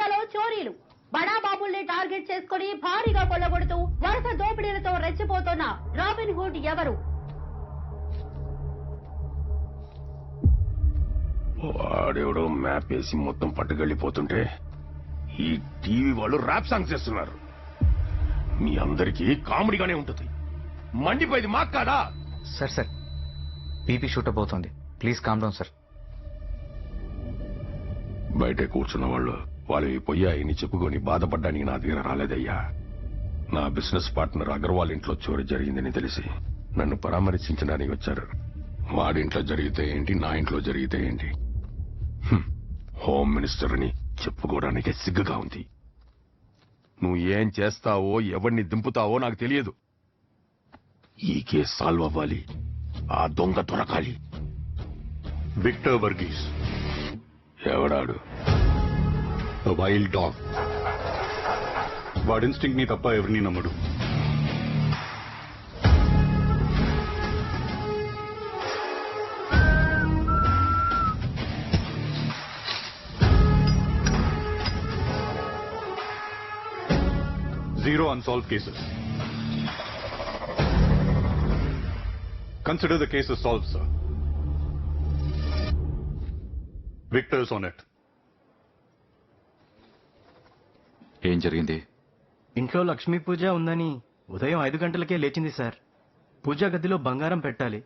ఏరియాలో చోరీలు, బడాబాబుల్ని టార్గెట్ చేసుకుని భారీగా కొల్లగొడుతూ వరుస దోపిడీలతో రెచ్చిపోతున్న రాబిన్ హుడ్ ఎవరు? వాడెవడో మ్యాప్ వేసి మొత్తం పట్టుకెళ్ళిపోతుంటే ఈ టీవీ వాళ్ళు ర్యాప్ సాంగ్స్ చేస్తున్నారు. మీ అందరికీ కామెడీగానే ఉంటుంది. మండిపోయింది మాకు కాదా? సార్ బీపీ షూట్ అవుతుంది. Please calm down sir. బయటే కూర్చున్న వాళ్ళు పోయాయని చెప్పుకొని బాధపడ్డానికి నా దగ్గర రాలేదయ్యా. నా బిజినెస్ పార్ట్నర్ అగర్వాల్ ఇంట్లో చోరీ జరిగిందని తెలిసి నన్ను పరామర్శించడానికి వచ్చారు. వాడింట్లో జరిగితే ఏంటి, నా ఇంట్లో జరిగితే ఏంటి? హోమ్ మినిస్టర్ అని చెప్పుకోవడానికి సిగ్గుగా ఉంది. నువ్వు ఏం చేస్తావో, ఎవరిని దింపుతావో నాకు తెలియదు. ఈ కేసు సాల్వ్ అవ్వాలి, ఆ దొంగ దొరకాలి. విక్టర్ వర్గీస్. ఎవడాడు? Wild dog. వాడి ఇన్స్టింక్ట్ ని తప్ప ఎవరిని నమ్మడు. Zero unsolved cases. Consider the case as solved, sir. Victor's on it. ఏం జరిగింది? ఇంట్లో లక్ష్మీ పూజ ఉందని ఉదయం 5 గంటలకే లేచింది సార్. పూజా గదిలో బంగారం పెట్టాలి.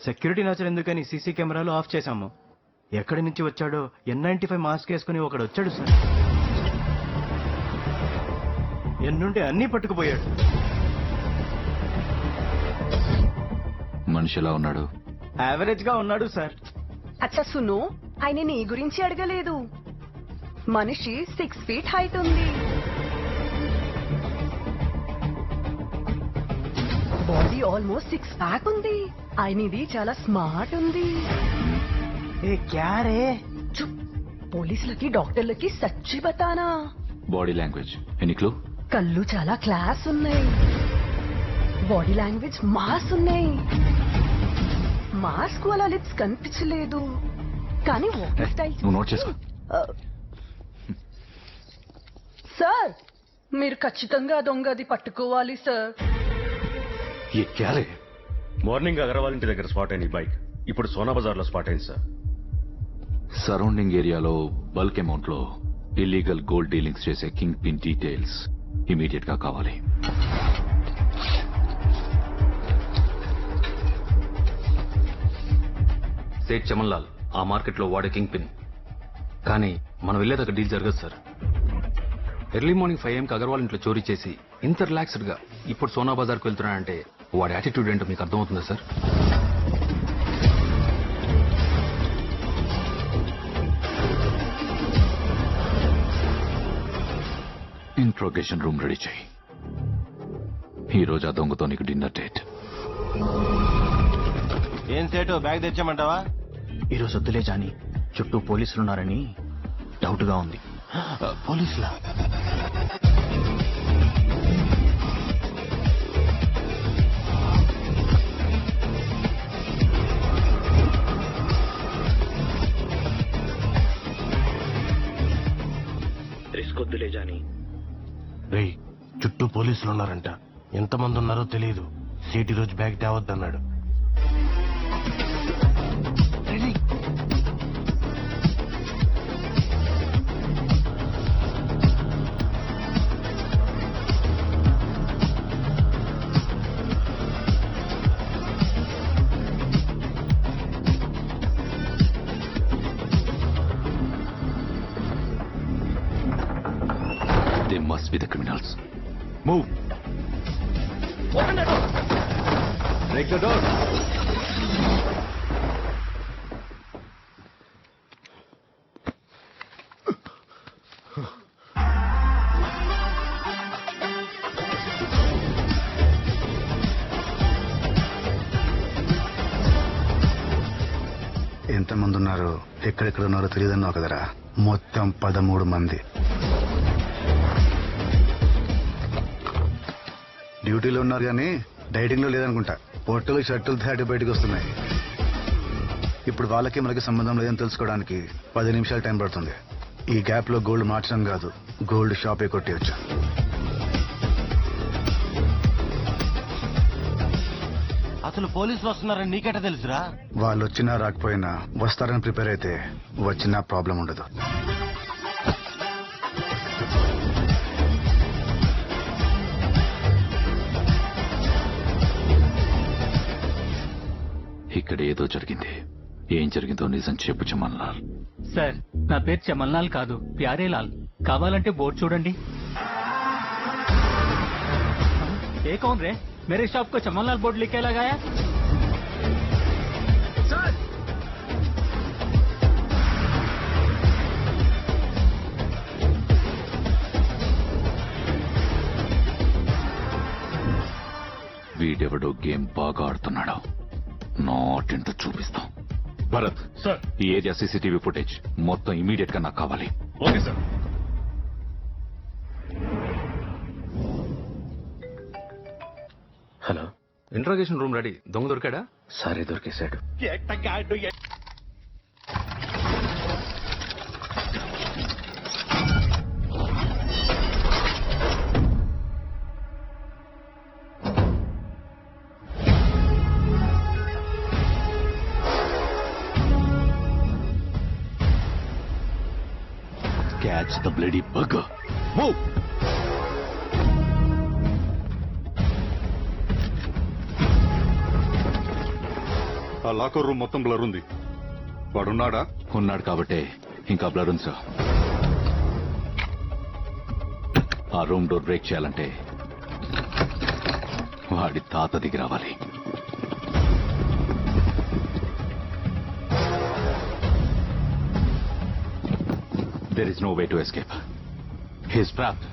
సెక్యూరిటీ నచ్చరు ఎందుకని సీసీ కెమెరాలు ఆఫ్ చేశాము. ఎక్కడి నుంచి వచ్చాడో N95 మాస్క్ వేసుకుని ఒకడు వచ్చాడు సార్. ఎన్నుంటే అన్నీ పట్టుకుపోయాడు. మనిషి ఎలా ఉన్నాడు? యావరేజ్ గా ఉన్నాడు సార్. అచ్చా సును, ఆయన నీ గురించి అడగలేదు. మనిషి 6 feet హైట్ ఉంది. బాడీ ఆల్మోస్ట్ 6 pack ఉంది. ఆయనది చాలా స్మార్ట్ ఉంది. ఏ క్యా రే? చుప్, పోలీసులకి డాక్టర్లకి సచ్చి బతానా. Body language any clue? కళ్ళు చాలా క్లాస్ ఉన్నాయి. బాడీ లాంగ్వేజ్ మాస్ ఉన్నాయి. మాస్క్ అలా లిప్స్ కనిపించలేదు, కానీ వాకింగ్ స్టైల్. నువ్వు నోట్ చేసుకో. సార్, మీరు ఖచ్చితంగా దొంగది పట్టుకోవాలి సార్. ये क्या रे? మార్నింగ్ అగర్వాల్ ఇంటి దగ్గర స్పాట్ అయింది బైక్. ఇప్పుడు సోనా బజార్ లో స్పాట్ అయింది సార్. సరౌండింగ్ ఏరియాలో బల్క్ అమౌంట్ లో ఇల్లీగల్ గోల్డ్ డీలింగ్స్ చేసే కింగ్ పిన్ డీటెయిల్స్ ఇమీడియట్ గా కావాలి. సేట్ చమన్ లాల్ ఆ మార్కెట్ లో వాడే కింగ్ పిన్. కానీ మనం వెళ్లేదాకా డీల్ జరగదు sir. Early morning 5 AM Agarwal ఇంట్లో చోరీ చేసి ఇంత రిలాక్స్డ్ గా ఇప్పుడు సోనా బజార్కు వెళ్తున్నాడంటే వాడి యాటిట్యూడ్ ఏంటో మీకు అర్థమవుతుందా సార్? ఇంట్రోగేషన్ రూమ్ రెడీ చేయి. ఈ రోజు ఆ దొంగతో నీకు డిన్నర్ డేట్. ఏం సేటు, బ్యాగ్ తెచ్చామంటావా? ఈరోజు వద్దులే జాని, చుట్టూ పోలీసులున్నారని డౌట్ గా ఉంది. పోలీసులా? రిస్క్ వద్దులే జాని. రేయ్, చుట్టూ పోలీసులున్నారంట. ఎంతమంది ఉన్నారో తెలియదు. సేటి రోజు bag తేవద్దన్నాడు. They must be the criminals. Move. Open the door. Break the door. ఎంతమంది ఉన్నారో, ఎక్కడెక్కడ ఉన్నారో తెలియదన్నావు కదరా. మొత్తం 13 మంది. డ్యూటీలో ఉన్నారు కానీ డైటింగ్ లో లేదనుకుంటా. పొట్టలు షర్టులు దాటి బయటకు వస్తున్నాయి. ఇప్పుడు వాళ్ళకి మనకి సంబంధం లేదని తెలుసుకోవడానికి 10 నిమిషాలు టైం పడుతుంది. ఈ గ్యాప్ లో గోల్డ్ మార్చడం కాదు, గోల్డ్ షాపే కొట్టేయచ్చు. అసలు పోలీసులు వస్తున్నారని నీకెట తెలుసురా? వాళ్ళు వచ్చినా రాకపోయినా వస్తారని ప్రిపేర్ అయితే వచ్చినా ప్రాబ్లం ఉండదు. ఇక్కడ ఏదో జరిగింది. ఏం జరిగిందో నిజం చెప్పు చమన్లాల్. సార్, నా పేరు చమన్లాల్ కాదు, ప్యారేలాల్. కావాలంటే బోర్డు చూడండి. ఏ కౌన్ రే मेरे शॉप को चमनलाल बोर्ड लिख के लगाया? सर! వీడెవడో గేమ్ బాగా ఆడుతున్నాడు. నాటింటూ చూపిస్తాం. భరత్ సార్, ఈ ఏరియా సీసీటీవీ ఫుటేజ్ మొత్తం ఇమీడియట్ గా నాకు కావాలి. Okay sir. Hello, interrogation room ready. దొంగ దొరికాడా? సరే, దొరికేశాడు. Catch the bloody bugger. Move! ఆ లాకర్ రూమ్ మొత్తం బ్లర్ ఉంది. వాడున్నాడా? ఉన్నాడు కాబట్టే ఇంకా బ్లర్ ఉంది సార్. ఆ రూమ్ డోర్ బ్రేక్ చేయాలంటే వాడి తాత దిగి రావాలి. There is no way to escape. He is trapped.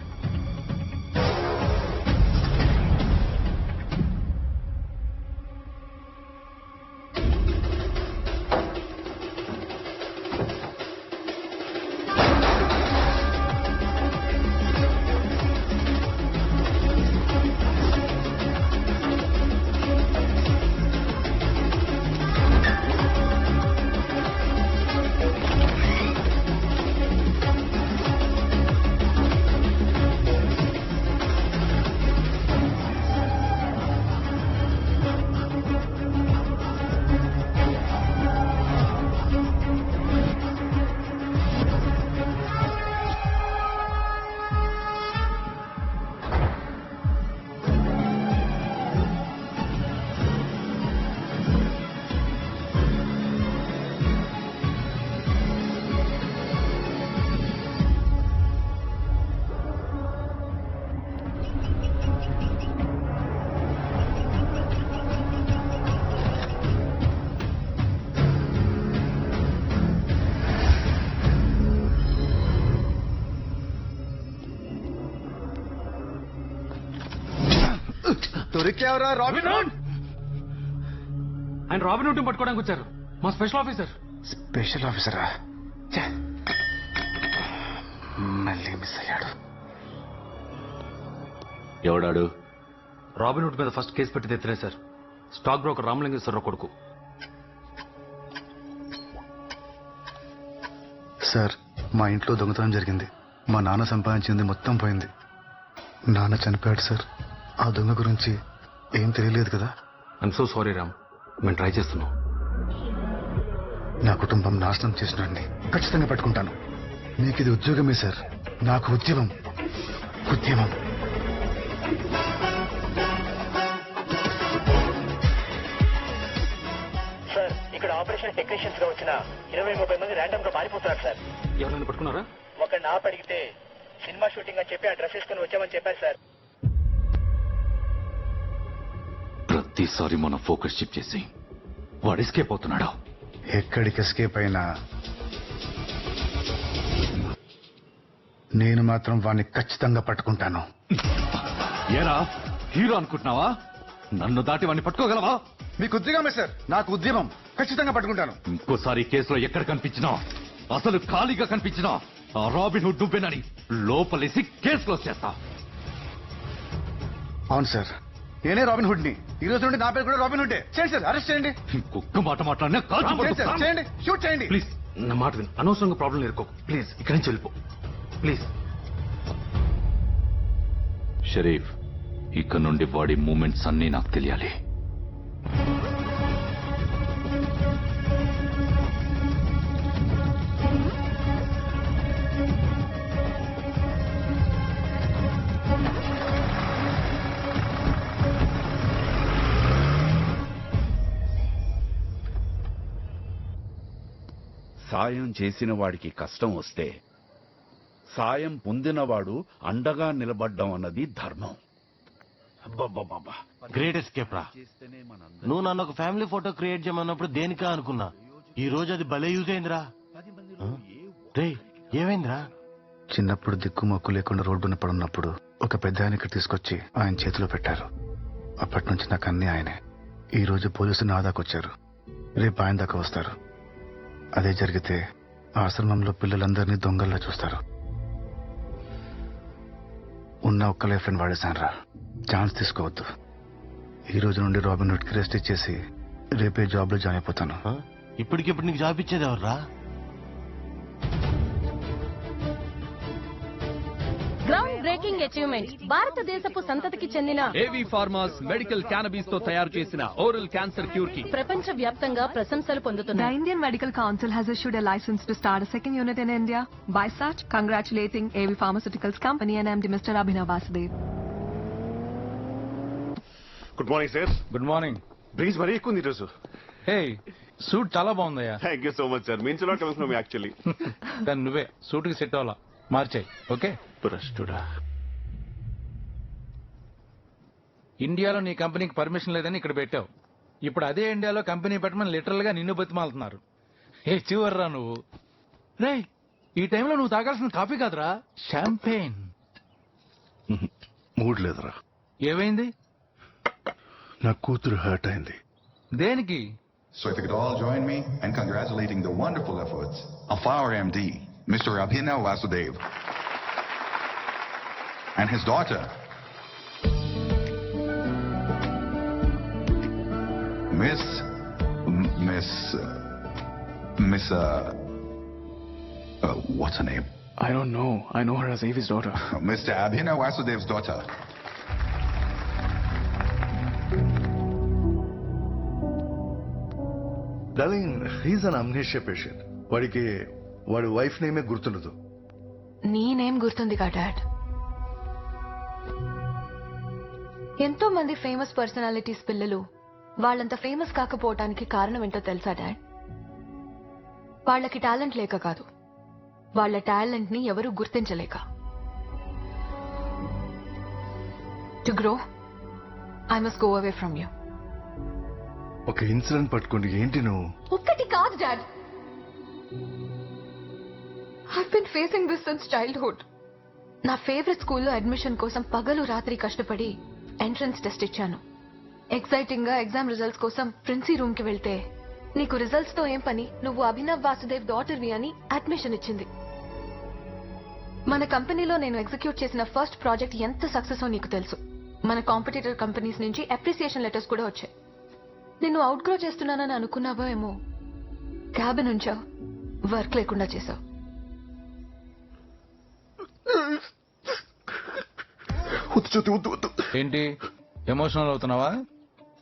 దొరికావరా రాబిన్ హుడ్? ఆయన రాబిన్ హుడ్ పట్టుకోవడానికి వచ్చారు. మా స్పెషల్ ఆఫీసర్. స్పెషల్ ఆఫీసరా? మళ్ళీ మిస్ అయ్యాడు. ఎవడాడు? రాబిన్ హుడ్ మీద ఫస్ట్ కేసు పెట్టి తెచ్చినే సార్. స్టాక్ బ్రోకర్ రామలింగేశ్వరరావు కొడుకు. సార్, మా ఇంట్లో దొంగతనం జరిగింది. మా నాన్న సంపాదించింది మొత్తం పోయింది. నాన్న చనిపోయాడు సార్. ఆ దొంగ గురించి ఏం తెలియలేదు కదా. ఐఎమ్ సో సారీ రామ్, మేము ట్రై చేస్తున్నాం. నా కుటుంబం నాశనం చేసినాన్ని ఖచ్చితంగా పట్టుకుంటాను. మీకు ఇది ఉద్యోగమే సార్, నాకు ఉద్యమం. ఉద్యమం. సార్, ఇక్కడ ఆపరేషన్ టెక్నీషియన్స్ గా వచ్చిన 20-30 మంది ర్యాండమ్ గా పారిపోతున్నారు సార్. ఎవరైనా పట్టుకున్నారా? ఒకరిని అడిగితే సినిమా షూటింగ్ అని చెప్పి ఆ డ్రెస్ వేసుకుని వచ్చామని చెప్పారు సార్. ప్రతిసారి మనం ఫోకస్ షిఫ్ట్ చేసి వాడు ఎస్కేప్ అవుతున్నాడు. ఎక్కడికి ఎస్కేప్ అయినా నేను మాత్రం వాడిని ఖచ్చితంగా పట్టుకుంటాను. ఏరా హీరో అనుకుంటున్నావా? నన్ను దాటి వాడిని పట్టుకోగలవా? మీకు ఉద్యోగమే సార్, నాకు ఉద్యమం. ఖచ్చితంగా పట్టుకుంటాను. ఇంకోసారి కేసులో ఎక్కడ కనిపించినా, అసలు ఖాళీగా కనిపించినా ఆ రాబిన్ హుడ్ నువ్వేనని లోపలేసి కేసు క్లోజ్ చేస్తా. అవును సార్, నేనే రాబిన్ హుడ్ ని. ఈ రోజు నుండి నా పేరు కూడా రాబిన్ హుడ్డే. చేయండి సార్, అరెస్ట్ చేయండి. కుక్క మాట మాట్లాడినా కాల్చి చేయండి, షూట్ చేయండి. ప్లీజ్ నా మాట విను, అనవసరంగా ప్రాబ్లం ఎదుర్కోకు. ప్లీజ్ ఇక్కడి నుంచి వెళ్ళిపో ప్లీజ్. షరీఫ్, ఇక్కడ నుండి బాడీ మూమెంట్స్ అన్నీ నాకు తెలియాలి. సాయం చేసిన వాడికి కష్టం వస్తే సాయం పొందినవాడు అండగా నిలబడ్డం అన్నది ధర్మం. గ్రేట్ ఎస్కేప్ రా. నువ్వు నన్ను ఒక ఫ్యామిలీ ఫోటో క్రియేట్ చేయమన్నప్పుడు దేనికా అనుకున్నా. ఈ రోజు అది భలే యూజ్ అయిందిరా. రే ఏమైందిరా? చిన్నప్పుడు దిక్కు మొక్కు లేకుండా రోడ్డున పడున్నప్పుడు ఒక పెద్ద ఆయనకి తీసుకొచ్చి ఆయన చేతిలో పెట్టారు. అప్పటి నుంచి నాకు అన్నీ ఆయనే. ఈ రోజు పోలీసులు నా దాకా వచ్చారు, రేపు ఆయన దాకా వస్తారు. అదే జరిగితే ఆశ్రమంలో పిల్లలందరినీ దొంగల్లా చూస్తారు. ఉన్న ఒక్క లైఫ్ అని వాడేశానరా. ఛాన్స్ తీసుకోవద్దు. ఈ రోజు నుండి రాబిన్ హుడ్ కి రెస్ట్ ఇచ్చేసి రేపే జాబ్ లో జాయిన్ అయిపోతాను. ఇప్పటికిప్పుడు నీకు జాబ్ ఇచ్చేది ఎవర్రా? Ground breaking achievement. భారతదేశపు సంతతికి చెందిన ఏవి ఫార్మాస్ మెడికల్ క్యానబీస్ తో తయారు చేసిన ఓరల్ క్యాన్సర్ క్యూర్ కి ప్రపంచ వ్యాప్తంగా ప్రశంసలు పొందుతున్నాయి. The Indian Medical Council has issued a license to start a second unit in India. By such, congratulating AV Pharmaceuticals Company and MD Mr. Abhinav Vasudev. Good morning sir. Good morning. Breeze మరీ ఎక్కువ ఉంది ఈరోజు. హే, suit చాలా బాగుందయ్యా. Thank you so much sir. Means lot coming from actually. దాన్ని నువ్వే suit కి సెట్ అవ్వాలా, మార్చాయి. ఓకే. ప్రస్తుడా ఇండియాలో నీ కంపెనీకి పర్మిషన్ లేదని ఇక్కడ పెట్టావు. ఇప్పుడు అదే ఇండియాలో కంపెనీ పెట్టమని లిటరల్ గా నిన్ను బతిమాలుతున్నారు. ఏ చివర్రా నువ్వు. రే, ఈ టైంలో నువ్వు తాగాల్సిన కాఫీ కాదురా, షాంపెయిన్. మూడ్ లేదురా. ఏమైంది? నా కూతురు హర్ట్ అయింది. దేనికి? So if you could all join me in congratulating the wonderful efforts of our MD, Mr. Abhinav Vasudev, and his daughter, what's her name? I don't know. I know her as Avi's daughter. Mr. Abhinav Vasudev's daughter. Darling, he's an amnesia patient. వాడికి వాడి wife నేమే గుర్తుండదు. నీ name గుర్తుందిగా dad? ఎంతో మంది famous personalities పిల్లలు వాళ్ళంత famous కాకపోవటానికి కారణం ఏంటో తెలుసా డాడ్? వాళ్ళకి టాలెంట్ లేక కాదు, వాళ్ళ టాలెంట్ ని ఎవరూ గుర్తించలేక. To grow I must go away from you. ఒక ఇన్సిడెంట్ పట్టుకోండి. ఏంటి నువ్వు? ఒక్కటి కాదు dad. I've been facing this since childhood. నా ఫేవరెట్ స్కూల్లో అడ్మిషన్ కోసం పగలు రాత్రి కష్టపడి ఎంట్రన్స్ టెస్ట్ ఇచ్చాను. ఎక్సైటింగ్ గా ఎగ్జామ్ రిజల్ట్స్ కోసం ప్రిన్సీ రూమ్ కి వెళ్తే, నీకు రిజల్ట్స్ తో ఏం పని, నువ్వు అభినవ్ వాసుదేవ్ డాటర్ వి అని అడ్మిషన్ ఇచ్చింది. మన కంపెనీలో నేను ఎగ్జిక్యూట్ చేసిన ఫస్ట్ ప్రాజెక్ట్ ఎంత సక్సెస్ నీకు తెలుసు. మన కాంపిటీటర్ కంపెనీస్ నుంచి అప్రిసియేషన్ లెటర్స్ కూడా వచ్చాయి. నిన్ను అవుట్ గ్రో చేస్తున్నానని అనుకున్నావో ఏమో, క్యాబిన్ ఉంచావు, వర్క్ లేకుండా చేసావు. ఏంటి ఎమోషనల్ అవుతున్నావా?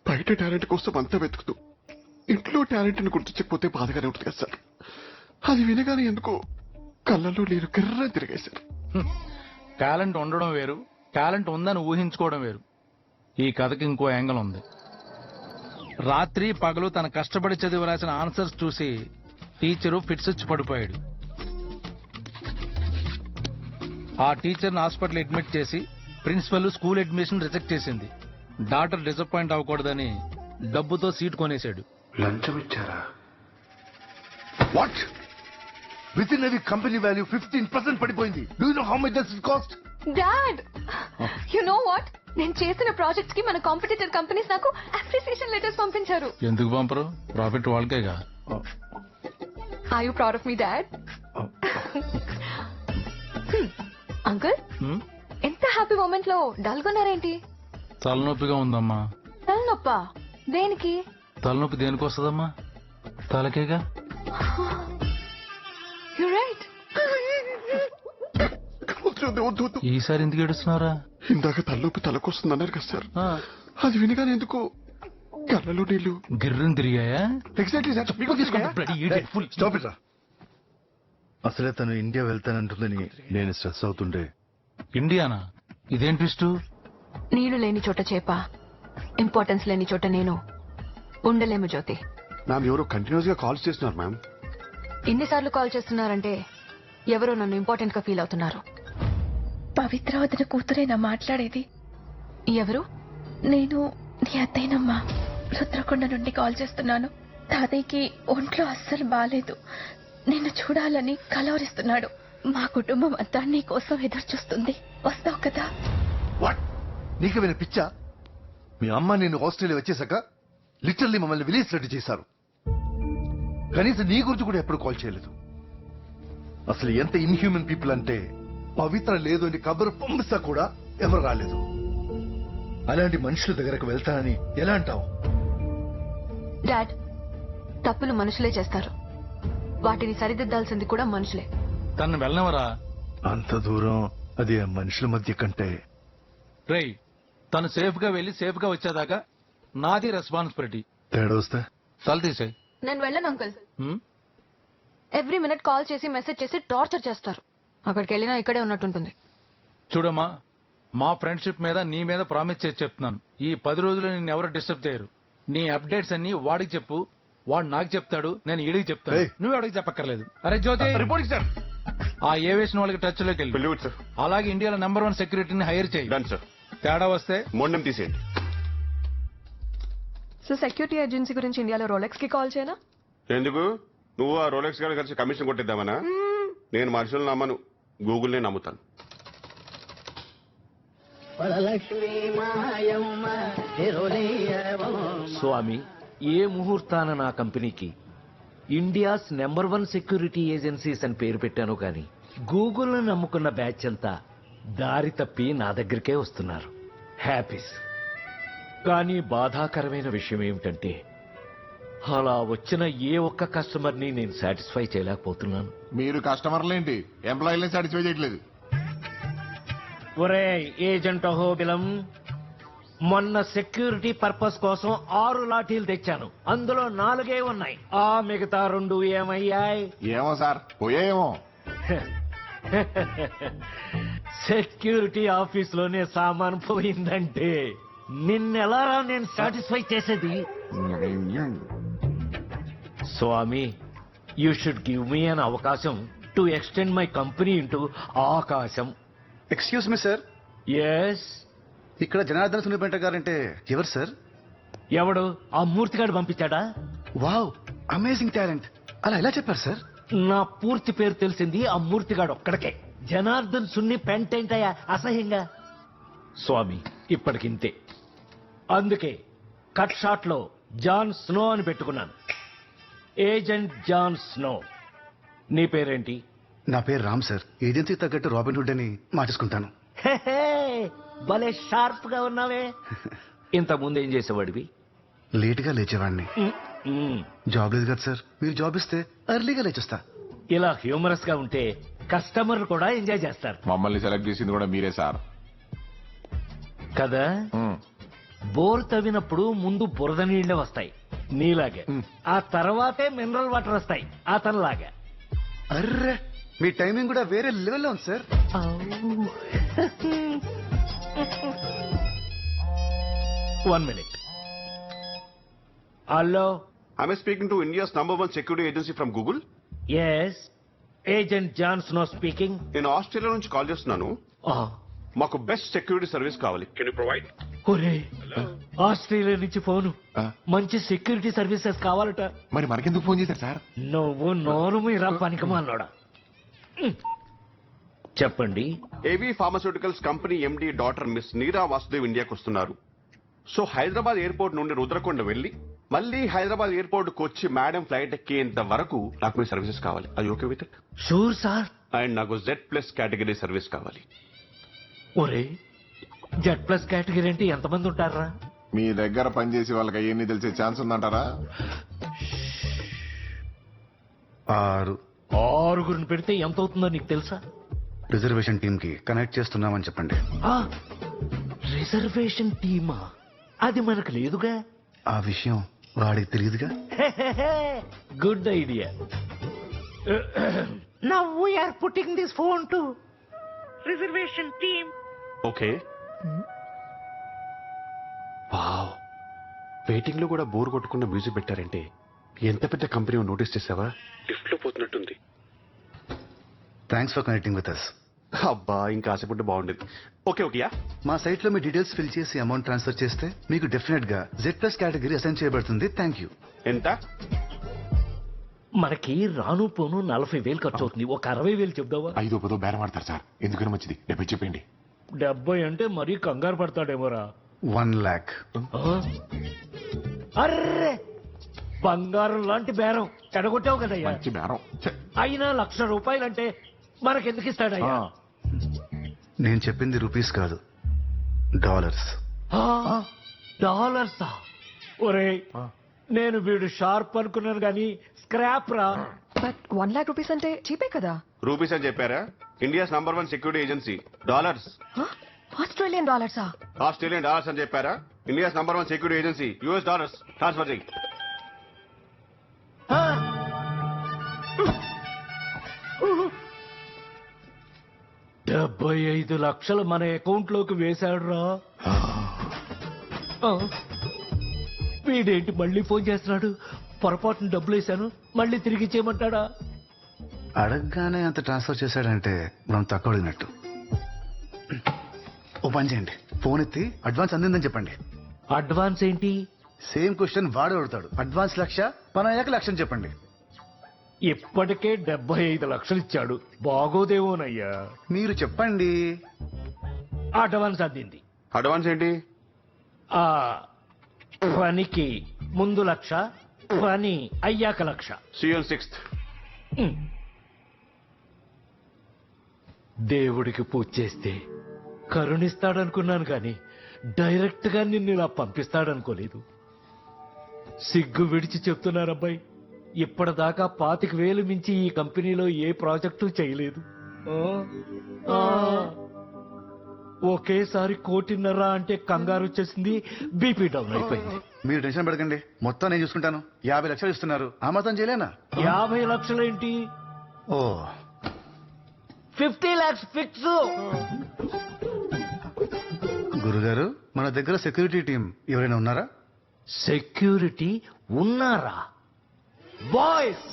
బయట టాలెంట్ కోసం అంతా వెతుకుతూ ఇంట్లో టాలెంట్ ని గుర్తించకపోతే బాధగానే ఉంటుంది కదా సార్. అది వినగానే ఎందుకో కళ్ళల్లో నీరు కిర్ర తిరిగాయి సార్. టాలెంట్ ఉండడం వేరు, టాలెంట్ ఉందని ఊహించుకోవడం వేరు. ఈ కథకి ఇంకో యాంగిల్ ఉంది. రాత్రి పగలు తన కష్టపడి చదివి రాసిన ఆన్సర్స్ చూసి టీచరు ఫిట్స్ వచ్చి పడిపోయాడు. ఆ టీచర్ని హాస్పిటల్ అడ్మిట్ చేసి ప్రిన్సిపల్ స్కూల్ అడ్మిషన్ రిజెక్ట్ చేసింది. డాక్టర్ డిసప్పాయింట్ అవ్వకూడదని డబ్బుతో సీట్ కొనేశాడు. లంచం ఇచ్చారా? What? Within every company value 15% పడిపోయింది. Do you know how much that cost? Dad, you know what? నేను చేసిన ప్రాజెక్ట్స్ కి మన కాంపిటీటర్ కంపెనీస్ నాకు అప్రిసియేషన్ లెటర్స్ పంపించారు. ఎందుకు పంపరు? ప్రాఫిట్ వాళ్ళకేగా. Are you proud of me dad? Uncle, ఎంత హ్యాపీ మూమెంట్ లో డల్గొన్నారేంటి? తలనొప్పిగా ఉందమ్మా. తలనొప్పా? దేనికి? తలనొప్పి దేనికి వస్తుందమ్మా? తలకేగా. వద్దు వద్దు వద్దు. ఈసారి ఎందుకు ఏడుస్తున్నారా? ఇందాక తలలోకి తలకొస్తుంది అన్నారు కదా సార్, అది వినగానే ఎందుకు కళ్ళలో నీళ్లు గిర్రం తిరిగాయా? Exactly sir. Stop it రా. అసలే తను ఇండియా వెళ్తానంటుందని నేను స్ట్రెస్ అవుతుండే. ఇండియానా? ఇదేం ట్విస్ట్? నీళ్లు లేని చోట చేప, ఇంపార్టెన్స్ లేని చోట నేను ఉండలేము జ్యోతి. మ్యామ్ ఎవరో కంటిన్యూస్ గా కాల్స్ చేస్తున్నారు మ్యామ్. ఇన్నిసార్లు కాల్ చేస్తున్నారంటే ఎవరో నన్ను ఇంపార్టెంట్ గా ఫీల్ అవుతున్నారు. పవిత్ర వదిన కూతురేనా మాట్లాడేది? ఎవరు? నేను నీ అత్తయ్యనమ్మా రుద్రకొండ నుండి కాల్ చేస్తున్నాను. తాతయ్యకి ఒంట్లో అస్సలు బాలేదు. నిన్ను చూడాలని కలవరిస్తున్నాడు. మా కుటుంబం అంతా నీ కోసం ఎదురు చూస్తుంది. వస్తావు కదా? వాట్? నీకేమైనా పిచ్చా? మీ అమ్మ నేను ఆస్ట్రేలియా వచ్చేసాక లిటరల్లీ మమ్మల్ని విలేజ్ రెడ్డి చేశారు. కనీసం నీ గురించి కూడా ఎప్పుడు కాల్ చేయలేదు. అసలు ఎంత ఇన్హ్యూమన్ పీపుల్ అంటే పవిత్ర లేదు అని కబురు పంపిస్తా కూడా ఎవరు రాలేదు. అలాంటి మనుషుల దగ్గరకు వెళ్తానని ఎలా అంటావు? డాడ్, తప్పులు మనుషులే చేస్తారు. వాటిని సరిదిద్దాల్సింది కూడా మనుషులే. తను వెళ్ళనవరా? అంత దూరం అది ఆ మనుషుల మధ్య కంటే. రేయ్, తను సేఫ్ గా వెళ్లి సేఫ్ గా వచ్చేదాకా నాది రెస్పాన్సిబిలిటీ. తేడా వస్తే తల తీసే. నేను వెళ్ళను అంకుల్. ఎవ్రీ మినిట్ కాల్ చేసి మెసేజ్ చేసి టార్చర్ చేస్తారు. అక్కడికి వెళ్ళినా ఇక్కడే ఉన్నట్టుంటుంది. చూడమ్మా, మా ఫ్రెండ్షిప్ మీద నీ మీద ప్రామిస్ చేసి చెప్తున్నాను. ఈ 10 రోజులు నిన్ను ఎవరు డిస్టర్బ్ చేయరు. నీ అప్డేట్స్ అన్ని వాడికి చెప్పు, వాడు నాకు చెప్తాడు, నేను ఈడికి చెప్తాను. నువ్వు ఎవడికి చెప్పక్కర్లేదు. అరే జ్యోతి, రిపోర్టింగ్ సార్. ఆ ఏవియేషన్ వాళ్ళకి టచ్ లోకి వెళ్ళి అలాగే ఇండియాలో నెంబర్ 1 సెక్యూరిటీని హైర్ చేయి. తేడా వస్తే మొండం తీసేయండి. సో సెక్యూరిటీ ఏజెన్సీ గురించి ఇండియాలో రోలెక్స్ కి కాల్ చేయనా? ఎందుకు? నువ్వు ఆ రోలెక్స్ గారు కలిసి కమిషన్ కొట్టిద్దామనా? నేను మనుషులను నమ్మను, గూగుల్నే నమ్ముతాను. స్వామి, ఏ ముహూర్తాన నా కంపెనీకి ఇండియాస్ నెంబర్ 1 సెక్యూరిటీ ఏజెన్సీస్ అని పేరు పెట్టాను కానీ గూగుల్ నమ్ముకున్న బ్యాచ్ అంతా దారి తప్పి నా దగ్గరికే వస్తున్నారు. హ్యాపీస్. కానీ బాధాకరమైన విషయం ఏమిటంటే అలా వచ్చిన ఏ ఒక్క కస్టమర్ని నేను సాటిస్ఫై చేయలేకపోతున్నాను. మీరు కస్టమర్లేంటి, ఎంప్లాయీలని సాటిస్ఫై చేయట్లేదు. ఒరే ఏజెంట్ అహోబిలం, మొన్న సెక్యూరిటీ పర్పస్ కోసం 6 లాఠీలు తెచ్చాను. అందులో 4 ఉన్నాయి. ఆ మిగతా 2 ఏమయ్యాయి? ఏమో సార్, పోయేమో. సెక్యూరిటీ ఆఫీస్ లోనే సామాన్ పోయిందంటే నిన్నెలారా నేను సాటిస్ఫై చేసేది? స్వామి, you should give me an అవకాశం to extend my company into ఆకాశం. Excuse me sir. ఎస్. ఇక్కడ జనార్దన్ సునిపెంట గారంటే ఎవరు సార్? ఎవడు? ఆ మూర్తిగాడు పంపించాడా? Wow, amazing talent. అలా ఎలా చెప్పారు సార్? నా పూర్తి పేరు తెలిసింది ఆ మూర్తిగాడు ఒక్కడికే. జనార్దన్ సున్ని పెంటేంటయ్యా అసహ్యంగా. స్వామి, ఇప్పటికింతే. అందుకే కట్ షాట్ లో జాన్ స్నో అని పెట్టుకున్నాను. Agent Jon Snow. నీ పేరేంటి? నా పేరు రామ్ సార్. ఏజెన్సీ తగ్గట్టు రాబిన్ హుడ్ అని మార్చేసుకుంటాను. భలే షార్ప్ గా ఉన్నావే. ఇంత ముందు ఏం చేసేవాడివి? లేట్ గా లేచేవాడిని. జాబ్ లేదు కదా సార్, మీరు జాబ్ ఇస్తే ఎర్లీగా లేచేస్తా. ఇలా హ్యూమరస్ గా ఉంటే కస్టమర్లు కూడా ఎంజాయ్ చేస్తారు. మమ్మల్ని సెలెక్ట్ చేసింది కూడా మీరే సార్ కదా. బోర్ తవ్వినప్పుడు ముందు బురద నీళ్లే వస్తాయి నీలాగే, ఆ తర్వాతే మినరల్ వాటర్ వస్తాయి అతనిలాగా. అర్రే, మీ టైమింగ్ కూడా వేరే లెవెల్లో ఉంది sir. One minute. Hello, I am speaking to India's number 1 security agency from Google. Yes, agent Jon Snow speaking. నేను ఆస్ట్రేలియా నుంచి కాల్ చేస్తున్నాను. మాకు బెస్ట్ సెక్యూరిటీ సర్వీస్ కావాలి. Can you provide? ఒరే, ఆస్ట్రేలియా నుంచి ఫోను. మంచి సెక్యూరిటీ సర్వీసెస్ కావాలట. మరి మనకెందుకు ఫోన్ చేశారు సార్? నువ్వు నోరు మీరా పనికిమాలోడా. చెప్పండి. ఏవీ pharmaceuticals company MD doctor miss నీరా వాసుదేవ్ ఇండియాకి వస్తున్నారు. సో హైదరాబాద్ ఎయిర్పోర్ట్ నుండి రుద్రకొండ వెళ్లి మళ్ళీ హైదరాబాద్ ఎయిర్పోర్ట్ కు వచ్చి మేడం ఫ్లైట్ ఎక్కేంత వరకు నాకు మీ సర్వీసెస్ కావాలి. అది okay with it? Sure sir. And నాకు Z+ కేటగిరీ సర్వీస్ కావాలి. ఒరే, Z+ కేటగిరీ అంటే ఎంతమంది ఉంటారా? మీ దగ్గర పనిచేసి వాళ్ళకి అవన్నీ తెలిసే ఛాన్స్ ఉందంటారా? 6. 6 పెడితే ఎంత అవుతుందో నీకు తెలుసా? రిజర్వేషన్ టీమ్ కి కనెక్ట్ చేస్తున్నామని చెప్పండి. రిజర్వేషన్ టీమా? అది మనకు లేదుగా. ఆ విషయం వాడికి తెలియదుగా. Good idea. Now we are putting this phone to reservation team. Okay. Wow, waiting లో కూడా బోర్ కొట్టకుండా మ్యూజిక్ పెట్టారంటే ఎంత పెద్ద కంపెనీ నోటీస్ చేసావా? లిఫ్ట్ లో పోతున్నట్టుంది. Thanks for connecting with us. అబ్బా, ఇంకా ఆశపడ్డ బాగుండేది. ఓకే ఓకేయా. మా సైట్ లో మీ డీటెయిల్స్ ఫిల్ చేసి అమౌంట్ ట్రాన్స్ఫర్ చేస్తే మీకు డెఫినెట్ గా Z+ కేటగిరీ అసైన్ చేయబడుతుంది. Thank you. ఎంత? మనకి రాను పోను 40,000 ఖర్చు అవుతుంది. ఒక 60,000 చెప్దావా? 5-10 బేరం ఆడతారు సార్, ఎందుకని మంచిది. 70 చెప్పండి. 70 అంటే మరీ కంగారు పడతాడేమోరా. 1 lakh. అర్రే, బంగారం లాంటి బేరం చెడగొట్టావు కదయ్యా. మంచి బేరం. అయినా ₹1,00,000 అంటే మనకెందుకు ఇస్తాడయ్యా? నేను చెప్పింది రూపీస్ కాదు, డాలర్స్. డాలర్సా? ఒరే, నేను వీడు షార్ప్ అనుకున్నాను గాని స్క్రాప్ రా. బట్ 1 lakh rupees అంటే చీపే కదా. రూపీస్ అని చెప్పారా? India's number 1 security agency. Dollars. Australian డాలర్సా? ఆస్ట్రేలియన్ డాలర్స్ అని చెప్పారా? India's number 1 security agency. US dollars transfer చేయి. 75 లక్షలు మన అకౌంట్ లోకి వేశాడు రా. వీడేంటి మళ్ళీ ఫోన్ చేస్తున్నాడు? పొరపాటున డబ్బులు వేశాను, మళ్ళీ తిరిగి చేయమంటాడా? అడగగానే అంత ట్రాన్స్ఫర్ చేశాడంటే మనం తక్కువ అడిగినట్టు. ఓ పని చేయండి, ఫోన్ ఎత్తి అడ్వాన్స్ అందిందని చెప్పండి. అడ్వాన్స్ ఏంటి? సేమ్ క్వశ్చన్ వాడు అడుగుతాడు. అడ్వాన్స్ 1,00,000, పని అయ్యాక 1,00,000 చెప్పండి. ఇప్పటికే 75 లక్షలు ఇచ్చాడు, బాగోదేమోనయ్యా. మీరు చెప్పండి. అడ్వాన్స్ అందింది. అడ్వాన్స్ ఏంటి? పనికి ముందు 1,00,000, పని అయ్యాక 1,00,000. CL 6th. దేవుడికి పూజ చేస్తే కరుణిస్తాడనుకున్నాను కానీ డైరెక్ట్ గా నిన్ను ఇలా పంపిస్తాడనుకోలేదు. సిగ్గు విడిచి చెప్తున్నారబ్బాయి, ఇప్పటిదాకా 25,000 మించి ఈ కంపెనీలో ఏ ప్రాజెక్టు చేయలేదు. ఒకేసారి 1,50,00,000 అంటే కంగారు వచ్చేసింది, బీపీ డౌన్ అయిపోయింది. మీరు టెన్షన్ పడకండి, మొత్తం నేను చూసుకుంటాను. 50 లక్షలు ఇస్తున్నారు, ఆ మాత్రం చేయలేనా? 50 లక్షలేంటి? ఓ 50 lakhs ఫిక్స్. గురుగారు, మన దగ్గర సెక్యూరిటీ టీం ఎవరైనా ఉన్నారా? సెక్యూరిటీ ఉన్నారా? బాయ్స్,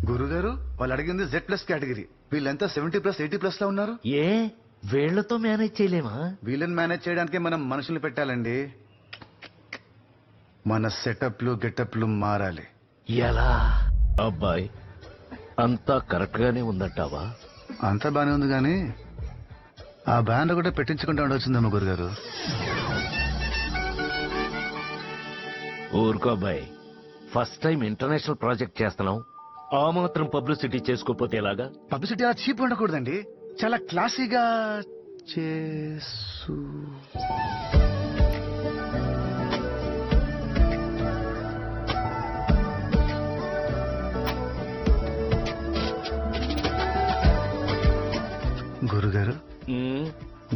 గురుగారు, వాళ్ళు అడిగింది Z+ కేటగిరీ. వీళ్ళంతా 70+, 80+ లో ఉన్నారు. ఏ వీళ్లతో మేనేజ్ చేయలేమా? వీళ్ళని మేనేజ్ చేయడానికి మనం మనుషుల్ని పెట్టాలండి. మన సెటప్లు గెటప్లు మారాలి. ఎలా? అబ్బాయి, అంతా కరెక్ట్ గానే ఉందంటావా? అంతా బానే ఉంది కానీ ఆ బ్యాండ్ ఒకటే పెట్టించుకుంటా ఉండొచ్చిందమ్మ గురుగారు. ఊరుకో అబ్బాయి, ఫస్ట్ టైం ఇంటర్నేషనల్ ప్రాజెక్ట్ చేస్తున్నాం, ఆ మాత్రం పబ్లిసిటీ చేసుకోపోతే ఎలాగా? పబ్లిసిటీ అలా చీప్ ఉండకూడదండి, చాలా క్లాసీగా చేసు. గురుగారు,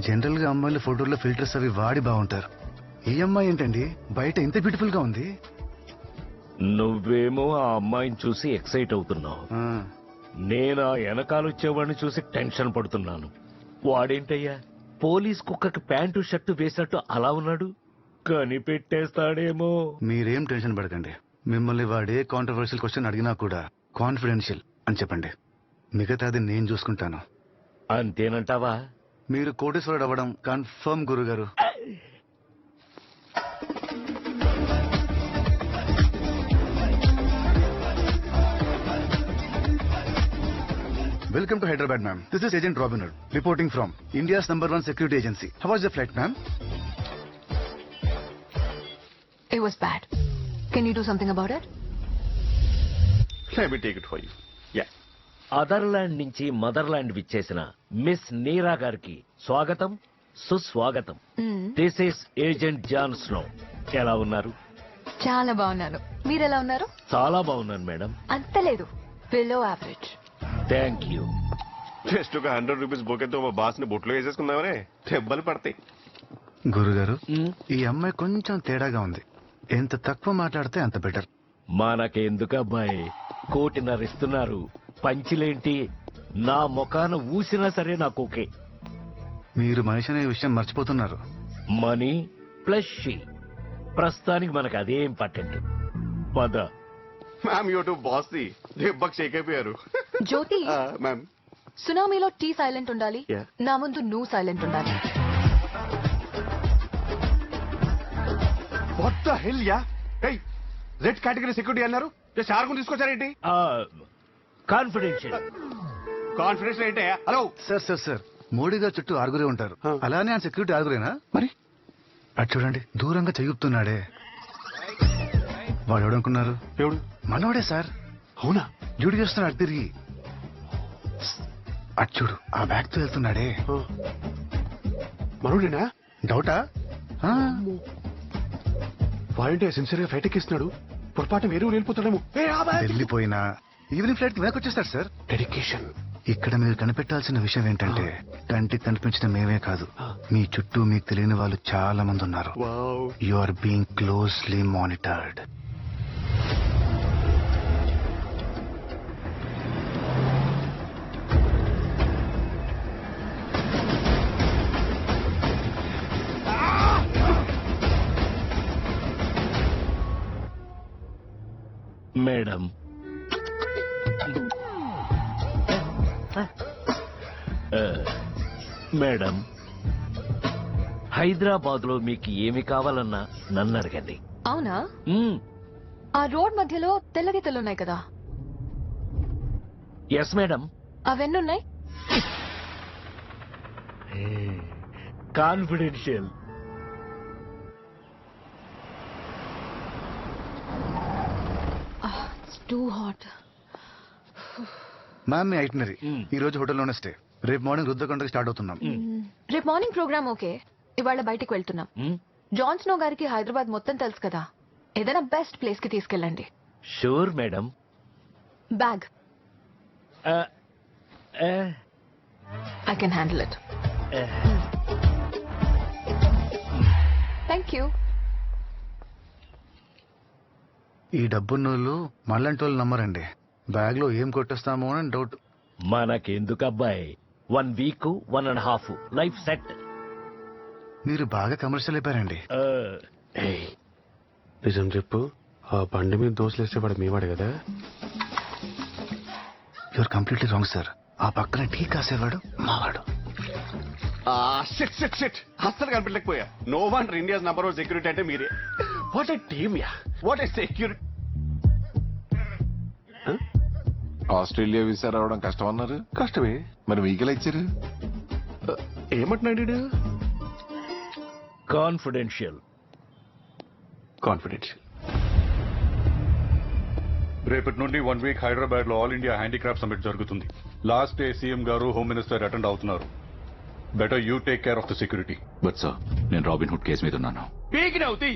జనరల్ గా అమ్మాయిల ఫోటోల్లో ఫిల్టర్స్ అవి వాడి బాగుంటారు. ఈ అమ్మాయి ఏంటండి బయట ఇంత బ్యూటిఫుల్ గా ఉంది? నువ్వేమో ఆ అమ్మాయిని చూసి ఎక్సైట్ అవుతున్నావు, నేను ఆ వెనకాలొచ్చేవాడిని చూసి టెన్షన్ పడుతున్నాను. వాడేంటయ్యా పోలీస్ కుక్కకి ప్యాంటు షర్టు వేసినట్టు అలా ఉన్నాడు, కనిపెట్టేస్తాడేమో. మీరేం టెన్షన్ పడకండి, మిమ్మల్ని వాడే కాంట్రవర్షియల్ క్వశ్చన్ అడిగినా కూడా కాన్ఫిడెన్షియల్ అని చెప్పండి, మిగతాది నేను చూసుకుంటాను. అంతేనంటావా? మీరు కోటేశ్వరుడు అవ్వడం కన్ఫర్మ్ గురుగారు. Welcome to Hyderabad, ma'am. This is Agent Robin Hood, reporting from India's #1 security agency. How was the flight, ma'am? It was bad. Can you do something about it? Let me take it for you. Yeah. Other land నుంచి motherland విచ్చేసిన miss Neera గారికి స్వాగతం సుస్వాగతం. This is agent Jon Snow. ఎలా ఉన్నారు? చాలా బాగున్నాను. మీరెలా ఉన్నారు? చాలా బాగున్నాను మేడం. అంత లేదు, below average. Thank you. Just ఒక 100 రూపీస్ బొకేతో మా బాస్ ని బొట్లో వేసేసుకుందామనే దెబ్బలు పడతాయి. గురుగారు, ఈ అమ్మాయి కొంచెం తేడాగా ఉంది. ఎంత తక్కువ మాట్లాడితే అంత బెటర్. మనకెందుకు అబ్బాయి, 1.5 ఇస్తున్నారు. పంచిలేంటి? నా ముఖాన ఊసినా సరే నాకు ఓకే. మీరు మనిషి అనే విషయం మర్చిపోతున్నారు. మనీ ప్లస్ షీ, ప్రస్తుతానికి మనకు అదే ఇంపార్టెంట్. పద. మ్యామ్ యూట్యూబ్ బాస్ ది దెబ్బకి షేక్ అయిపోయారు. జ్యోతి, మ్యామ్ సునామీలో టీ సైలెంట్ ఉండాలి, నా ముందు నువ్వు సైలెంట్ ఉండాలి. What the hell yeah? ఏయ్, రెడ్ కేటగిరీ సెక్యూరిటీ అన్నారు, జస్ట్ ఆర్గన్ తీసుకొచ్చారేంటి? కాన్ఫిడెన్షియల్. కాన్ఫిడెన్స్ ఏంటే? Hello sir sir sir, Modi గారు చుట్టూ 6 ఉంటారు. అలానే ఆ సెక్యూరిటీ 6 మరి అటు చూడండి, దూరంగా చెయ్యుతున్నాడే. వాడు ఎవడనుకున్నారు? ఎవడు? మనోడే సార్. అవునా? డ్యూటీ చేస్తున్నాడు అటు తిరిగి. అటు చూడు, ఆ బ్యాగ్ తో వెళ్తున్నాడే. మనోడేనా? డౌటా? వాడంటే సిన్సియర్ గా ఫ్లైట్ ఎక్కిస్తున్నాడు. పొరపాటు వేరే వెళ్ళిపోతాడేమో. వెళ్ళిపోయినా ఈవినింగ్ ఫ్లైట్ కి వెనక్కి వచ్చేస్తాడు సార్. డెడికేషన్. ఇక్కడ మీరు కనిపెట్టాల్సిన విషయం ఏంటంటే, కంటికి కనిపించిన మేమే కాదు, మీ చుట్టూ మీకు తెలియని వాళ్ళు చాలా మంది ఉన్నారు. You are being closely monitored. Madam, madam, Hyderabad లో మీకు ఏమి కావాలన్నా నన్ను అడగండి. అవునా? ఆ రోడ్ మధ్యలో తెల్ల గీతలు ఉన్నాయి కదా? Yes madam. అవెన్నున్నాయి? కాన్ఫిడెన్షియల్. Too hot. మ్యామ్, మీ ఐటనరీ ఈ రోజు హోటల్లోనే స్టే. రేపు మార్నింగ్ రుద్రకొండకి స్టార్ట్ అవుతున్నాం. రేపు మార్నింగ్ ప్రోగ్రామ్ ఓకే, ఇవాళ బయటికి వెళ్తున్నాం. జాన్ స్నో గారికి హైదరాబాద్ మొత్తం తెలుసు కదా, ఏదైనా బెస్ట్ ప్లేస్ కి తీసుకెళ్ళండి. Sure madam. Bag I can handle it. Thank you. ఈ డబ్బున్నోళ్ళు మళ్ళంటి వాళ్ళు నమ్మరండి. బ్యాగ్ లో ఏం కొట్టేస్తామో అని డౌట్. మనకెందుకు అబ్బాయి, 1 వీక్ 1.5 లైఫ్ సెట్. మీరు బాగా కమర్షియల్ అయిపోయారండి. నిజం చెప్పు, ఆ బండి మీద దోశలేస్తే వాడు మీవాడు కదా? You're completely wrong sir. ఆ పక్కన టీ కాసేవాడు మావాడు. అస్సలు కనిపించలేకపోయా. No one India's number 1 security అంటే మీరే. వాట్ ఏ టీమ్ యా, what a security. Australia visa రావడం కష్టం అన్నారు. కష్టమే మరి మీకెలా ఇచ్చారు? ఏమంటున్నాడు? కాన్ఫిడెన్షియల్. కాన్ఫిడెన్షియల్. రేపటి నుండి 1 వీక్ హైదరాబాద్ లో ఆల్ ఇండియా హ్యాండీక్రాఫ్ట్ సమిట్ జరుగుతుంది. లాస్ట్ డే సీఎం గారు, హోమ్ మినిస్టర్ అటెండ్ అవుతున్నారు. Better you take care of the security. But sir, నేను రాబిన్ హుడ్ కేసు మీద ఉన్నాను. పీకినవుతి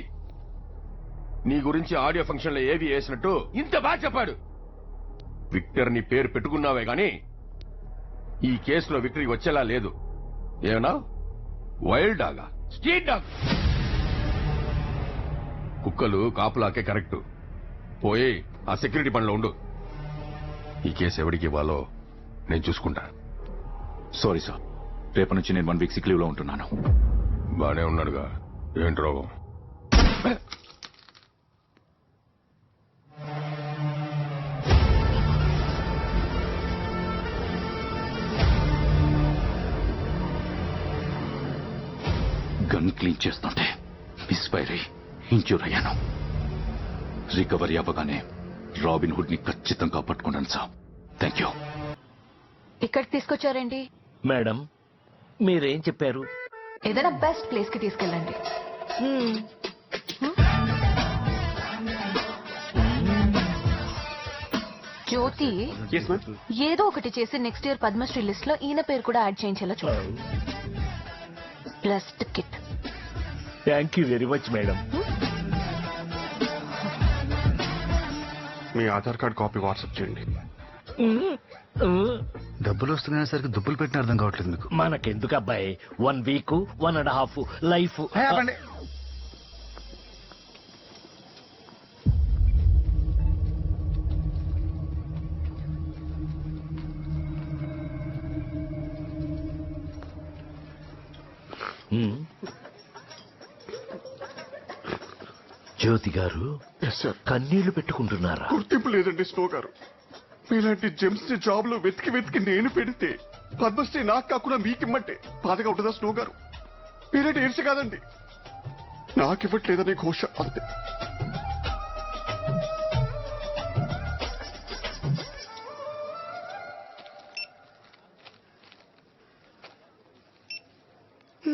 నీ గురించి ఆడియో ఫంక్షన్ లో ఏవి వేసినట్టు ఇంత బాగా చెప్పాడు. విక్టర్ నీ పేరు పెట్టుకున్నావే గాని ఈ కేసులో విక్టరీ వచ్చేలా లేదు. ఏమన్నా వైల్డ్ డాగా, స్ట్రీట్ డాగ్? కుక్కలు కాపులాకే కరెక్ట్. పోయి ఆ సెక్యూరిటీ పనిలో ఉండు. ఈ కేసు ఎవరికి ఇవ్వాలో నేను చూసుకుంటా. సారీ సార్, రేపటి నుంచి నేను 1 వీక్ సిక్ లీవ్ లో ఉంటున్నాను. బానే ఉన్నాడుగా, ఏంటి రోగం? గన్ క్లీన్ చేస్తుంటే మిస్ఫైర్ అయి ఇంజ్యూర్ అయ్యాను. రికవరీ అవ్వగానే రాబిన్ హుడ్ ని ఖచ్చితంగా పట్టుకున్నాను సార్. Thank you. ఇక్కడికి తీసుకొచ్చారేంటి? మేడం, మీరేం చెప్పారు? ఏదైనా బెస్ట్ ప్లేస్ కి తీసుకెళ్ళండి. జ్యోతి Yes, ma'am. ఏదో ఒకటి చేసి నెక్స్ట్ ఇయర్ పద్మశ్రీ లిస్ట్ లో ఈయన పేరు కూడా యాడ్ చేయించేలా చూడండి. Plus ticket. Thank you very much madam. Me Aadhaar card copy WhatsApp చేయండి. డబ్బులు వస్తున్నాయనేసరికి దుబ్బులు పెట్టిన అర్థం కావట్లేదు మీకు. మనకెందుకు అబ్బాయి, 1 వీక్ 1.5 లైఫ్. జ్యోతి గారు కన్నీళ్లు పెట్టుకుంటున్నారా? గుర్తింపు లేదండి స్నో గారు. మీలాంటి జెమ్స్ ని జాబ్ లో వెతికి వెతికి నేను పెడితే పద్మశ్రీ నాకు కాకుండా మీకిమ్మంటే బాధగా ఉంటుందా స్నో గారు? మీరేంటి ఏడ్చి కాదండి, నాకివ్వట్లేదనే ఘోష అంతే.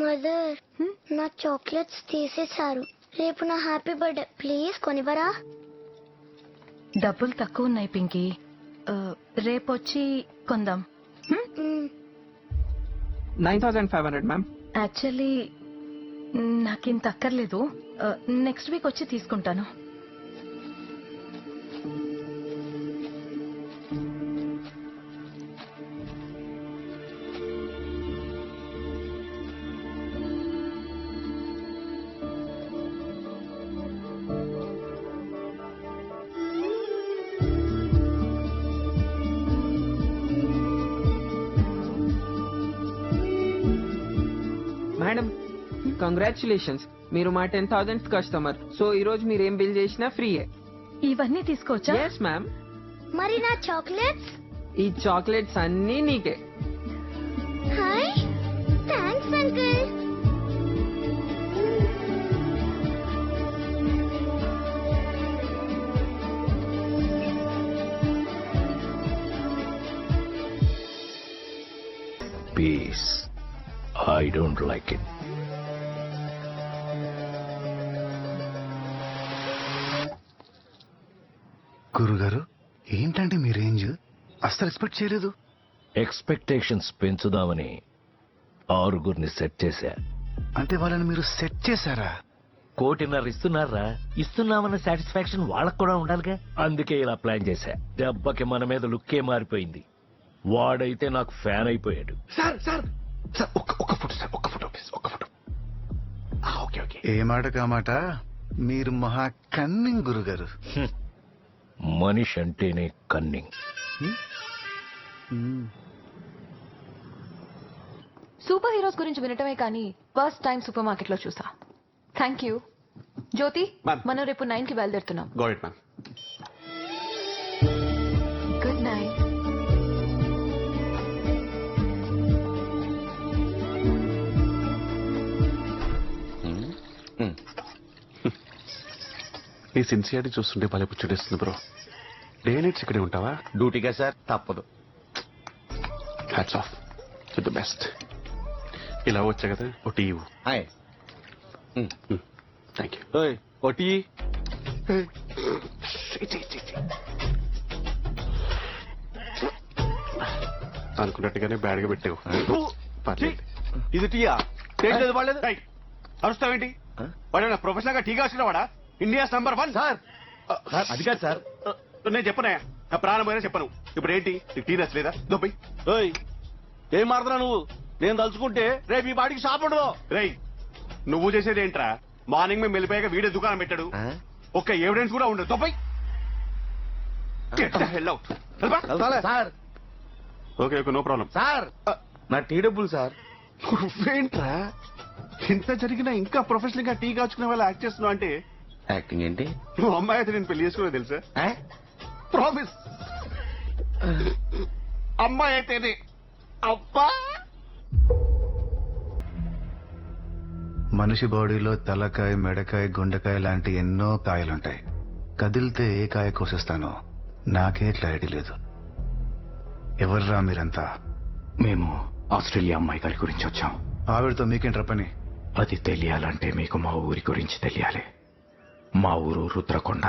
మదర్, నా చాక్లెట్స్ తీసేశారు. రేపు నా హ్యాపీ బర్త్డే, ప్లీజ్ కొనివరా? డబ్బులు తక్కువ ఉన్నాయి పింకీ, రేపొచ్చి కొందాం. 9,500 మ్యామ్. యాక్చువల్లీ నాకింత అక్కర్లేదు, నెక్స్ట్ వీక్ వచ్చి తీసుకుంటాను. మేడం కంగ్రాచులేషన్స్, మీరు మా 10,000th కస్టమర్. సో ఈ రోజు మీరు ఏం బిల్ చేసినా ఫ్రీయే. ఇవన్నీ తీసుకోవచ్చా? Yes ma'am. మరి నా చాక్లెట్స్? ఈ చాక్లెట్స్ అన్నీ నీకే. Hi, thanks uncle. Peace, I don't like it. గురుగారు ఏంటంటే మీ రేంజ్ అస్సలు ఎక్స్పెక్ట్ చేయలేదు. ఎక్స్పెక్టేషన్స్ పెంచుదామని 6 సెట్ చేశా. అంటే వాళ్ళని మీరు సెట్ చేశారా? 1.5 ఇస్తున్నారా? ఇస్తున్నామన్న సాటిస్ఫాక్షన్ వాళ్ళకు కూడా ఉండాలిగా. అందుకే ఇలా ప్లాన్ చేశా. దెబ్బకి మన మీద లుక్కే మారిపోయింది. వాడైతే నాకు ఫ్యాన్ అయిపోయాడు. సార్ సార్ సార్ ఒక్క ఫోటో సార్, ఒక్క ఫోటో ప్లీజ్, ఒక్క ఫోటో. Okay okay. ఏ మాట కామాట మీరు మహా కన్నింగ్ గురుగారు. మనిషి అంటేనే కన్నింగ్. సూపర్ హీరోస్ గురించి వినటమే కానీ ఫస్ట్ టైం సూపర్ మార్కెట్ లో చూసా. Thank you. జ్యోతి, మనం రేపు 9 కి బయలుదేరుతున్నాం. Go it ma'am. Good night. నీ సిన్సియారిటీ చూస్తుంటే భలే పుచ్చడేస్తుంది బ్రో. డే నైట్స్ ఇక్కడే ఉంటావా? డ్యూటీగా సార్, తప్పదు. Hats off to the best. ఇలా వచ్చా కదా ఓ టీ ఇవ్వు. Thank you. ఓ టీ. అనుకున్నట్టుగానే బ్యాడ్ గా పెట్టావు. పర్లేదు. ఇది టీయా? టేస్ట్ లేదు, పడలేదు. అరుస్తావేంటి? వాడు ప్రొఫెషనల్ గా టీ కాసుకున్నావాడా? India's number 1 sir. అది కాదు సార్, నేను చెప్పనా, నా ప్రాణమైనా చెప్పను. ఇప్పుడు ఏంటి టీ నచ్చలేదా? దొబ్బై. ఏం మారుతున్నా నువ్వు? నేను తలుచుకుంటే రేపు ఈ బాడికి షాప్ ఉండదు. రేయ్, నువ్వు చేసేది ఏంట్రా? మార్నింగ్ మేము వెళ్ళిపోయాక వీడే దుకాణం పెట్టాడు. ఒక్క ఎవిడెన్స్ కూడా ఉండదు. దొబ్బై. Sir. Okay okay, no problem. Sir నా టీ డబ్బులు సార్. నువ్వేంట్రా ఇంత జరిగినా ఇంకా ప్రొఫెషనల్ గా టీ కాచుకునే వాళ్ళు యాక్ట్ చేస్తున్నావు అంటే? యాక్టింగ్ ఏంటి? నువ్వు అమ్మాయి అయితే నేను పెళ్లి చేసుకునే తెలుసా? ప్రామిస్. అమ్మాయి అయితేనే. అబ్బా, మనిషి బాడీలో తలకాయ, మెడకాయ, గుండెకాయ లాంటి ఎన్నో కాయలుంటాయి. కదిలితే ఏ కాయ కోసేస్తానో నాకే క్లారిటీ లేదు. ఎవర్రా మీరంతా? మేము ఆస్ట్రేలియా అమ్మాయి గారి గురించి వచ్చాం. ఆవిడతో మీకేంట్రా పని? అది తెలియాలంటే మీకు మా ఊరి గురించి తెలియాలి. మా ఊరు రుద్రకొండ,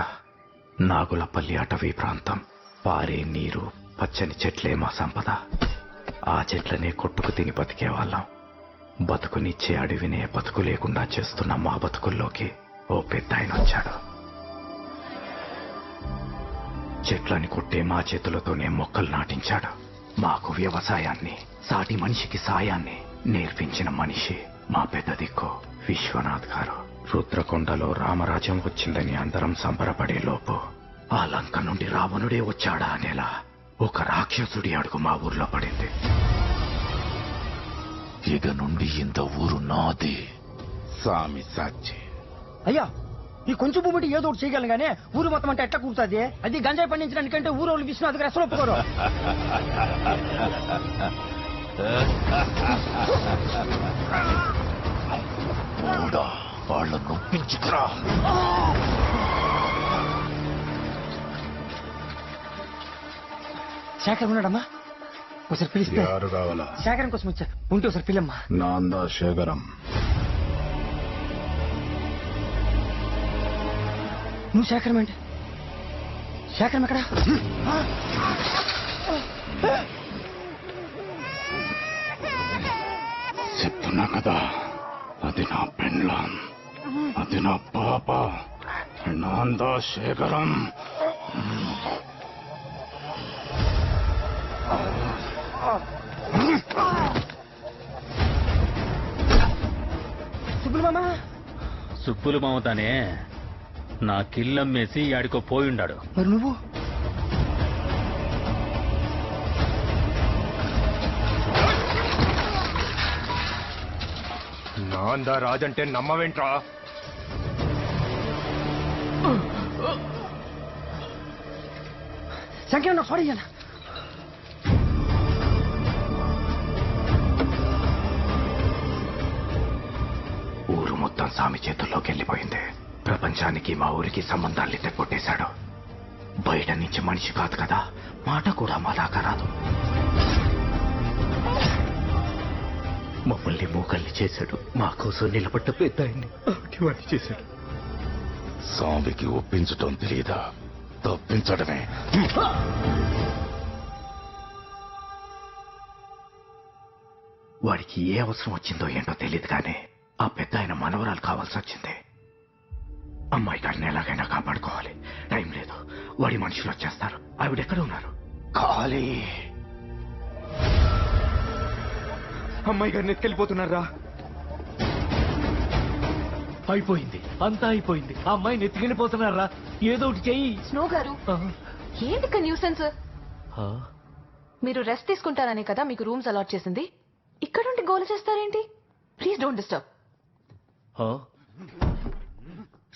నాగులపల్లి అటవీ ప్రాంతం. పారే నీరు, పచ్చని చెట్లే మా సంపద. ఆ చెట్లనే కొట్టుకు తిని బతికేవాళ్ళం. బతుకునిచ్చే అడవినే బతుకు లేకుండా చేస్తున్న మా బతుకుల్లోకి ఓ పెద్ద ఆయన వచ్చాడు. చెట్లని కొట్టే మా చేతులతోనే మొక్కలు నాటించాడు. మాకు వ్యవసాయాన్ని, సాటి మనిషికి సాయాన్ని నేర్పించిన మనిషి మా పెద్ద దిక్కు విశ్వనాథ్ గారు. రుద్రకొండలో రామరాజ్యం వచ్చిందని అందరం సంబరపడే లోపు ఆ లంక నుండి రావణుడే వచ్చాడా అనేలా ఒక రాక్షసుడి అడుగు మా ఊర్లో పడింది. ఇక నుండి ఇంత ఊరు నాది. స్వామి సాక్షి. అయ్యా, ఈ కొంచెం భూమిటి ఏదో ఒకటి చేయగలను గానీ ఊరు మొత్తం అంటే ఎట్లా కూర్చుంది? అది గంజాయి పండించడానికంటే ఊరోళ్ళు విశ్వనాథ్ గారు అసలు ఒప్పుకోరు. వాళ్ళను నొప్పించుకురా. శేఖర్ ఉన్నాడమ్మా, ఒకసారి పిలిస్తే. యారు కావాలా? శేఖరం కోసం వచ్చా, ఉంటే ఒకసారి పిల్లమ్మా. నాందా శేఖరం. నువ్వు శేఖరం ఏంటి? శేఖరం ఎక్కడా? చెప్తున్నా కదా, అది నా పెండ్లాం, అది నా పాప. నాందా శేఖరం. సుబ్బులు మామ. సుబ్బులు మామతానే నా కిల్లమ్మేసి ఆడికో పోయిండాడు. మరి నువ్వు? నాందా రాజంటే నమ్మవేంట్రా? శంకరన్న సారీ అన్న. ఊరు మొత్తం స్వామి చేతుల్లోకి వెళ్ళిపోయింది. ప్రపంచానికి మా ఊరికి సంబంధాల్ని తెగొట్టేశాడు. బయట నుంచి మనిషి కాదు కదా, మాట కూడా మా దాకా రాదు. మమ్మల్ని మూకల్ని చేశాడు. మా కోసం నిలబడ్డ పెద్ద ఆయన్ని వాడిని చేశాడు. స్వామికి ఒప్పించటం తెలియదా, తప్పించడమే. వాడికి ఏ అవసరం వచ్చిందో ఏంటో తెలియదు కానీ ఆ పెద్ద ఆయన మనవరాలు కావాల్సి వచ్చింది. అమ్మాయి గారిని ఎలాగైనా కాపాడుకోవాలి. టైం లేదు, వాడి మనుషులు వచ్చేస్తారు. ఆవిడెక్కడ ఉన్నారు? ఖాళీ. అమ్మాయి గారిని ఎత్తుకెళ్ళిపోతున్నారా? అయిపోయింది, అంతా అయిపోయింది. ఆ అమ్మాయిని ఎత్తుకెళ్ళిపోతున్నారా? ఏదో ఒకటి చెయ్యి. స్నో గారు, ఏంటి న్యూసెన్స్? మీరు రెస్ట్ తీసుకుంటారనే కదా మీకు రూమ్స్ అలాట్ చేసింది. ఇక్కడుండి గోల చేస్తారేంటి? Please don't disturb.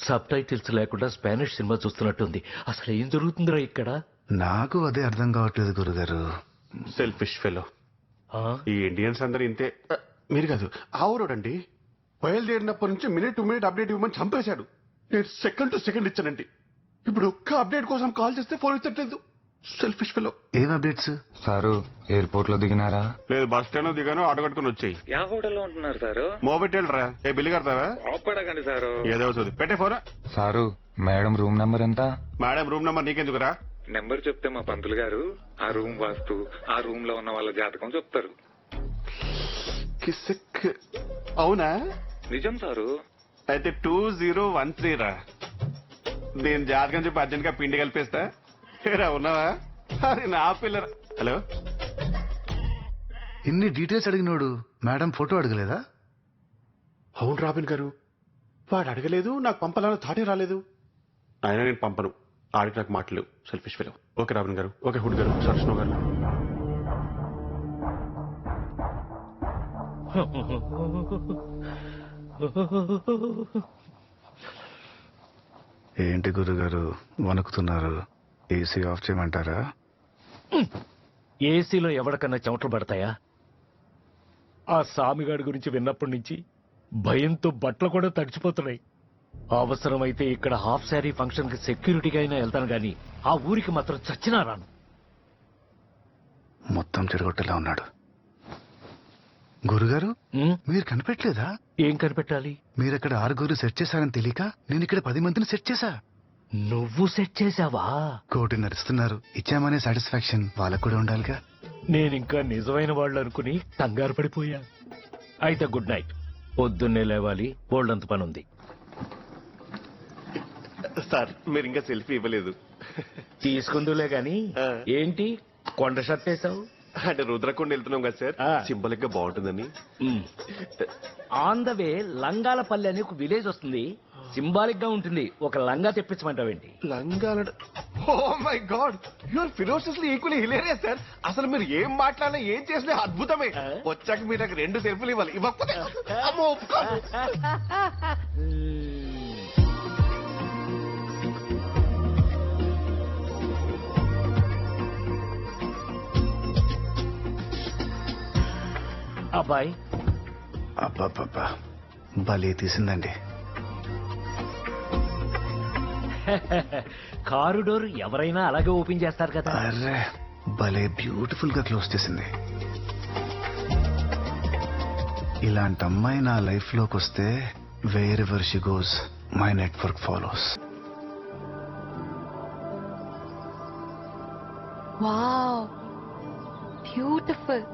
Subtitles లేకుండా స్పానిష్ సినిమా చూస్తున్నట్టుంది. అసలు ఏం జరుగుతుందిరా ఇక్కడ? నాకు అదే అర్థం కావట్లేదు గురుగారు. Selfish fellow. ఈ ఇండియన్స్ అందరూ ఇంతే. మీరు కాదు, ఆ ఊరోడండి బయలుదేరినప్పటి నుంచి మినిట్ టు మినిట్ అప్డేట్ ఇవ్వమని చంపేశాడు. నేను సెకండ్ టు సెకండ్ ఇచ్చానండి. ఇప్పుడు ఒక్క అప్డేట్ కోసం కాల్ చేస్తే ఫోన్ ఇచ్చట్లేదు. Selfish fellow. ఏం అప్డేట్స్? సారు ఎయిర్పోర్ట్ లో దిగినారా? లేదు, బస్ స్టాండ్ లో దిగాను. ఆటో కట్టుకుని వచ్చాయి. యా హోటల్లో ఉంటున్నారు సారు? మోబెట్టేళ్ళరా. ఏ బిల్లు కడతావా? ఆపడకండి సారు. ఏదో చదువు పెట్టే phone. Sir madam room number ఎంత? మేడం రూమ్ నెంబర్ నీకెందుకురా? నెంబర్ చెప్తే మా పంతులు గారు ఆ రూమ్ వాస్తు, ఆ రూమ్ లో ఉన్న వాళ్ళ జాతకం చెప్తారు. కిసక్. అవునా? నిజం సారు. అయితే 2013 రా. నేను జాతకం చెప్పి అర్జెంట్ గా పిండి కలిపేస్తా. ఉన్నావా? అది నా పిల్లరా. హలో, ఇన్ని డీటెయిల్స్ అడిగినోడు మేడం ఫోటో అడగలేదా? అవును రాబిన్ గారు, వాడు అడగలేదు, నాకు పంపాలన్న థాటే రాలేదు. అయినా నేను పంపను. ఆడికి నాకు మాటలు. Selfish fellow. ఓకే రాబిన్ గారు, ఓకే హుడ్ గారు, సారీ స్నో గారు. ఏంటి గురుగారు వణుకుతున్నారు? ఏసీ ఆఫ్ చేయమంటారా? ఏసీలో ఎవరికన్నా చెమటలు పడతాయా? ఆ సామిగాడి గురించి విన్నప్పటి నుంచి భయంతో బట్టలు కూడా తడిచిపోతున్నాయి. అవసరమైతే ఇక్కడ హాఫ్ శారీ ఫంక్షన్ కి సెక్యూరిటీగా అయినా వెళ్తాను గాని ఆ ఊరికి మాత్రం చచ్చినా రాను. మొత్తం చెడగొట్టేలా ఉన్నాడు. గురుగారు మీరు కనిపెట్టలేదా? ఏం కనిపెట్టాలి? మీరు అక్కడ 6 సెట్ చేశారని తెలియక నేను ఇక్కడ 10 మందిని సెట్ చేశా. నువ్వు సెట్ చేసావా? కోటిన్నర ఇస్తున్నారు. ఇచ్చామనే సాటిస్ఫాక్షన్ వాళ్ళకు కూడా ఉండాలిగా. నేనింకా నిజమైన వాళ్ళు అనుకుని కంగారు పడిపోయా. అయితే గుడ్ నైట్. పొద్దున్నే లేవాలి, బోల్డంత పని ఉంది. సార్ మీరు ఇంకా సెల్ఫీ ఇవ్వలేదు. తీసుకుందులే గాని ఏంటి కొండ షర్ట్ వేసావు? అంటే రుద్రకొండ వెళ్తున్నాం కదా సార్, సింబలిక్ గా బాగుంటుందని. ఆన్ ద వే లంగాలపల్లి అని ఒక విలేజ్ వస్తుంది, సింబాలిక్ గా ఉంటుంది. ఒక లంగా తెప్పించమంటావేంటి? లంగాల oh my god, you are ferociously equally hilarious sir. అసలు మీరు ఏం మాట్లాడినా ఏం చేసినా అద్భుతమే. వచ్చాక మీరు నాకు 2 సెల్ఫీలు ఇవ్వాలి. ఇవ్వకపోతే అమ్మో ఒప్పుకోను. అబ్బాయి అబ్బాబ్బా భలే తీసిందండి. కారు డోర్ ఎవరైనా అలాగే ఓపెన్ చేస్తారు కదా. అరే భలే బ్యూటిఫుల్ గా క్లోజ్ చేసింది. ఇలాంటి అమ్మాయి నా లైఫ్ లోకి వస్తే wherever she goes my network follows. Wow, beautiful.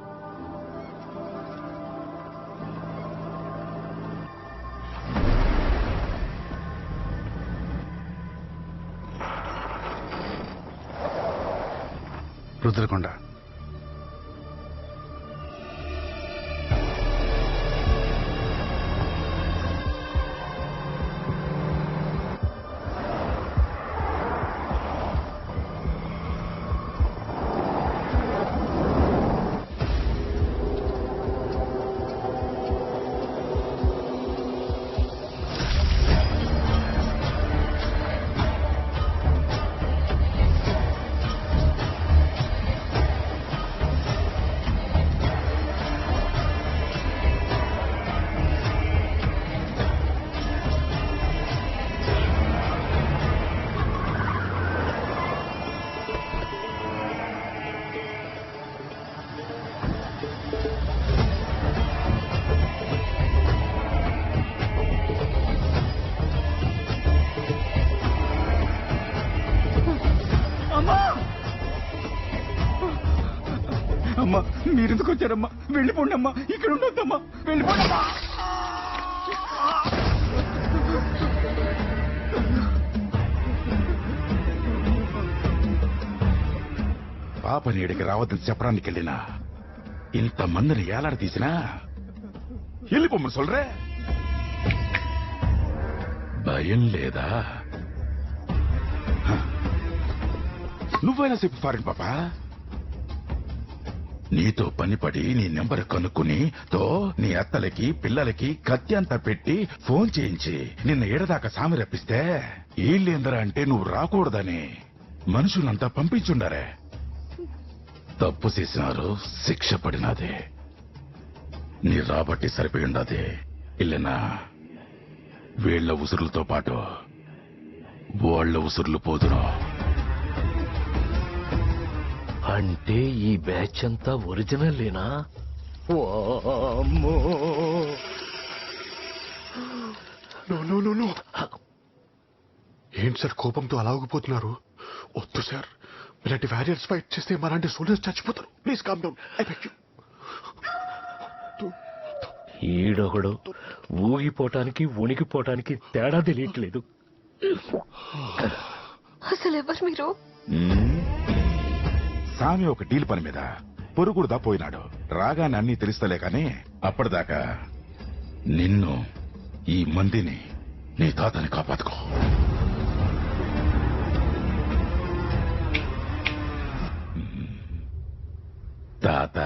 Rudrakonda అమ్మా మీరెందుకు వచ్చారమ్మా? వెళ్ళిపోండి అమ్మా, ఇక్కడ ఉండొద్దమ్మా, వెళ్ళిపోండి అమ్మా. పాప నీడికి రావద్దని చెప్పడానికి వెళ్ళినా ఇంతమందిని ఏలాడ తీసినా వెళ్ళిపోమని సొల్రే. భయం లేదా? నువ్వైనా చెప్పు ఫారిన్ పాపా. నీతో పనిపడి నీ నెంబర్ కనుక్కుని నీ అత్తలకి పిల్లలకి కత్తి అంతా పెట్టి ఫోన్ చేయించి నిన్న ఏడదాకా సామి రప్పిస్తే వీళ్ళేందరా అంటే నువ్వు రాకూడదని మనుషులంతా పంపించుండారే. తప్పు చేసినారు, శిక్ష పడినదే. నీ రాబట్టి సరిపోయిండదే. ఇల్లెనా వీళ్ల ఉసురులతో పాటు వాళ్ళ ఉసురులు పోదును. అంటే ఈ బ్యాచ్ అంతా ఒరిజినల్లేనా? ఏంటి సార్ కోపంతో అలా ఊగిపోతున్నారు? వద్దు సార్, ఇలాంటి వ్యారియర్స్ ఫైట్ చేస్తే మలాంటి సోల్జర్స్ చచ్చిపోతారు. Please calm down, I beg you. ఈడొకడు ఊగిపోవటానికి ఉనికిపోవటానికి తేడా తెలియట్లేదు. అసలు ఎవరు మీరు? సామి ఒక డీల్ పని మీద పొరుగుడుదా పోయినాడు. రాగానే అన్నీ తెలుస్తలే కాని అప్పటిదాకా నిన్ను ఈ మందిని నీ తాతని కాపాదుకో. తాత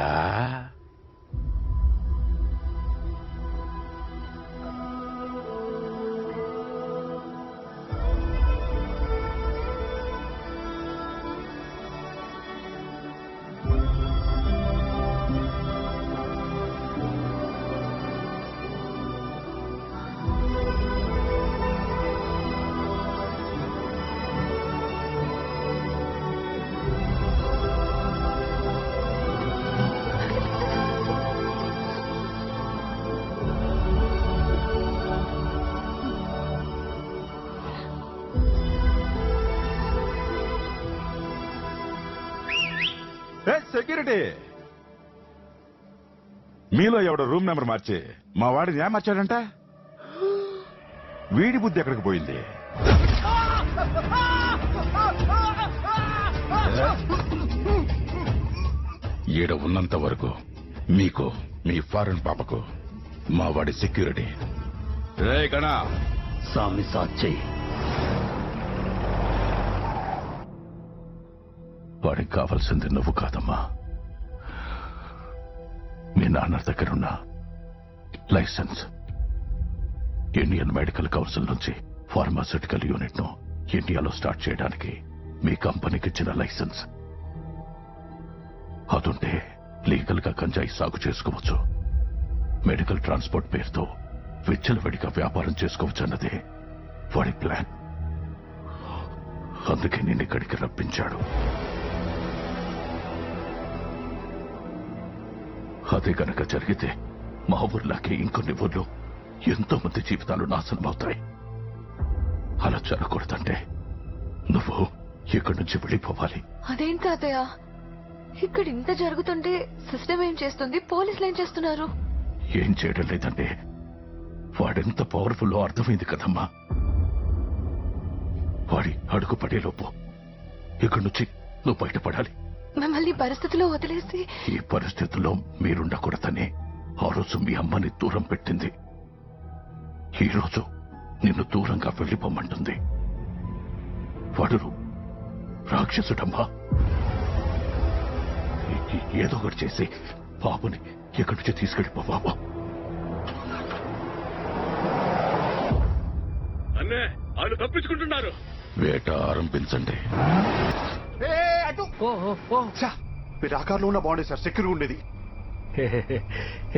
సెక్యూరిటీ మీలో ఎవడో రూమ్ నెంబర్ మార్చి మా వాడిని ఏమార్చాడంట. వీడి బుద్ధి ఎక్కడికి పోయింది? ఈడ ఉన్నంత వరకు మీకు మీ ఫారెన్ పాపకు మా వాడి సెక్యూరిటీ. రే గణా, సామి సాచి వాడికి కావాల్సింది నువ్వు కాదమ్మా, మీ నాన్న దగ్గరున్న లైసెన్స్. ఇండియన్ మెడికల్ కౌన్సిల్ నుంచి ఫార్మాస్యూటికల్ యూనిట్ ను ఇండియాలో స్టార్ట్ చేయడానికి మీ కంపెనీకి ఇచ్చిన లైసెన్స్. అదుంటే లీగల్ గా గంజాయి సాగు చేసుకోవచ్చు, మెడికల్ ట్రాన్స్పోర్ట్ పేరుతో విచ్చలవిడిగా వ్యాపారం చేసుకోవచ్చు అన్నదే వాడి ప్లాన్. అందుకే నేను ఇక్కడికి రప్పించాడు. అదే కనుక జరిగితే మా ఊర్లాకే ఇంకొన్ని ఊర్లు ఎంతో మంది జీవితాలు నాశనం అవుతాయి. అలా జరగకూడదంటే నువ్వు ఇక్కడి నుంచి వెళ్ళిపోవాలి. అదేంటి తాతయ్య, ఇక్కడ ఇంత జరుగుతుంటే సిస్టమ్ ఏం చేస్తుంది, పోలీసులు ఏం చేస్తున్నారు? ఏం చేయడం లేదంటే వాడెంత పవర్ఫుల్లో అర్థమైంది కదమ్మా. వాడి అడుగు పడేలోపు ఇక్కడి నుంచి నువ్వు బయటపడాలి. మిమ్మల్ని పరిస్థితిలో వదిలేసి ఈ పరిస్థితుల్లో మీరుండకూడదని ఆ రోజు మీ అమ్మని దూరం పెట్టింది. ఈ రోజు నిన్ను దూరంగా వెళ్ళిపోమంటుంది. వాడు రాక్షసుడమ్మా. ఏదో ఒకటి చేసి బాబుని ఎక్కడి నుంచి తీసుకెళ్ళిపో బాబు. అన్నే వాళ్ళు తప్పించుకుంటున్నారు. వేట ఆరంభించండి. మీరు ఆకారంలో ఉన్న బాగుండే సార్, సెక్యూర్ ఉండేది.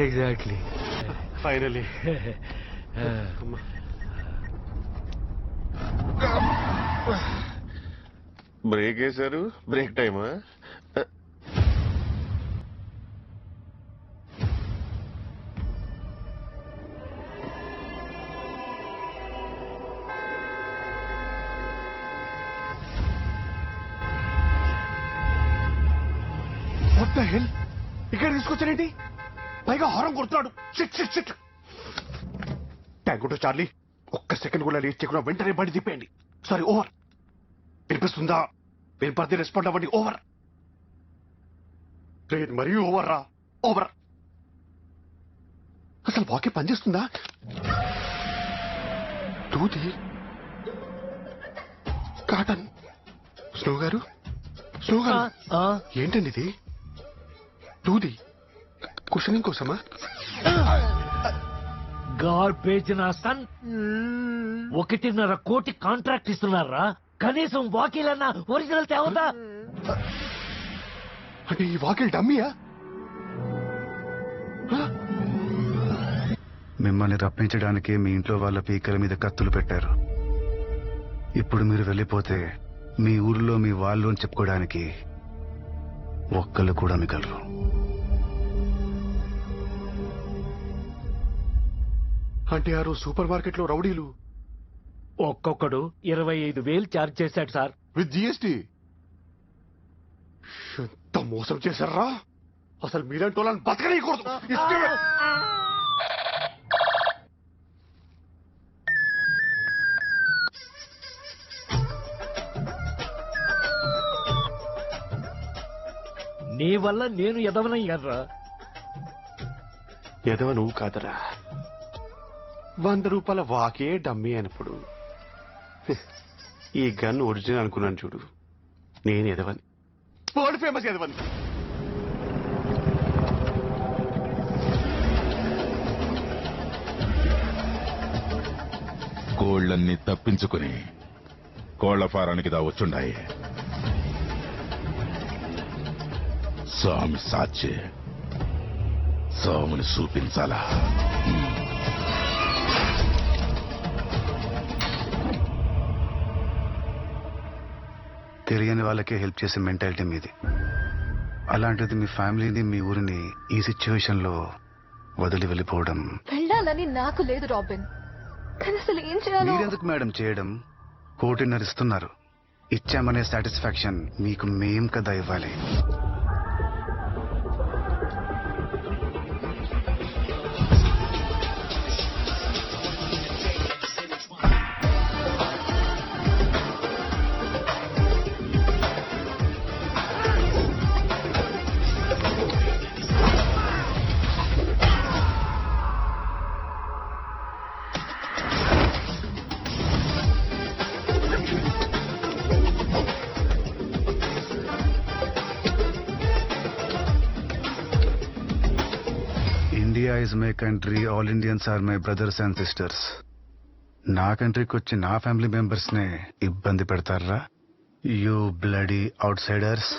ఎగ్జాక్ట్లీ. ఫైనలీ బ్రేక్ వేశారు. బ్రేక్ టైమా? ఇక్కడ తీసుకొచ్చారేంటి? పైగా హారం కొడుతున్నాడు. Thank you Charlie. ఒక్క సెకండ్ కూడా లేట్ చేయకుండా వెంటనే బండి తిప్పేయండి. Sorry, over. వినిపిస్తుందా? వినపడితే రెస్పాండ్ అవ్వండి. ఓవర్. లేదు, మరీ ఓవర్ రా. ఓవర్. అసలు వాకే పనిచేస్తుందా? దూది కాటన్. స్నో గారు, స్నో గారు, ఏంటండి ఇది? దూది కుషనింగ్ కోసమా? గార్బేజ్ నా సన్. 1.5 కోటి కాంట్రాక్ట్ ఇస్తున్నారా? కనీసం వాకిలన్నా ఒరిజినల్ తేవదా? అంటే ఈ వాకిల్ డమ్మీయా? మిమ్మల్ని రప్పించడానికి మీ ఇంట్లో వాళ్ళ పీకల మీద కత్తులు పెట్టారు. ఇప్పుడు మీరు వెళ్ళిపోతే మీ ఊర్లో మీ వాళ్ళు అని చెప్పుకోవడానికి ఒక్కళ్ళు కూడా మిగలరు. అంటే ఆ రోజు సూపర్ మార్కెట్ లో రౌడీలు ఒక్కొక్కడు 25,000 ఛార్జ్ చేశాడు సార్, విత్ జిఎస్టీ. ఎంత మోసం చేశారా? అసలు మీరంటూ వాళ్ళని బతకనీయకూడదు. నీ వల్ల నేను ఎదవనయ్యారా? ఎదవ నువ్వు కాదరా. 100 రూపాయల వాకే డమ్మీ అన్నప్పుడు ఈ గన్ ఒరిజినల్ అనుకున్నాను చూడు. నేను ఎదవని, వరల్డ్ ఫేమస్ ఎదవని. కోళ్లన్నీ తప్పించుకుని కోళ్ల ఫారానికి దా వచ్చుండాయి. స్వామి సాక్షి స్వామిని చూపించాలా? తెలియని వాళ్ళకే హెల్ప్ చేసే మెంటాలిటీ మీది. అలాంటిది మీ ఫ్యామిలీని మీ ఊరిని ఈ సిచ్యువేషన్ లో వదిలి వెళ్ళిపోవడం. వెళ్ళాలని నాకు లేదు రాబిన్, కానీ అసలు ఏం చేయాలి? మీరెందుకు మేడం చేయడం? 1.5 కోటి ఇస్తున్నారు. ఇచ్చామనే సాటిస్ఫాక్షన్ మీకు మేం కదా ఇవ్వాలి. India is my country, all Indians are my brothers and sisters. నా కంట్రీకి వచ్చి నా ఫ్యామిలీ మెంబర్స్ నే ఇబ్బంది పెడతారా? You bloody outsiders.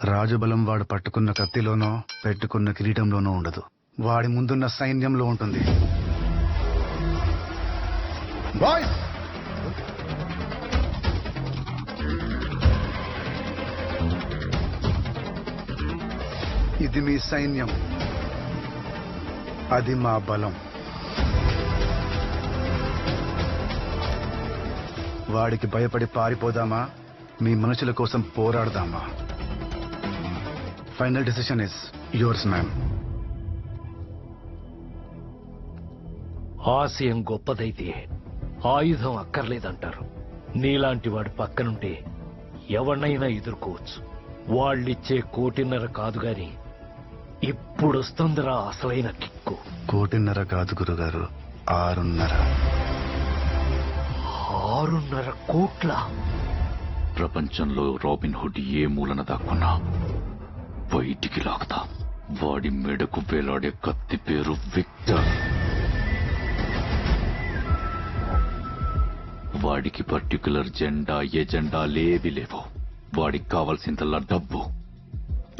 రాజబలం వాడు పట్టుకున్న కత్తిలోనో పెట్టుకున్న కిరీటంలోనో ఉండదు, వాడి ముందున్న సైన్యంలో ఉంటుంది. బాయ్స్, ఇది మీ సైన్యం, అది మా బలం. వాడికి భయపడి పారిపోదామా, మీ మనుషుల కోసం పోరాడదామా? Final decision is yours ma'am. ఆశయం గొప్పదైతే ఆయుధం అక్కర్లేదంటారు. నీలాంటి వాడి పక్కనుంటే ఎవరినైనా ఎదుర్కోవచ్చు. వాళ్ళిచ్చే 1.5 కోటి కాదు గాని ఇప్పుడొస్తుందిరా అసలైన కిక్కు. 1.5 కోటి కాదు గురుగారు, 6.5. 6.5 కోట్ల? ప్రపంచంలో రాబిన్ హుడ్ ఏ మూలన దాక్కున్నా బయటికి లాగుతా. వాడి మెడకు వేలాడే కత్తి పేరు విక్టర్. వాడికి పర్టికులర్ జెండా ఎజెండా లేవి లేవు. వాడికి కావాల్సిందల్లా డబ్బు.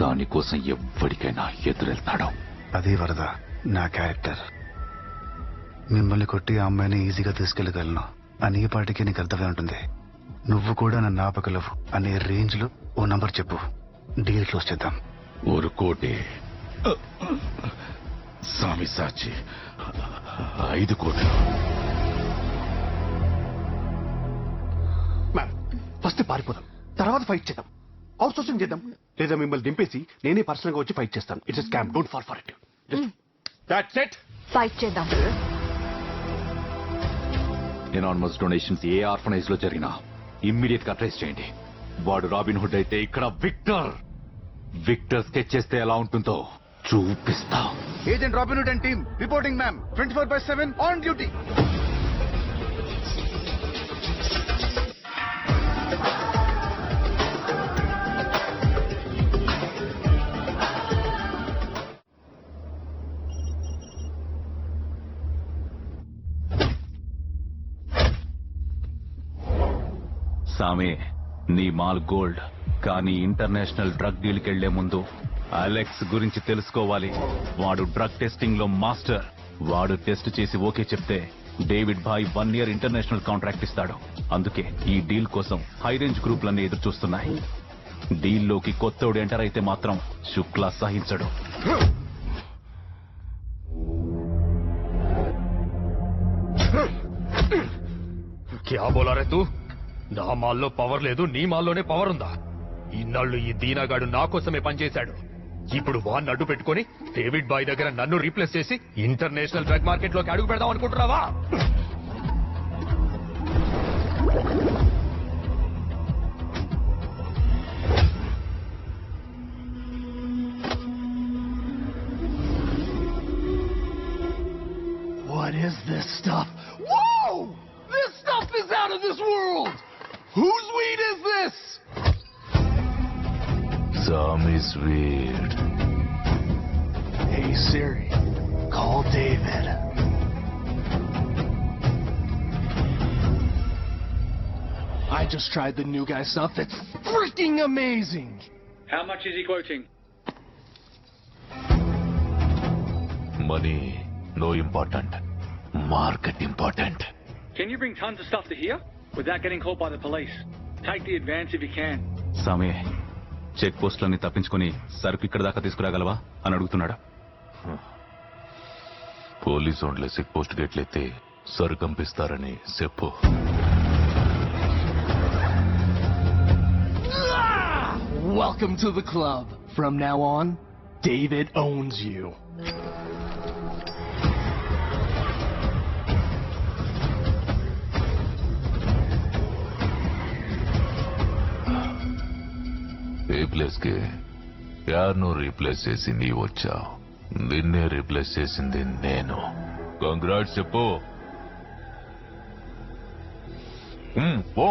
దానికోసం ఎవ్వడికైనా ఎదురెళ్తాడు. అది వరద నా క్యారెక్టర్. మిమ్మల్ని కొట్టి ఆ అమ్మాయిని ఈజీగా తీసుకెళ్లగలను అని ఈ పాటికి నీకు అర్థమై ఉంటుంది. నువ్వు కూడా నన్ను ఆపగలవు అనే రేంజ్ లో ఓ నంబర్ చెప్పు, డీల్ క్లోజ్ చేద్దాం. 1 కోటి స్వామి సాచి, 5 కోట్లు. ఫస్ట్ పారిపోదాం, తర్వాత ఫైట్ చేద్దాం, అవుట్ సోర్సింగ్ చేద్దాం. లేదా మిమ్మల్ని దింపేసి నేనే పర్సనల్ గా వచ్చి ఫైట్ చేస్తాను. It's scam, don't fall for it. That's it. Fight చేద్దాం. ఎనానమస్ డొనేషన్స్ ఏ ఆర్ఫనైజ్ లో జరిగినా ఇమ్మీడియట్ గా ట్రేస్ చేయండి. వాడు రాబిన్ హుడ్ అయితే ఇక్కడ విక్టర్ స్కెచ్ చేస్తే ఎలా ఉంటుందో చూపిస్తా. Agent robin hood and team reporting ma'am 24/7 on duty. సామే, నీ మాల్ గోల్డ్, కానీ ఇంటర్నేషనల్ డ్రగ్ డీల్కి వెళ్లే ముందు అలెక్స్ గురించి తెలుసుకోవాలి. వాడు డ్రగ్ టెస్టింగ్ లో మాస్టర్. వాడు టెస్ట్ చేసి ఓకే చెప్తే డేవిడ్ భాయ్ 1 year ఇంటర్నేషనల్ కాంట్రాక్ట్ ఇస్తాడు. అందుకే ఈ డీల్ కోసం హై రేంజ్ గ్రూపులన్నీ ఎదురు చూస్తున్నాయి. డీల్లోకి కొత్తోడు ఎంటర్ అయితే మాత్రం శుక్లా సహించడు. క్యా బోలా రే తూ? నా మాల్లో పవర్ లేదు, నీ మాల్లోనే పవర్ ఉందా? ఇన్నాళ్ళు ఈ దీనాగాడు నా కోసమే పనిచేశాడు. ఇప్పుడు వాడిని అడ్డు పెట్టుకుని డేవిడ్ బాయ్ దగ్గర నన్ను రీప్లేస్ చేసి ఇంటర్నేషనల్ డ్రగ్ మార్కెట్ లోకి అడుగు పెడదాం అనుకుంటున్నావా? What is this stuff? Whoa! This stuff is out of this world! Whose weed is this? Sammy's weed. Hey Siri, call David. I just tried the new guy stuff. It's freaking amazing. How much is he quoting? Money, no important. Market important. Can you bring tons of stuff to here without getting caught by the police? Take the advance if you can. సామే, check పోస్టులన్నీ తప్పించుకుని సరుకు ఇక్కడ దాకా తీసుకురాగలవా అని అడుగుతున్నాడు. Police వాళ్ళే check post గేట్లెత్తి సరుకు పంపిస్తారని చెప్పు. Welcome to the club. From now on, David owns you. A place కి యార్ను రీప్లేస్ చేసింది వచ్చావు, నిన్నే రీప్లేస్ చేసింది నేను. కంగ్రాట్స్ చెప్పు. ఓ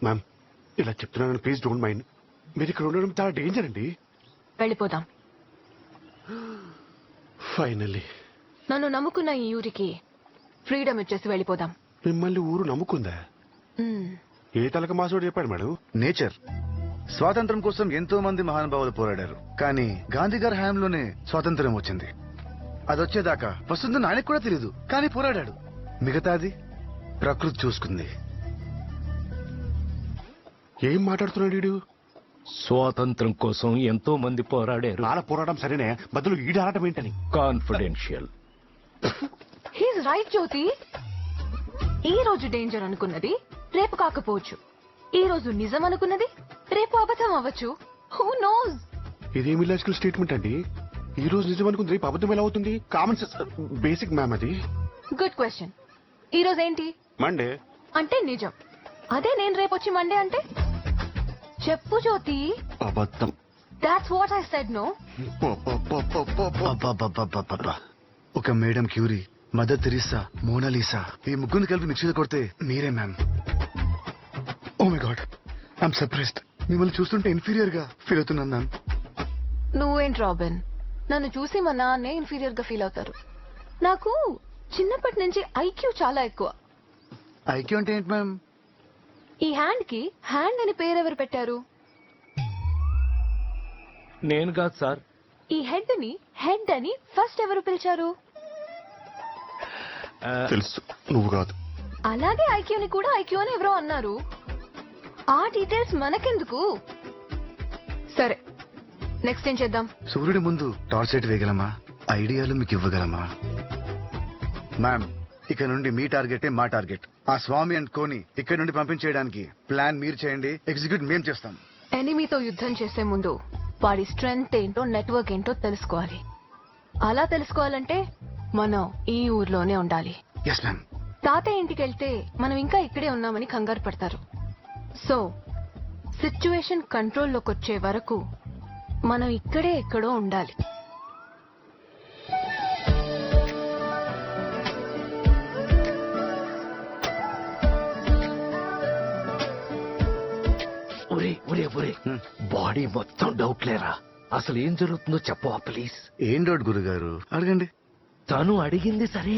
మ్యామ్, ఇలా చెప్తున్నాను, ప్లీజ్ డోంట్ మైండ్. మీరు ఇక్కడ ఉండడం చాలా డేంజర్ అండి. వెళ్ళిపోదాం. ఫైనల్లీ నన్ను నమ్ముకున్న ఈ ఊరికి ఫ్రీడమ్ ఇచ్చేసి వెళ్ళిపోదాం. మిమ్మల్ని ఊరు నమ్ముకుందా? ఏ తలక మాసోడు చెప్పాడు మేడం? నేచర్. స్వాతంత్రం కోసం ఎంతో మంది మహానుభావులు పోరాడారు, కానీ గాంధీ గారి హయాంలోనే స్వాతంత్రం వచ్చింది. అదొచ్చేదాకా వస్తుందని ఆయనకు కూడా తెలియదు, కానీ పోరాడాడు. మిగతాది ప్రకృతి చూసుకుంది. ఏం మాట్లాడుతున్నాడు వీడు? స్వాతంత్రం కోసం ఎంతో మంది పోరాడారు. నాల పోరాటం సరేనే, బదులు ఈడు ఆడటం ఏంటని. కాన్ఫిడెన్షియల్. హీస్ రైట్ జ్యోతి. ఈ రోజు డేంజర్ అనుకున్నది రేపు కాకపోవచ్చు. ఈ రోజు నిజం అనుకున్నది రేపు అబద్ధం అవ్వచ్చు. Who knows? ఇదేం ఇలాజికల్ స్టేట్మెంట్ అండి? ఈ రోజు నిజం అనుకుంది రేపు అబద్ధం ఎలా అవుతుంది? కామన్ సెన్స్, బేసిక్ మ్యామ్ అది. Good question. ఈ రోజు ఏంటి? మండే. అంటే నిజం. అదే నేను రేపు వచ్చి మండే అంటే చెప్పు జ్యోతి. అబద్ధం. That's what I said. No. ఒక madam Curie, Mother Teresa, Mona Lisa, ఈ ముగ్గురిని కలిపి మిక్సీలో కొడితే మీరే ma'am. Oh my god, I'm surprised. మిమ్మల్ని చూస్తుంటే ఇన్ఫీరియర్ గా ఫీల్ అవుతున్నాను మ్యామ్. నువ్వేంటి రాబిన్, నన్ను చూసి మా నాన్నే ఇన్ఫీరియర్ గా ఫీల్ అవుతారు. నాకు చిన్నప్పటి నుంచి ఐక్యూ చాలా ఎక్కువ. ఐక్యూ అంటే ఏంటి మ్యామ్? ఈ హ్యాండ్ కి హ్యాండ్ అని పేరెవరు పెట్టారు? నేను కాదు సార్. ఈ హెడ్ అని ఫస్ట్ ఎవరు పిలిచారు? తెలుసు, నువ్వు కాదు. అలాగే ఐక్యూని కూడా ఐక్యూ అని ఎవరో అన్నారు. ఆ డీటెయిల్స్ మనకెందుకు? సరే, నెక్స్ట్ ఏం చేద్దాం? సూర్యుడి ముందు టార్చ్ లైట్ వేయగలమా? ఐడియాలు మీకు ఇవ్వగలమా? మ్యామ్, ఇక నుండి మీ టార్గెటే మా టార్గెట్. ఆ స్వామి అండ్ కోని ఇక్కడ నుండి పంపించేయడానికి ప్లాన్ మీరు చేయండి, ఎగ్జిక్యూట్ మేం చేస్తాం. ఎనిమీతో యుద్ధం చేసే ముందు వాడి స్ట్రెంగ్త్ ఏంటో, నెట్వర్క్ ఏంటో తెలుసుకోవాలి. అలా తెలుసుకోవాలంటే మనం ఈ ఊర్లోనే ఉండాలి. Yes ma'am. తాతయ్య ఇంటికి వెళ్తే మనం ఇంకా ఇక్కడే ఉన్నామని కంగారు పడతారు. సో సిచ్యువేషన్ కంట్రోల్లోకి వచ్చే వరకు మనం ఇక్కడే ఎక్కడో ఉండాలి. ఒరే బాడీ మొత్తం డౌట్ లేరా? అసలు ఏం జరుగుతుందో చెప్పవా ప్లీజ్? ఏం డౌట్ గురుగారు, అడగండి. తను అడిగింది సరే,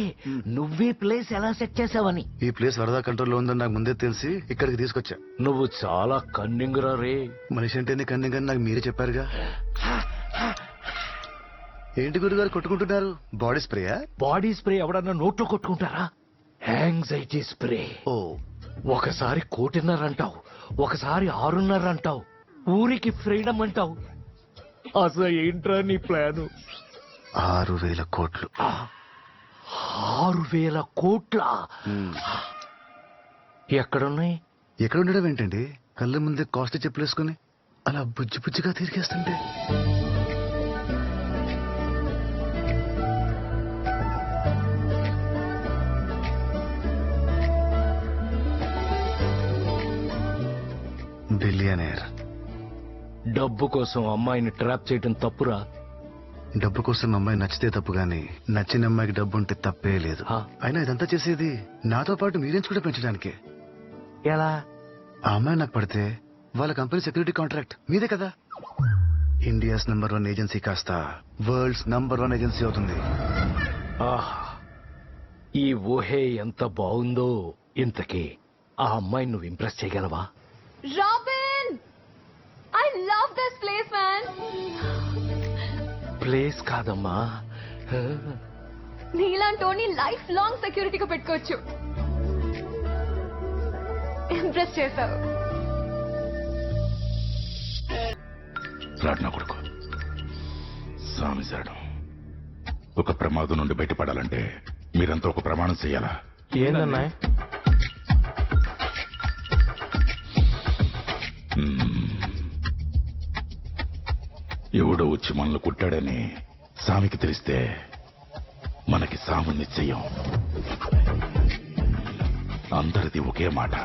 నువ్వే ప్లేస్ ఎలా సెట్ చేసావని. ఈ ప్లేస్ వరదా కంట్రోల్లో ఉందని నాకు ముందే తెలిసి ఇక్కడికి తీసుకొచ్చా. నువ్వు చాలా కన్నింగ్ రా రే. మనిషి అంటేనే కన్నింగ్ అని నాకు మీరే చెప్పారుగా. ఏంటి గురుగారు కొట్టుకుంటున్నారు? బాడీ స్ప్రేయా? బాడీ స్ప్రే ఎవడన్నా నోట్లో కొట్టుకుంటారా? Anxiety spray. ఓ, ఒకసారి 1.5 అంటావు, ఒకసారి 6.5 అంటావు, ఊరికి ఫ్రీడమ్ అంటావు. అసలు ఏంట్రా నీ ప్లాను? 6,000 కోట్లు. 6,000 కోట్ల? ఎక్కడున్నాయి? ఎక్కడ ఉండడం ఏంటండి? కళ్ళ ముందే కాస్ట్ చెప్పులేసుకుని అలా బుజ్జి బుజ్జిగా తిరిగేస్తుంటే. బిలియనేర్. డబ్బు కోసం అమ్మాయిని ట్రాప్ చేయడం తప్పురా? డబ్బు కోసం అమ్మాయి నచ్చితే తప్పు గాని నచ్చిన అమ్మాయికి డబ్బు ఉంటే తప్పే లేదు. అయినా ఇదంతా చేసేది నాతో పాటు మీరెంచి కూడా పెంచడానికే. ఎలా? ఆ అమ్మాయి నాకు పడితే వాళ్ళ కంపెనీ సెక్యూరిటీ కాంట్రాక్ట్ మీదే కదా. ఇండియాస్ నంబర్ 1 ఏజెన్సీ కాస్త వరల్డ్స్ నంబర్ 1 ఏజెన్సీ అవుతుంది. ఈ ఊహే ఎంత బాగుందో. ఇంతకీ ఆ అమ్మాయిని నువ్వు ఇంప్రెస్ చేయగలవా? Robin, I love this place man. Place కాదమ్మా, నీలాంటోని లైఫ్ లాంగ్ సెక్యూరిటీగా పెట్టుకోవచ్చు. ఇంప్రెస్ చేశావు. రాడ్ నా కొడుకు సామిశాడు. ఒక ప్రమాదం నుండి బయటపడాలంటే మీరంతా ఒక ప్రమాణం చెయ్యాలా? ఏందన్నా? ఎవడో వచ్చి మనల్ని కుట్టాడని సామికి తెలిస్తే మనకి సాము నిశ్చయం. అందరిది ఒకే మాట.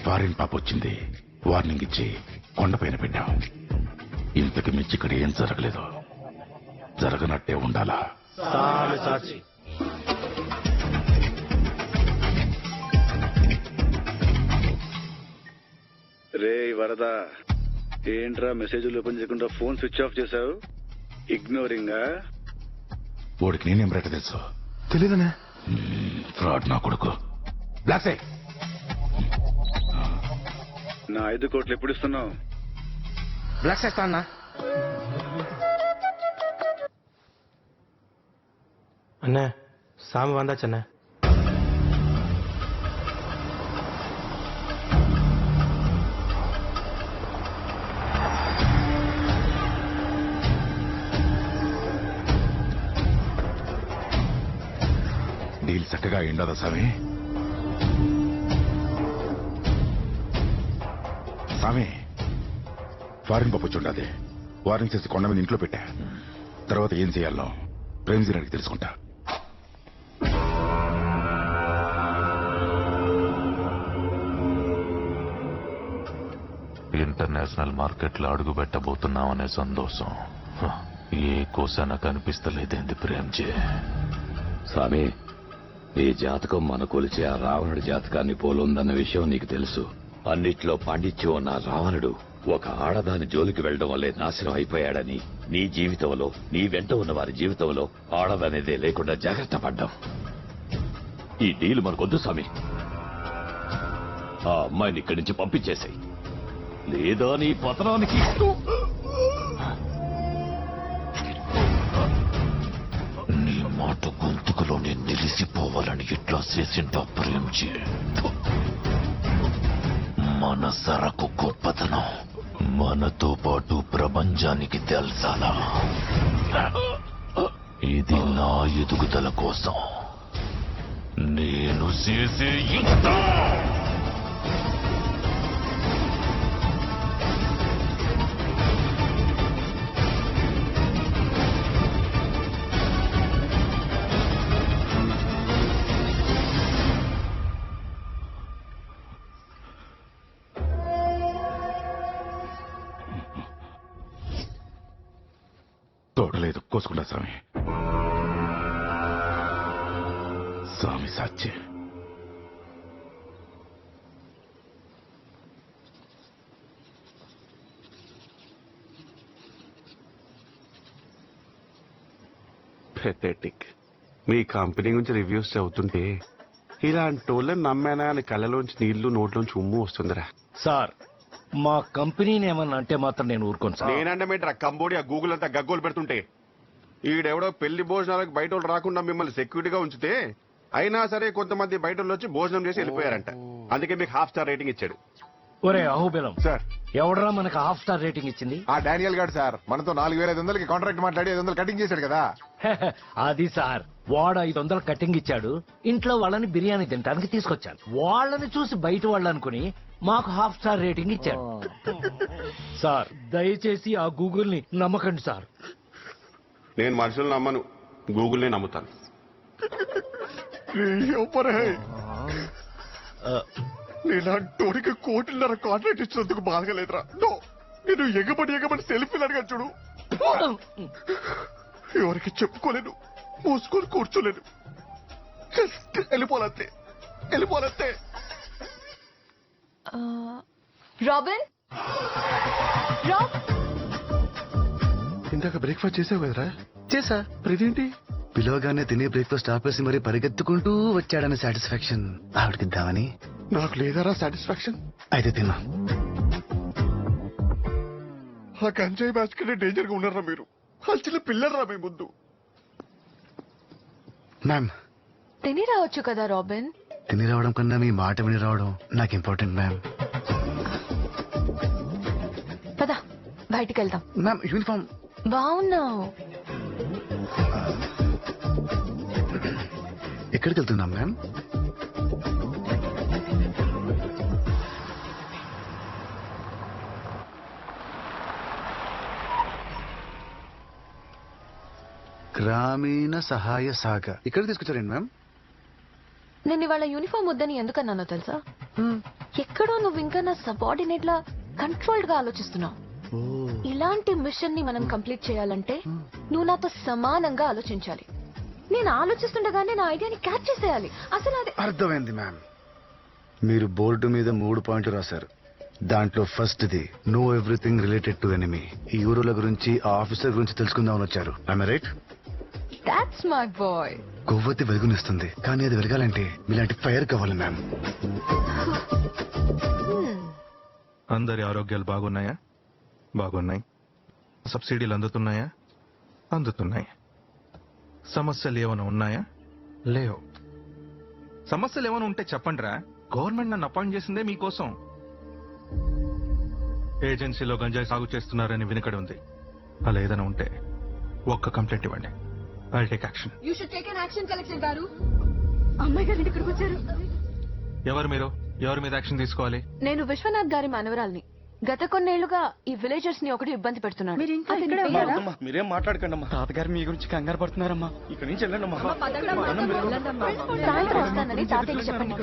ఫారిన్ పాప వచ్చింది, వార్నింగ్ ఇచ్చి కొండపైన పెట్టాం. ఇంతకు మించి ఇక్కడ ఏం జరగలేదు. జరగనట్టే ఉండాలా? సాక్షి. రే వరదా, ఏంట్రా మెసేజ్లు ఓపెన్ చేయకుండా ఫోన్ స్విచ్ ఆఫ్ చేశావు? ఇగ్నోరింగా? వాడికి నేనేం రేట తెలుసు? తెలీదనే. ఫ్రాడ్ నా కొడుకు. బ్లాక్ సై నా 5 కోట్లు ఎప్పుడు ఇస్తున్నావు? బ్లాక్ చేస్తా అన్నా. అన్నా సామి వందాచన్నా. డీల్ చక్కగా అయిండదా స్వామి? స్వామి, ఫారిన్ పంపొచ్చుండది. వార్నింగ్ చేసి కొండ మీద ఇంట్లో పెట్టా. తర్వాత ఏం చేయాలో ప్రేమ్జీని అడిగి తెలుసుకుంటా. ఇంటర్నేషనల్ మార్కెట్లో అడుగు పెట్టబోతున్నామనే సంతోషం ఏ కోసాన కనిపిస్తలేదేంది ప్రేమ్జీ? స్వామి, ఈ జాతకం మన కొలిచే ఆ రావణుడి జాతకాన్ని పోలుందన్న విషయం నీకు తెలుసు. అన్నిట్లో పాండిత్యం ఉన్న రావణుడు ఒక ఆడదాని జోలికి వెళ్లడం వల్లే నాశనం అయిపోయాడని నీ జీవితంలో, నీ వెంట ఉన్న వారి జీవితంలో ఆడదనేదే లేకుండా జాగ్రత్త పడ్డాం. ఈ డీల్ మనకొద్దు స్వామి. ఆ అమ్మాయిని ఇక్కడి నుంచి పంపించేసాయి, లేదా నీ పతనానికి చచ్చిపోవాలని ఇట్లా చేసింటా ప్రేమించి మన సరకు గొప్పతనం మనతో పాటు ప్రపంచానికి తెలుసాలా? ఇది నా ఎదుగుదల కోసం నేను చేసే యుద్ధం. తోడలేదు కోసుకున్నా స్వామి. స్వామి సాక్షి. పెథెటిక్. మీ కంపెనీ గురించి రివ్యూస్ చదువుతుంటే ఇలాంటి వాళ్ళని నమ్మానా అని కళ్ళలోంచి నీళ్లు నోట్లోంచి ఉమ్ము వస్తుందిరా. సార్ మా కంపెనీని ఏమన్నా అంటే మాత్రం నేను ఊరుకోను సార్. నేనంటమేంట్రా కంబోడియా గూగుల్ అంతా గగ్గోలు పెడుతుంటే ఈడెవడో పెళ్లి భోజనాలకు బయట వాళ్ళు రాకుండా మిమ్మల్ని సెక్యూరిటీగా ఉంచితే అయినా సరే కొంతమంది బయట వాళ్ళు వచ్చి భోజనం చేసి వెళ్ళిపోయారంట. అందుకే మీకు 1/2 స్టార్ రేటింగ్ ఇచ్చాడు. ఒరే అహోబిలం సార్ ఎవడరా మనకు 1/2 స్టార్ రేటింగ్ ఇచ్చింది? ఆ డానియల్ గారు సార్ మనతో 4500కి కాంట్రాక్ట్ మాట్లాడి 500 కటింగ్ చేశాడు కదా. అది సార్ వాడు 500 కటింగ్ ఇచ్చాడు. ఇంట్లో వాళ్ళని బిర్యానీ తినడానికి తీసుకొచ్చాను. వాళ్ళని చూసి బయట వాళ్ళు అనుకుని మాకు 1/2 స్టార్ రేటింగ్ ఇచ్చాడు. సార్ దయచేసి ఆ గూగుల్ ని నమ్మకండి సార్. నేను మనుషులు నమ్మను, గూగుల్నే నమ్ముతాను. నేనంటోడికి 1 కోటిన్నర కాంట్రాక్ట్ ఇచ్చినందుకు బాధగలేదురా. నేను ఎగబడి సెల్ఫీలు అడిగా చూడు. ఎవరికి చెప్పుకోలేను, మూసుకొని కూర్చోలేను. జస్ట్ వెళ్ళిపోలంతే. రాబిన్, ఇందాక బ్రేక్ఫాస్ట్ చేసావు కదరా? చేసా. ఇదేంటి? పిలవగానే తినే బ్రేక్ఫాస్ట్ ఆపేసి మరి పరిగెత్తుకుంటూ వచ్చాడనే సాటిస్ఫాక్షన్ ఆవిడకిద్దామని. నాకు లేదారా సాటిస్ఫాక్షన్? అయితే తిన్నా. ఆ గంజాయి బ్యాచ్ కంటే డేంజర్ గా ఉన్నారా మీరు? చిన్న పిల్లరా మీ ముందు. మ్యామ్ తిని రావచ్చు కదా రాబిన్. తిని రావడం కన్నా మీ మాట విని రావడం నాకు ఇంపార్టెంట్ మ్యామ్. పద బయటికి వెళ్దాం. మ్యామ్ యూనిఫామ్ బాగున్నావు. ఎక్కడికి వెళ్తున్నాం మ్యామ్? గ్రామీణ సహాయ శాఖ. ఇక్కడ తీసుకొచ్చారండి మ్యామ్. నేను ఇవాళ యూనిఫామ్ వద్దని ఎందుకన్నానో తెలుసా? ఎక్కడో నువ్వు ఇంకా నా సబార్డినేట్ లా కంట్రోల్డ్ గా ఆలోచిస్తున్నావు. ఇలాంటి మిషన్ ని మనం కంప్లీట్ చేయాలంటే నువ్వు నాతో సమానంగా ఆలోచించాలి. నేను ఆలోచిస్తుండగానే నా ఐడియాని క్యాచ్ చేసేయాలి. అసలు అది అర్థమైంది మ్యామ్. మీరు బోర్డు మీద 3 పాయింట్లు రాశారు. దాంట్లో ఫస్ట్ది know everything related to enemy. ఈ ఊరుల గురించి ఆ ఆఫీసర్ గురించి తెలుసుకుందామని వచ్చారు. I right? That's my boy. కొవ్వొత్తి వెలుగునిస్తుంది, కానీ అది వెలగాలంటే మీలాంటి ఫైర్ కావాలి మ్యామ్. అందరి ఆరోగ్యాలు బాగున్నాయా? బాగున్నాయి. సబ్సిడీలు అందుతున్నాయా? అందుతున్నాయి. సమస్యలు ఏమైనా ఉన్నాయా? లేవు. సమస్యలు ఏమైనా ఉంటే చెప్పండిరా. గవర్నమెంట్ నన్ను అపాయింట్ చేసిందే మీకోసం. ఏజెన్సీలో గంజాయి సాగు చేస్తున్నారని వినకడి ఉంది. అలా ఏదైనా ఉంటే ఒక్క కంప్లైంట్ ఇవ్వండి. I'll take action. You should take an action, collector గారు. అమ్మాయి గారు ఇక్కడికి వచ్చారు. ఎవరు మీరు? ఎవరి మీద యాక్షన్ తీసుకోవాలి? నేను విశ్వనాథ్ గారి మనవరాల్ని. గత కొన్నేళ్లుగా ఈ విలేజర్స్ ని ఒకటి ఇబ్బంది పెడుతున్నాడు. మీరేం మాట్లాడకండి అమ్మా. తాతగారు మీ గురించి కంగారు పడుతున్నారమ్మా. ఇక్కడి నుంచి వెళ్ళండి అమ్మా. సాయంత్రం వస్తానని తాతయ్యకి చెప్పండి.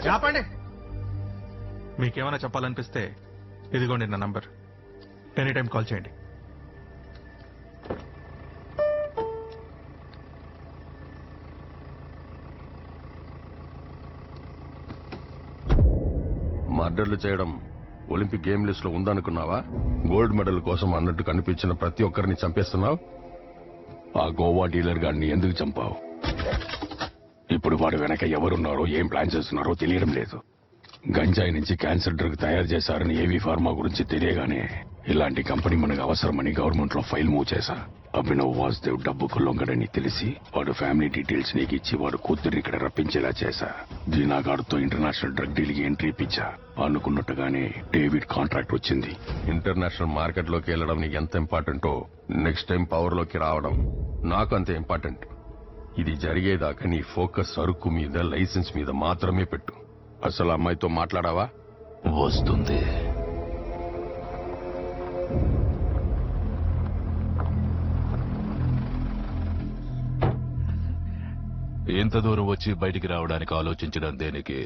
చెప్పండి. మీకేమైనా చెప్పాలనిపిస్తే ఇదిగోండి నా నంబర్. ఎనీ టైం కాల్ చేయండి. మర్డర్లు చేయడం ఒలింపిక్ గేమ్ లిస్ట్ లో ఉందనుకున్నావా? గోల్డ్ మెడల్ కోసం అన్నట్టు కనిపించిన ప్రతి ఒక్కరిని చంపేస్తున్నావు. ఆ గోవా డీలర్ గారిని ఎందుకు చంపావు? ఇప్పుడు వాడు వెనక ఎవరున్నారో ఏం ప్లాన్ చేస్తున్నారో తెలియడం లేదు. గంజాయి నుంచి క్యాన్సర్ డ్రగ్ తయారు చేశారని ఏవీ ఫార్మా గురించి తెలియగానే ఇలాంటి కంపెనీ మనకు అవసరమని గవర్నమెంట్ లో ఫైల్ మూవ్ చేశా. అభినవ్ వాసుదేవ్ డబ్బుకు లొంగడని తెలిసి వాడు ఫ్యామిలీ డీటెయిల్స్ నీకు ఇచ్చి వాడు కూతుర్ని ఇక్కడ రప్పించేలా చేశా. దీనాగాడుతో ఇంటర్నేషనల్ డ్రగ్ డీల్ కి ఎంట్రీ ఇప్పించా. అనుకున్నట్టుగానే డేవిడ్ కాంట్రాక్ట్ వచ్చింది. ఇంటర్నేషనల్ మార్కెట్ లోకి వెళ్ళడం నీకు ఎంత ఇంపార్టెంటో నెక్స్ట్ టైం పవర్ లోకి రావడం నాకు అంతే ఇంపార్టెంట్. ఇది జరిగేదాకా నీ ఫోకస్ సరుకు మీద, లైసెన్స్ మీద మాత్రమే పెట్టు. అసలు అమ్మాయితో మాట్లాడావా? వస్తుంది. ఎంత దూరం వచ్చి బయటికి రావడానికి ఆలోచించడం దేనికి?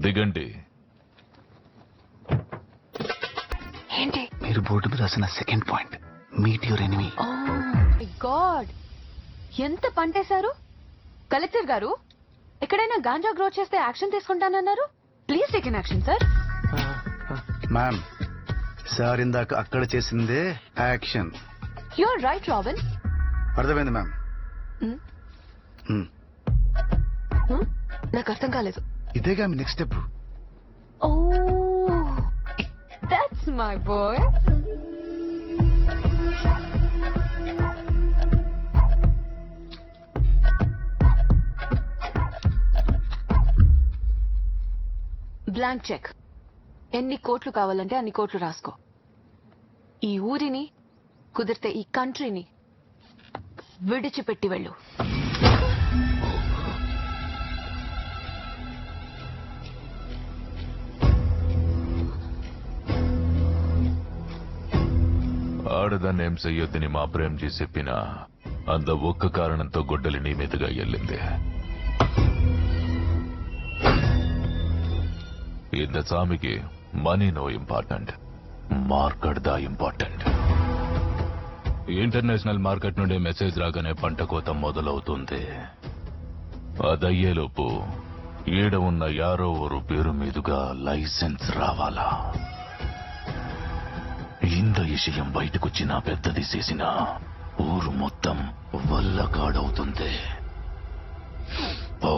దిగండి. ఏంటి మీరు బోర్డు మీద రాసిన second point, meet your enemy. God, ఎంత పంటేశారు కలెక్టర్ గారు. ఎక్కడైనా గాంజా గ్రో చేస్తే యాక్షన్ తీసుకుంటానన్నారు. Please take an action sir. Ma'am, sir ఇందాక అక్కడ చేసిందే action. You are right Robin. అర్థమైంది మ్యామ్. నాకు అర్థం కాలేదు. ఇదేగా మీ next step. Oh, that's my boy. Blank cheque. ఎన్ని కోట్లు కావాలంటే అన్ని కోట్లు రాసుకో. ఈ ఊరిని, కుదిరితే ఈ కంట్రీని విడిచిపెట్టి వెళ్ళు. ఆడదాన్ని ఏం చెయ్యొద్దని మా ప్రేమ్జీ చెప్పినా అంత ఒక్క కారణంతో గొడ్డలి నీ మీదుగా వెళ్ళింది. இந்த சாமிக்கு మనీ నో ఇంపార్టెంట్, మార్కెట్ దా ఇంపార్టెంట్. ఇంటర్నేషనల్ మార్కెట్ నుండి మెసేజ్ రాగానే పంట కోత మొదలవుతుంది. అదయ్యేలోపు ఈడ ఉన్న యారో ఓరు పేరు మీదుగా లైసెన్స్ రావాలా. ఇంత విషయం బయటకొచ్చిన పెద్దది చేసిన ఊరు మొత్తం వల్లకాడవుతుంది. ఓ,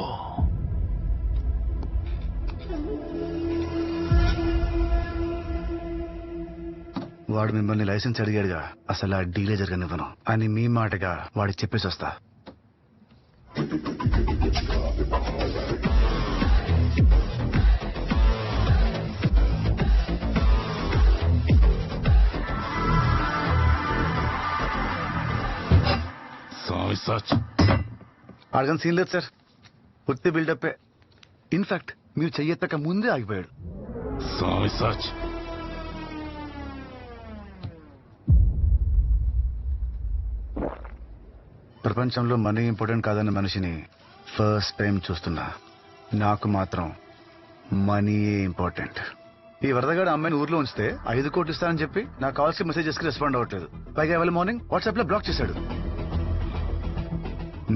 వాడు మిమ్మల్ని లైసెన్స్ అడిగాడుగా, అసలు ఆ డీలే జరగనివ్వను అని మీ మాటగా వాడికి చెప్పేసి వస్తా. అడగని సీన్ లేదు సార్, ఉత్తి బిల్డప్. ఇన్ఫాక్ట్ మీరు చెయ్యెత్తక ముందే ఆగిపోయాడు. ప్రపంచంలో మనీ ఇంపార్టెంట్ కాదన్న మనిషిని ఫస్ట్ టైం చూస్తున్నా. నాకు మాత్రం మనీయే ఇంపార్టెంట్. ఈ వరదగాడు అమ్మాయిని ఊర్లో ఉంచితే 5 కోట్లు ఇస్తానని చెప్పి నా కాల్స్ కి మెసేజెస్ కి రెస్పాండ్ అవ్వట్లేదు. పైగా ఇవాళ మార్నింగ్ వాట్సాప్ లో బ్లాక్ చేశాడు.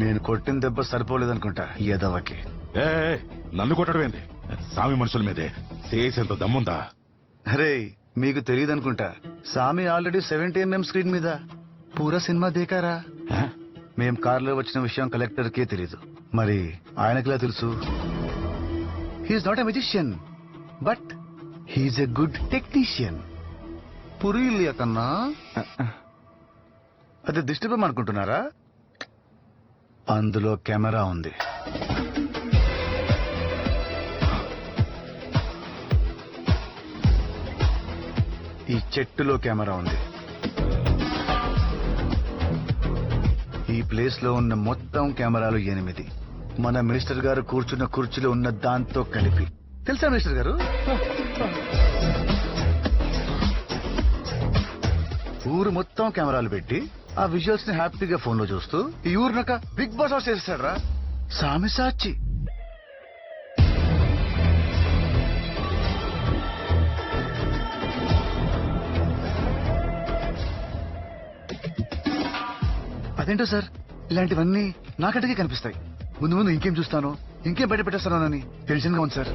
నేను కొట్టిన దెబ్బ సరిపోలేదనుకుంటా ఎదవకి. నన్ను కొట్టడం ఏంది? సామి మనుషుల మీదే చేసేంత దమ్ముందా? అరే, మీకు తెలియదు అనుకుంటా, సామి ఆల్రెడీ 70mm స్క్రీన్ మీద పూరా సినిమా దేకారా. మేం కార్లో వచ్చిన విషయం కలెక్టర్ కే తెలీదు, మరి ఆయనకిలా తెలుసు? He's not a magician, but he's a good technician. పురీలియా కన్నా అది దిష్టిబొమ్మ అనుకుంటున్నారా? అందులో కెమెరా ఉంది. ఈ చెట్టులో కెమెరా ఉంది. ఈ ప్లేస్ లో ఉన్న మొత్తం కెమెరాలు 8. మన మినిస్టర్ గారు కూర్చున్న కుర్చీలో ఉన్న దాంతో కలిపి. తెలుసా మినిస్టర్ గారు? ఊరు మొత్తం కెమెరాలు పెట్టి ఆ విజువల్స్ ని హ్యాపీగా ఫోన్ లో చూస్తూ ఈ ఊరినొక బిగ్ బాస్ హౌస్ చేస్తాడు రా సామి సాచి. అదేంటో సార్, ఇలాంటివన్నీ నాకంటకే కనిపిస్తాయి. ముందు ముందు ఇంకేం చూస్తానో, ఇంకేం బయట పెట్టేస్తానోనని టెన్షన్ గా ఉంది సార్.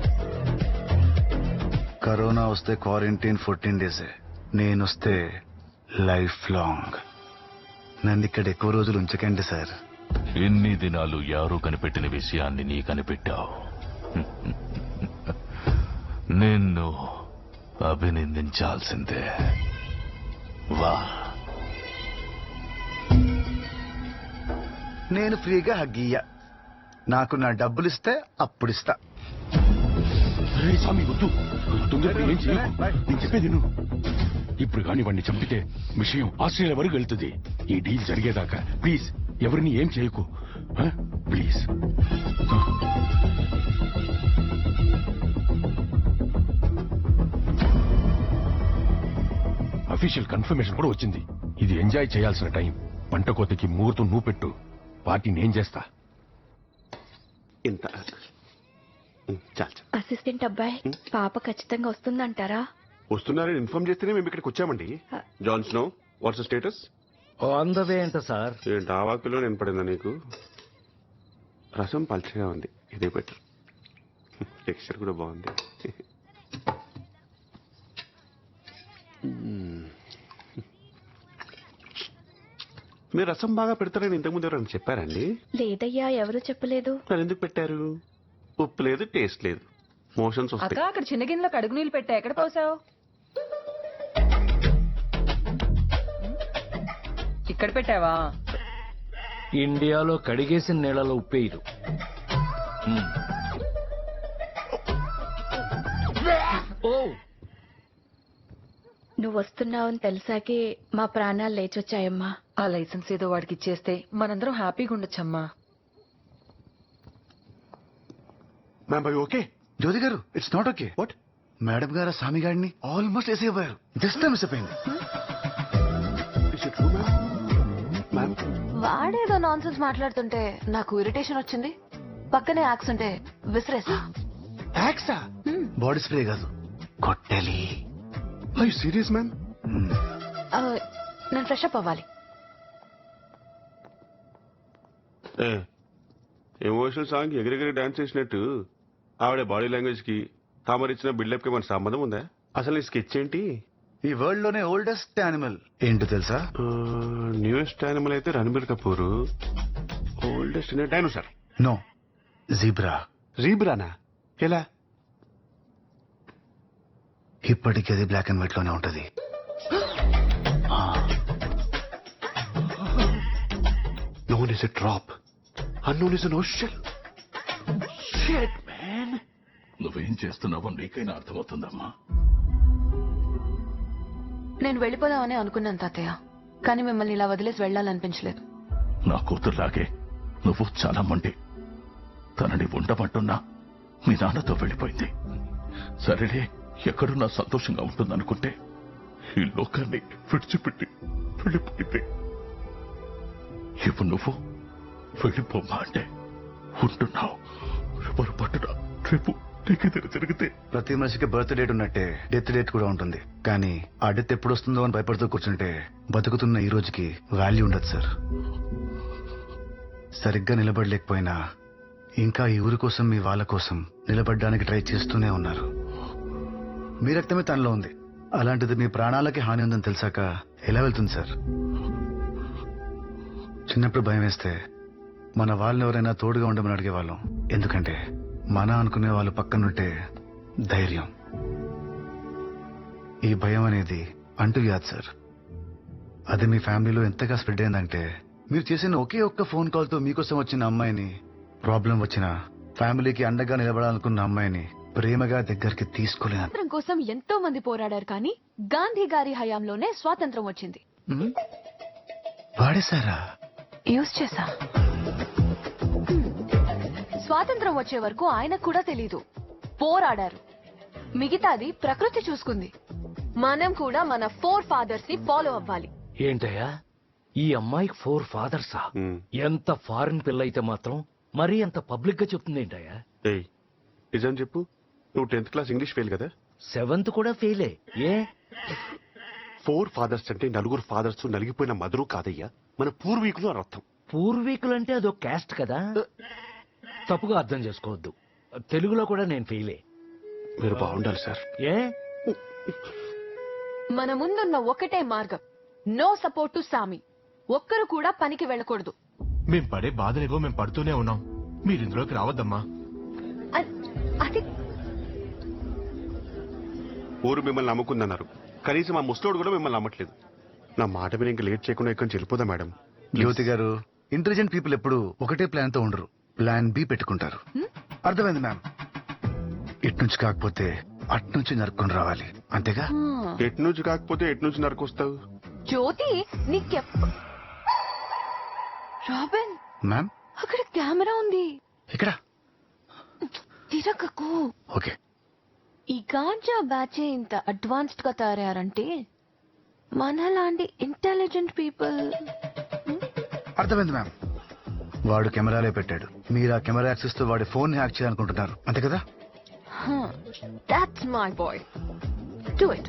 కరోనా వస్తే క్వారంటైన్ 14 days, నేనొస్తే లైఫ్ లాంగ్. నన్ను ఇక్కడ ఎక్కువ రోజులు ఉంచకండి సార్. ఎన్ని దినాలు యారో కనిపెట్టిన విషయాన్ని నీ కనిపెట్టావు. నిన్ను అభినందించాల్సిందే. వా. నేను ఫ్రీగా హగ్గీయ. నాకు నా డబ్బులిస్తే అప్పుడిస్తా. స్వామి వద్దు, తొందరగా ఏం చేయకు. నేను చెప్పేది నువ్వు. ఇప్పుడు కాని వాడిని చంపితే విషయం ఆస్ట్రేలియా వరకు వెళ్తుంది. ఈ డీల్ జరిగేదాకా ప్లీజ్ ఎవరిని ఏం చేయకు ప్లీజ్. అఫీషియల్ కన్ఫర్మేషన్ కూడా వచ్చింది. ఇది ఎంజాయ్ చేయాల్సిన టైం. పంట కోతకి ముహూర్తం నువ్వు పెట్టు, పార్టీ నేను చేస్తా. ఇంత అసిస్టెంట్ అబ్బాయి పాప ఖచ్చితంగా వస్తుందంటారా? వస్తున్నారని ఇన్ఫార్మ్ చేస్తేనే మేము ఇక్కడికి వచ్చామండి. Jon Snow, what's status? On the way అంట సార్. ఏంటి ఆ వాక్యలో నేను పడిందా నీకు? రసం పల్చగా ఉంది, ఇదే బెటర్. టెక్స్చర్ కూడా బాగుంది. మీరు రసం బాగా పెడతారని ఇంతకుముందు ఎవరైనా చెప్పారండి? లేదయ్యా, ఎవరు చెప్పలేదు. మరి ఎందుకు పెట్టారు? ఉప్పు లేదు, టేస్ట్ లేదు, మోషన్స్ వస్తాయి. అక్కడ చిన్న గిన్నెలో కడుగు నీళ్ళు పెట్టా, ఎక్కడ పోసావు? ఇక్కడ పెట్టావా? ఇండియాలో కడిగేసిన నీళ్ళలో ఉప్పేయరు. నువ్వు వస్తున్నావని తెలిసాకే మా ప్రాణాలు లేచొచ్చాయమ్మా. ఆ లైసెన్స్ ఏదో వాడికి ఇచ్చేస్తే మనందరం హ్యాపీగా ఉండొచ్చమ్మా. ఓకే జ్యోతి గారు, it's not okay. What? Madam గారు స్వామి గారిని ఆల్మోస్ట్ వేసేయబోయారు. జస్ట్ మిస్ అయిపోయింది. వాడేదో నాన్ సెన్స్ మాట్లాడుతుంటే నాకు ఇరిటేషన్ వచ్చింది. పక్కనే యాక్స్ ఉంటే విసిరేసా. యాక్సా? బాడీ స్ప్రే కాదు, కొట్టెలి. I serious ma'am? నేను ఫ్రెష్ అప్ అవ్వాలి. ఎమోషనల్ సాంగ్ ఎగిరెగిరి డాన్స్ చేసినట్టు ఆవిడ బాడీ లాంగ్వేజ్ కి తామరిచ్చిన బిల్డప్ కి మన సంబంధం ఉందా? అసలు ఈ స్కెచ్ ఏంటి? ఈ వరల్డ్ లోనే ఓల్డెస్ట్ యానిమల్ ఏంటో తెలుసా? న్యూయెస్ట్ యానిమల్ అయితే Ranbir Kapoor. Oldest dinosaur? No, zebra. జీబ్రానా? ఎలా? ఇప్పటికీ అది బ్లాక్ అండ్ వైట్ లోనే ఉంటది. Known as a drop, unknown as an ocean. Shit, man. నువ్వేం చేస్తున్నావో నీకైనా అర్థమవుతుందమ్మా. నేను వెళ్ళిపోదామని అనుకున్నాను తాతయ్య, కానీ మిమ్మల్ని ఇలా వదిలేసి వెళ్ళాలనిపించలేదు. నా కూతురులాగే నువ్వు చాలా మండి. తనని ఉండమంటున్నా మీ నాన్నతో వెళ్ళిపోయింది. సరేలే, ఎక్కడున్నా సంతోషంగా ఉంటుందనుకుంటే ఈ లోకాన్ని విడిచిపెట్టి వెళ్ళిపోయింది. ఇప్పుడు నువ్వు వెళ్ళిపోమా అంటే ఉంటున్నావు. ఎవరు పట్టునా రేపు నీకేదైనా జరిగితే. ప్రతి మనిషికి బర్త్ డేట్ ఉన్నట్టే డెత్ డేట్ కూడా ఉంటుంది. కానీ ఆ డెత్ ఎప్పుడు వస్తుందో అని భయపడుతూ కూర్చుంటే బతుకుతున్న ఈ రోజుకి వాల్యూ ఉండదు సార్. సరిగ్గా నిలబడలేకపోయినా ఇంకా ఈ ఊరి కోసం, మీ వాళ్ళ కోసం నిలబడడానికి ట్రై చేస్తూనే ఉన్నారు. మీ రక్తమే తనలో ఉంది. అలాంటిది మీ ప్రాణాలకి హాని ఉందని తెలిసాక ఎలా వెళ్తుంది సార్? చిన్నప్పుడు భయం వేస్తే మన వాళ్ళని ఎవరైనా తోడుగా ఉండమని అడిగేవాళ్ళం. ఎందుకంటే మన అనుకునే వాళ్ళు పక్కనుంటే ధైర్యం. ఈ భయం అనేది అంటువ్యాధి సార్. అది మీ ఫ్యామిలీలో ఎంతగా స్ప్రెడ్ అయిందంటే మీరు చేసిన ఒకే ఒక్క ఫోన్ కాల్ తో మీకోసం వచ్చిన అమ్మాయిని, ప్రాబ్లం వచ్చిన ఫ్యామిలీకి అండగా నిలబడాలనుకున్న అమ్మాయిని ప్రేమగా దగ్గరికి తీసుకోలేను. స్వాతంత్రం కోసం ఎంతో మంది పోరాడారు, కానీ గాంధీ గారి హయాంలోనే స్వాతంత్రం వచ్చింది. వాడేశారా? యూజ్ చేశా. స్వాతంత్రం వచ్చే వరకు ఆయనకు కూడా తెలీదు. పోరాడారు. మిగతాది ప్రకృతి చూసుకుంది. మనం కూడా మన 4 ఫాదర్స్ ని ఫాలో అవ్వాలి. ఏంటయ్యా, ఈ అమ్మాయికి 4 ఫాదర్సా? ఎంత ఫారిన్ పిల్ల అయితే మాత్రం మరీ అంత పబ్లిక్ గా చెప్తుంది ఏంటయ్యా? నిజం చెప్పు, నువ్వు 10th క్లాస్ ఇంగ్లీష్ ఫెయిల్ కదా? 7th కూడా ఫెయిలే. ఏ 4 ఫాదర్స్ అంటే 4 ఫాదర్స్ నలిగిపోయిన మదరు కాదయ్యా, మన పూర్వీకులు అని అర్థం. పూర్వీకులంటే అదో క్యాస్ట్ కదా, తప్పుగా అర్థం చేసుకోవద్దు. తెలుగులో కూడా నేను ఫెయిలే. మీరు బాగుండాలి సార్. ఏ మన ముందున్న ఒకటే మార్గం, నో సపోర్ట్ టు సామి. ఒక్కరు కూడా పనికి వెళ్ళకూడదు. మేం పడే బాధలేవో మేము పడుతూనే ఉన్నాం. మీరు ఇందులోకి రావద్దమ్మా. అది ఊరు మిమ్మల్ని నమ్ముకుందన్నారు. కనీసం మా ముసలోడు కూడా మిమ్మల్ని నమ్మట్లేదు. నా మాట మీద ఇంకా లేట్ చేయకుండా ఇక్కడి నుంచి వెళ్ళిపోదా మేడం? జ్యోతి గారు, ఇంటెలిజెంట్ పీపుల్ ఎప్పుడు ఒకటే ప్లాన్ తో ఉండరు, ప్లాన్ బి పెట్టుకుంటారు. అర్థమైంది మ్యామ్. ఇట్నుంచి కాకపోతే అట్నుంచి నరుక్కొని రావాలి, అంతేగా? ఎట్నుంచి కాకపోతే ఎట్నుంచి నరుకొస్తావు? జ్యోతి రాబిన్, మ్యామ్ అక్కడ కెమెరా ఉంది. ఇక్కడ తిరగకు. ఓకే. ఈ గాంజా బ్యాచే ఇంత అడ్వాన్స్డ్ గా తయారంటే మనలాంటి ఇంటెలిజెంట్ పీపుల్. అర్థమైంది మ్యామ్. వాడు కెమెరాలే పెట్టాడు, మీరు ఆ కెమెరా యాక్సెస్ తో వాడి ఫోన్ హ్యాక్ చేయాలనుకుంటున్నారు, అంతే కదా? That's my boy. Do it.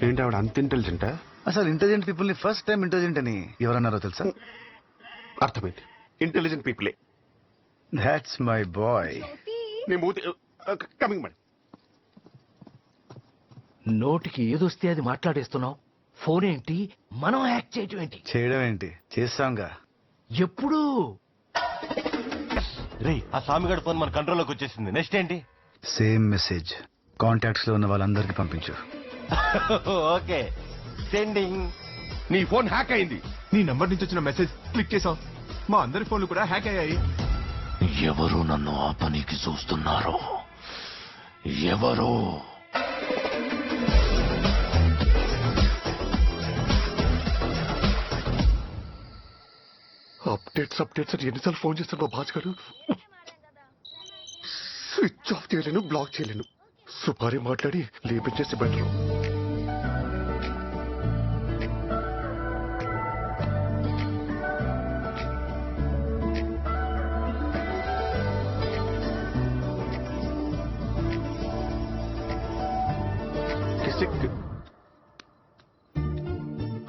ఏంటి ఆవిడ అంత ఇంటెలిజెంటా? అసలు ఇంటెలిజెంట్ పీపుల్ ని ఫస్ట్ టైం ఇంటెలిజెంట్ అని ఎవరన్నారో తెలుసా? అర్థమైంది, ఇంటెలిజెంట్ పీపులే. That's my boy. Coming madam. నోటికి ఏదొస్తే అది మాట్లాడేస్తున్నావు. ఫోన్ ఏంటి, మనం హ్యాక్ చేయటం ఏంటి? చేయడం ఏంటి, చేస్తాంగా. ఎప్పుడు? రే, ఆ స్వామిగారి ఫోన్ మన కంట్రోల్లోకి వచ్చేసింది. నెక్స్ట్ ఏంటి? సేమ్ మెసేజ్ కాంటాక్ట్స్ లో ఉన్న వాళ్ళందరికీ పంపించు. Okay, sending. నీ ఫోన్ హ్యాక్ అయింది. నీ నంబర్ నుంచి వచ్చిన మెసేజ్ క్లిక్ చేసాం, మా అందరి ఫోన్లు కూడా హ్యాక్ అయ్యాయి. ఎవరు నన్ను ఆ పనికి చూస్తున్నారో? ఎవరు? అప్డేట్స్ అని ఎన్నిసార్లు ఫోన్ చేస్తాను మా బాస్ గారు. స్విచ్ ఆఫ్ చేయలేను, బ్లాక్ చేయలేను. సుపారీ మాట్లాడి లేపించేసి better.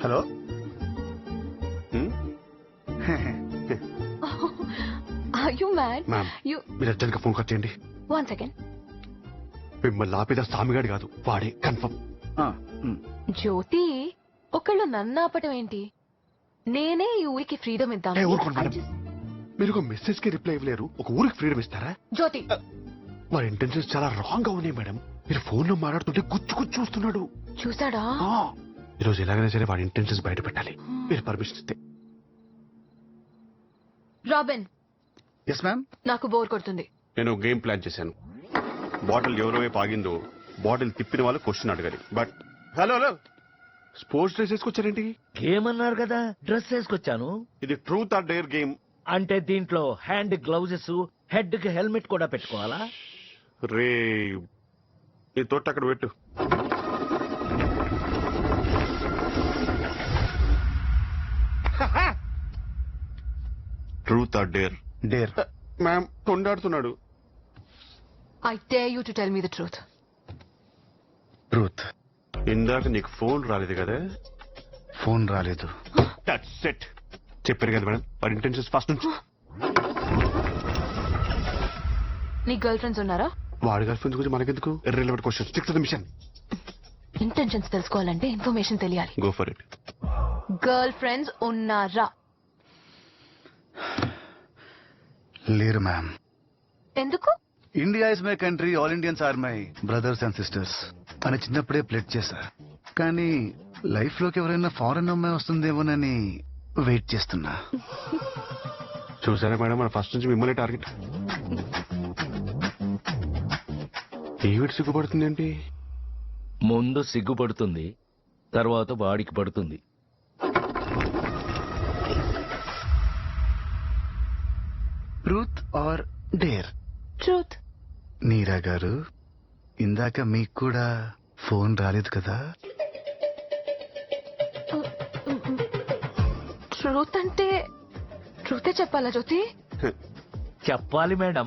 Hello. Are you mad? Ma'am, You మీరు అర్జెంట్ గా ఫోన్ కట్ చేయండి. one second. మిమ్మల్ని ఆపేదా స్వామిగాడు కాదు, వాడే కన్ఫర్మ్. జ్యోతి, ఒకళ్ళు నన్ను ఆపటం ఏంటి? నేనే ఈ ఊరికి ఫ్రీడమ్ ఇద్దాం. ఊరుకోండి మేడం, మీరు ఒక మెసేజ్ కి రిప్లై ఇవ్వలేరు, ఒక ఊరికి ఫ్రీడమ్ ఇస్తారా? జ్యోతి, వారి ఇంటెన్షన్స్ చాలా రాంగ్ గా ఉన్నాయి మేడం. మీరు ఫోన్ లో మాట్లాడుతుంటే గుచ్చు చూస్తున్నాడు. చూసాడా? ఈరోజు ఎలాగైనా సరే వాడి ఇంటెన్షన్స్ బయట పెట్టాలి, మీరు పర్మిషన్ ఇస్తే. రాబిన్. Yes ma'am. నాకు బోర్ కొడుతుంది. నేను గేమ్ ప్లాన్ చేశాను. బాటిల్ ఎవరో వైపు ఆగిందో బాటిల్ తిప్పిన వాళ్ళు క్వశ్చన్ అడగాలి. బట్ హలో స్పోర్ట్స్ డ్రెస్ వేసుకొచ్చారేంటి? గేమ్ అన్నారు కదా, డ్రెస్ వేసుకొచ్చాను. ఇది ట్రూత్ ఆర్ డేర్ గేమ్. అంటే దీంట్లో హ్యాండ్ గ్లౌజెస్, హెడ్ కి హెల్మెట్ కూడా పెట్టుకోవాలా? రే, ఈ తోట అక్కడ పెట్టు. Truth or dare? Dare. Ma'am, తొండాడుతున్నాడు. I dare you to tell me the truth. Truth. ఇందాక నీకు ఫోన్ రాలేదు కదా? ఫోన్ రాలేదు. That's it. చెప్పారు కదా మేడం, వాడి ఇంటెన్షన్స్ ఫస్ట్ నుంచి. నీ గర్ల్ ఫ్రెండ్స్ ఉన్నారా? వాడి గర్ల్ ఫ్రెండ్స్ గురించి మనకెందుకు? Irrelevant question. Stick to the mission. Intentions తెలుసుకోవాలంటే ఇన్ఫర్మేషన్ తెలియాలి. Go for it. Girlfriends ఉన్నారా? లేరు మ్యామ్. ఎందుకు? India is my country, all Indians are my brothers and sisters అని చిన్నప్పుడే ప్లెడ్ చేశా. కానీ లైఫ్ లోకి ఎవరైనా ఫారెన్ అమ్మాయి వస్తుందేమోనని వెయిట్ చేస్తున్నా. చూసారా మేడం, మన ఫస్ట్ నుంచి మిమ్మల్ని టార్గెట్. ఏమిటి సిగ్గుపడుతుంది ఏంటి? ముందు సిగ్గుపడుతుంది, తర్వాత వాడికి పడుతుంది. Truth or dare? ట్రూత్. నీరా గారు, ఇందాక మీకు కూడా ఫోన్ రాలేదు కదా? ట్రూత్ అంటే ట్రూతే చెప్పాలా జ్యోతి? చెప్పాలి మేడం.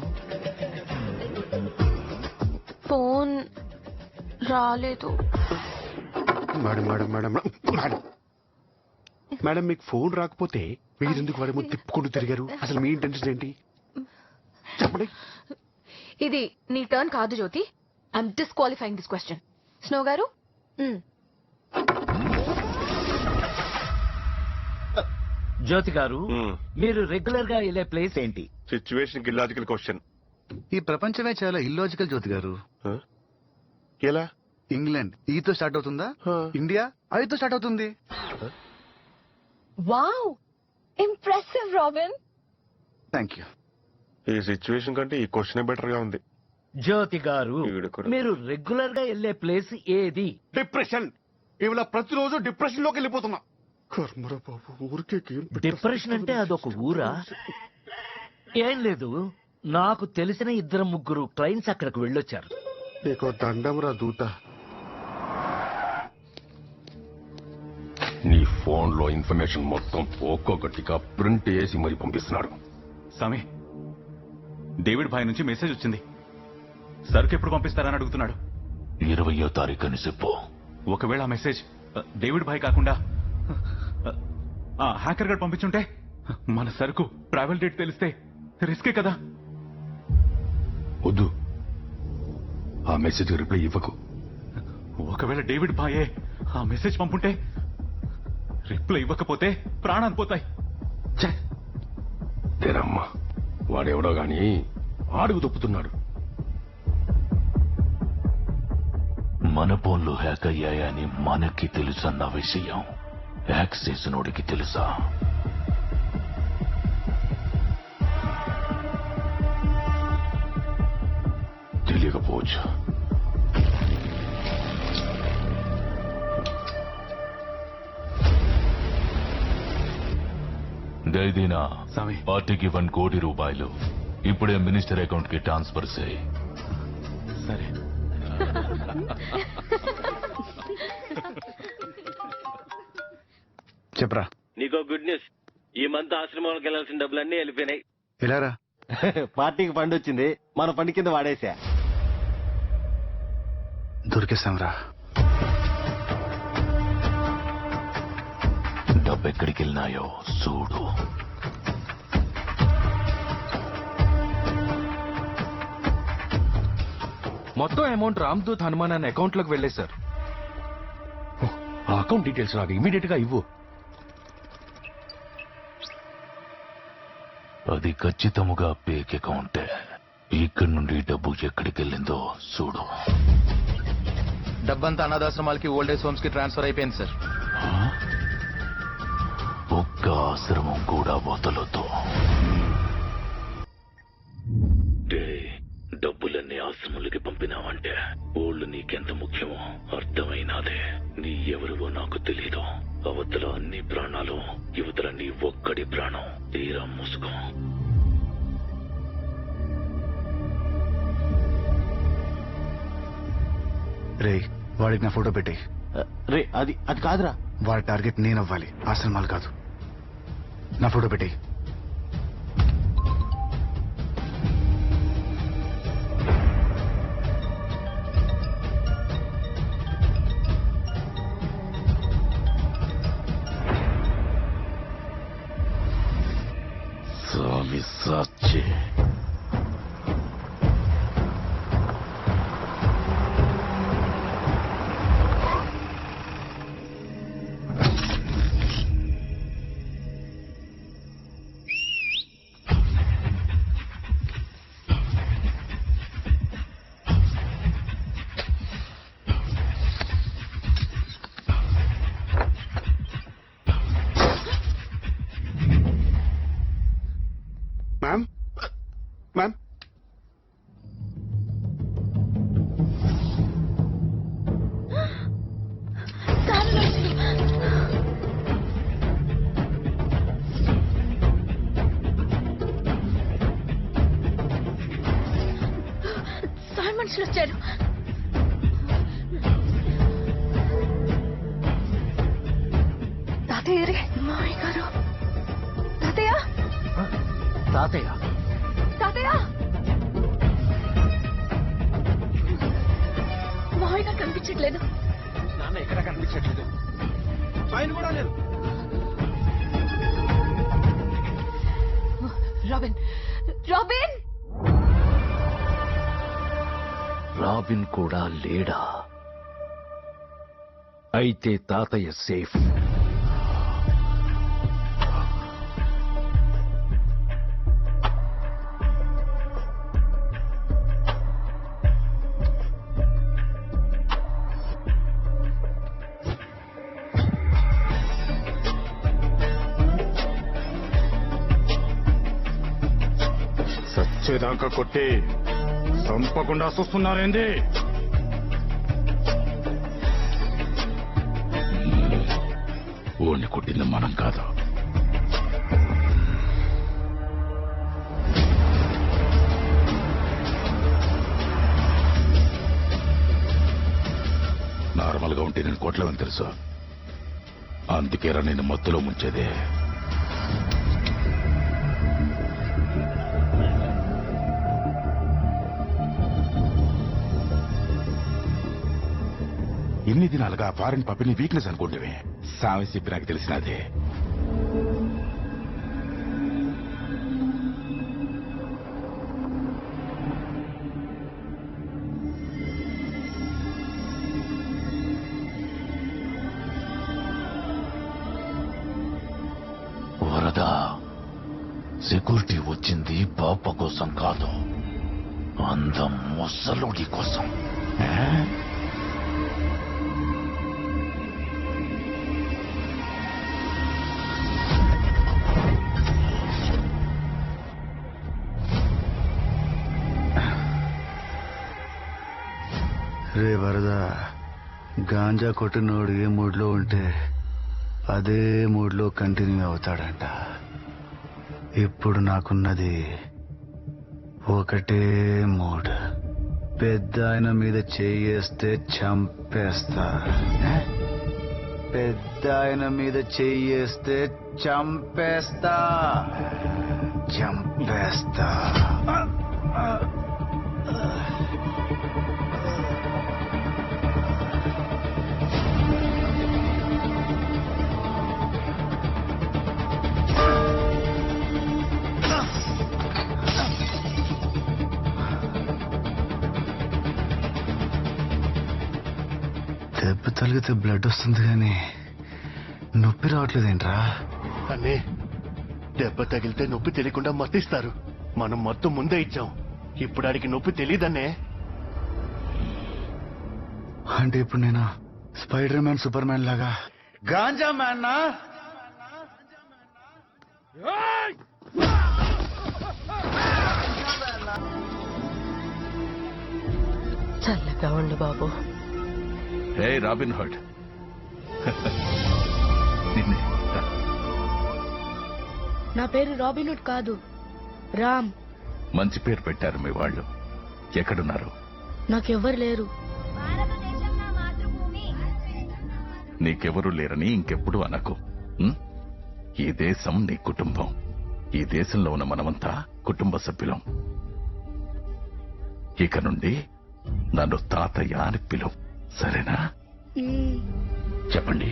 ఫోన్ రాలేదు. Madam madam madam madam madam, మీకు ఫోన్ రాకపోతే మీరెందుకు వాడి ముందు తిప్పుకుంటూ తిరిగారు? అసలు మీ ఇంటెన్షన్ ఏంటి చెప్పండి. ఇది నీ టర్న్ కాదు Jyothi. I'm disqualifying this question. Snow గారు, జ్యోతి గారు, మీరు రెగ్యులర్ గా వెళ్ళే ప్లేస్ ఏంటి? Situation illogical question. ఈ ప్రపంచమే చాలా ఇల్లాజికల్ జ్యోతి గారు. ఎలా? ఇంగ్లాండ్ ఈతో స్టార్ట్ అవుతుందా, ఇండియా ఐతో స్టార్ట్ అవుతుంది. Wow, impressive Robin. Thank you. ఈ సిచ్యువేషన్ కంటే ఈ క్వశ్చన్ బెటర్ గా ఉంది. జ్యోతి గారు, మీరు రెగ్యులర్ గా వెళ్లే ప్లేస్ ఏది? డిప్రెషన్. ఇవాళ ప్రతిరోజు డిప్రెషన్ లోకి వెళ్ళిపోతున్నా. కర్మరా బాబు, ఊరికే డిప్రెషన్ అంటే అదొక ఊరా? ఏం లేదు, నాకు తెలిసిన 2-3 క్లయింట్స్ అక్కడికి వెళ్ళొచ్చారు. నీకు దండం రా దూత. నీ ఫోన్ లో ఇన్ఫర్మేషన్ మొత్తం ఒక్కొక్కటిగా ప్రింట్ చేసి మరి పంపిస్తున్నాడు. స్వామి, డేవిడ్ భాయ్ నుంచి మెసేజ్ వచ్చింది. సరుకు ఎప్పుడు పంపిస్తారని అడుగుతున్నాడు. 20వ తారీఖు అని చెప్పు. ఒకవేళ ఆ మెసేజ్ డేవిడ్ భాయ్ కాకుండా హ్యాకర్ గడ్ పంపించుంటే మన సరుకు ట్రావెల్ డేట్ తెలిస్తే రిస్కే కదా. వద్దు, ఆ మెసేజ్ రిప్లై ఇవ్వకు. ఒకవేళ డేవిడ్ భాయే ఆ మెసేజ్ పంపుంటే రిప్లై ఇవ్వకపోతే ప్రాణాలు పోతాయి. తేరమ్మా, వాడెవడో గాని ఆడుగు తప్పుతున్నాడు. మన ఫోన్లు హ్యాక్ అయ్యాయని మనకి తెలుసన్న విషయం హ్యాక్ చేసినోడికి తెలుసా? తెలియకపోవచ్చు. దైదీనా పార్టీకి 1 కోటి రూపాయలు ఇప్పుడే మినిస్టర్ అకౌంట్ కి ట్రాన్స్ఫర్ చేయి. సరే. చెప్పరా. నీకో గుడ్ న్యూస్. ఈ మంత్ ఆశ్రమానికి వెళ్లాల్సిన డబ్బులన్నీ వెళ్ళిపోయినాయి. ఎలారా? పార్టీకి ఫండ్ వచ్చింది, మన ఫండ్ కింద వాడేసా. దొరికేశాంరా. డబ్బు ఎక్కడికి వెళ్ళినాయో చూడు. మొత్తం అమౌంట్ రామ్దూత్ హనుమాన్ అనే అకౌంట్ లోకి వెళ్ళే సార్. ఆ అకౌంట్ డీటెయిల్స్ నాకు ఇమీడియట్ గా ఇవ్వు. అది ఖచ్చితముగా పేక్ అకౌంటే. ఇక్కడి నుండి డబ్బు ఎక్కడికి వెళ్ళిందో చూడు. డబ్బంతా అనాథాశ్రమాలకి ఓల్డేజ్ హోమ్స్ కి ట్రాన్స్ఫర్ అయిపోయింది సార్. ఒక్క ఆశ్రమం కూడా వదలొద్దు. డబ్బులన్నీ ఆశ్రములకి పంపినావంటే ఓళ్ళు నీకెంత ముఖ్యమో అర్థమైనాదే. నీ ఎవరివో నాకు తెలీదు. అవతల అన్ని ప్రాణాలు, యువతల నీ ఒక్కడి ప్రాణం. తీరా మూసుకో. రే, వాడికి నా ఫోటో పెట్టి. రే, అది కాదురా. వాడి టార్గెట్ నేను అవ్వాలి, ఆశ్రమాలు కాదు. నా ఫోటో పెట్టి. స్వామి సాక్షి. మ్యామ్, మ్యామ్, సార్ మనుషులు వచ్చారు. తాతయ్య రే. మామయ్య గారు. తాతయ్య, తాతయ్య, తాతయ్య. మామయ్య గారు కనిపించట్లేదు. నాన్న ఎక్కడ కనిపించట్లేదు. ఆయన కూడా లేదు. Robin, robin. రాబిన్ కూడా లేడా? అయితే తాతయ్య సేఫ్. చచ్చేదాకా కొట్టి చంపకుండా చూస్తున్నారేంది? ఓణ్ణి కొట్టింది మనం కాదు. నార్మల్ గా ఉంటే నేను కొట్లవని తెలుసు. అందుకేరా నేను మత్తులో ముంచేదే. ఎన్ని దినాలుగా ఫారెన్ పప్పిని వీక్నెస్ అనుకుంటే సామె చెప్పి నాకు తెలిసినదే. వరద సెక్యూరిటీ వచ్చింది పాప కోసం కాదు, అందం ముసలుడి కోసం. రే వరద, గాంజా కొట్టినోడు ఏ మూడ్లో ఉంటే అదే మూడ్లో కంటిన్యూ అవుతాడంట. ఇప్పుడు నాకున్నది ఒకటే మూడ్. పెద్ద ఆయన మీద చెయ్యేస్తే చంపేస్తా. పెద్ద ఆయన మీద చెయ్యేస్తే చంపేస్తా. చంపేస్తా. దెబ్బ తగిలితే బ్లడ్ వస్తుంది కానీ నొప్పి రావట్లేదేంట్రా? అన్నీ దెబ్బ తగిలితే నొప్పి తెలియకుండా మత్తిస్తారు. మనం మొత్తం ముందే ఇచ్చాం. ఇప్పుడు ఆడికి నొప్పి తెలియదన్నే. అంటే ఇప్పుడు నేను స్పైడర్ మ్యాన్, సూపర్ మ్యాన్ లాగా గాంజా మ్యాన్ నా? చల్లగా ఉండు బాబు. హే రాబిన్ హుడ్, నా పేరు రాబిన్ హుడ్ కాదు, రామ్. మంచి పేరు పెట్టారు మీ వాళ్ళు. ఎక్కడున్నారు? నాకెవ్వరు లేరు. నీకెవరూ లేరని ఇంకెప్పుడు అనకు. ఈ దేశం నీ కుటుంబం. ఈ దేశంలో ఉన్న మనమంతా కుటుంబ సభ్యులం. ఇక నుండి నన్ను తాతయ్య అని పిలువు, సరేనా? చెప్పండి.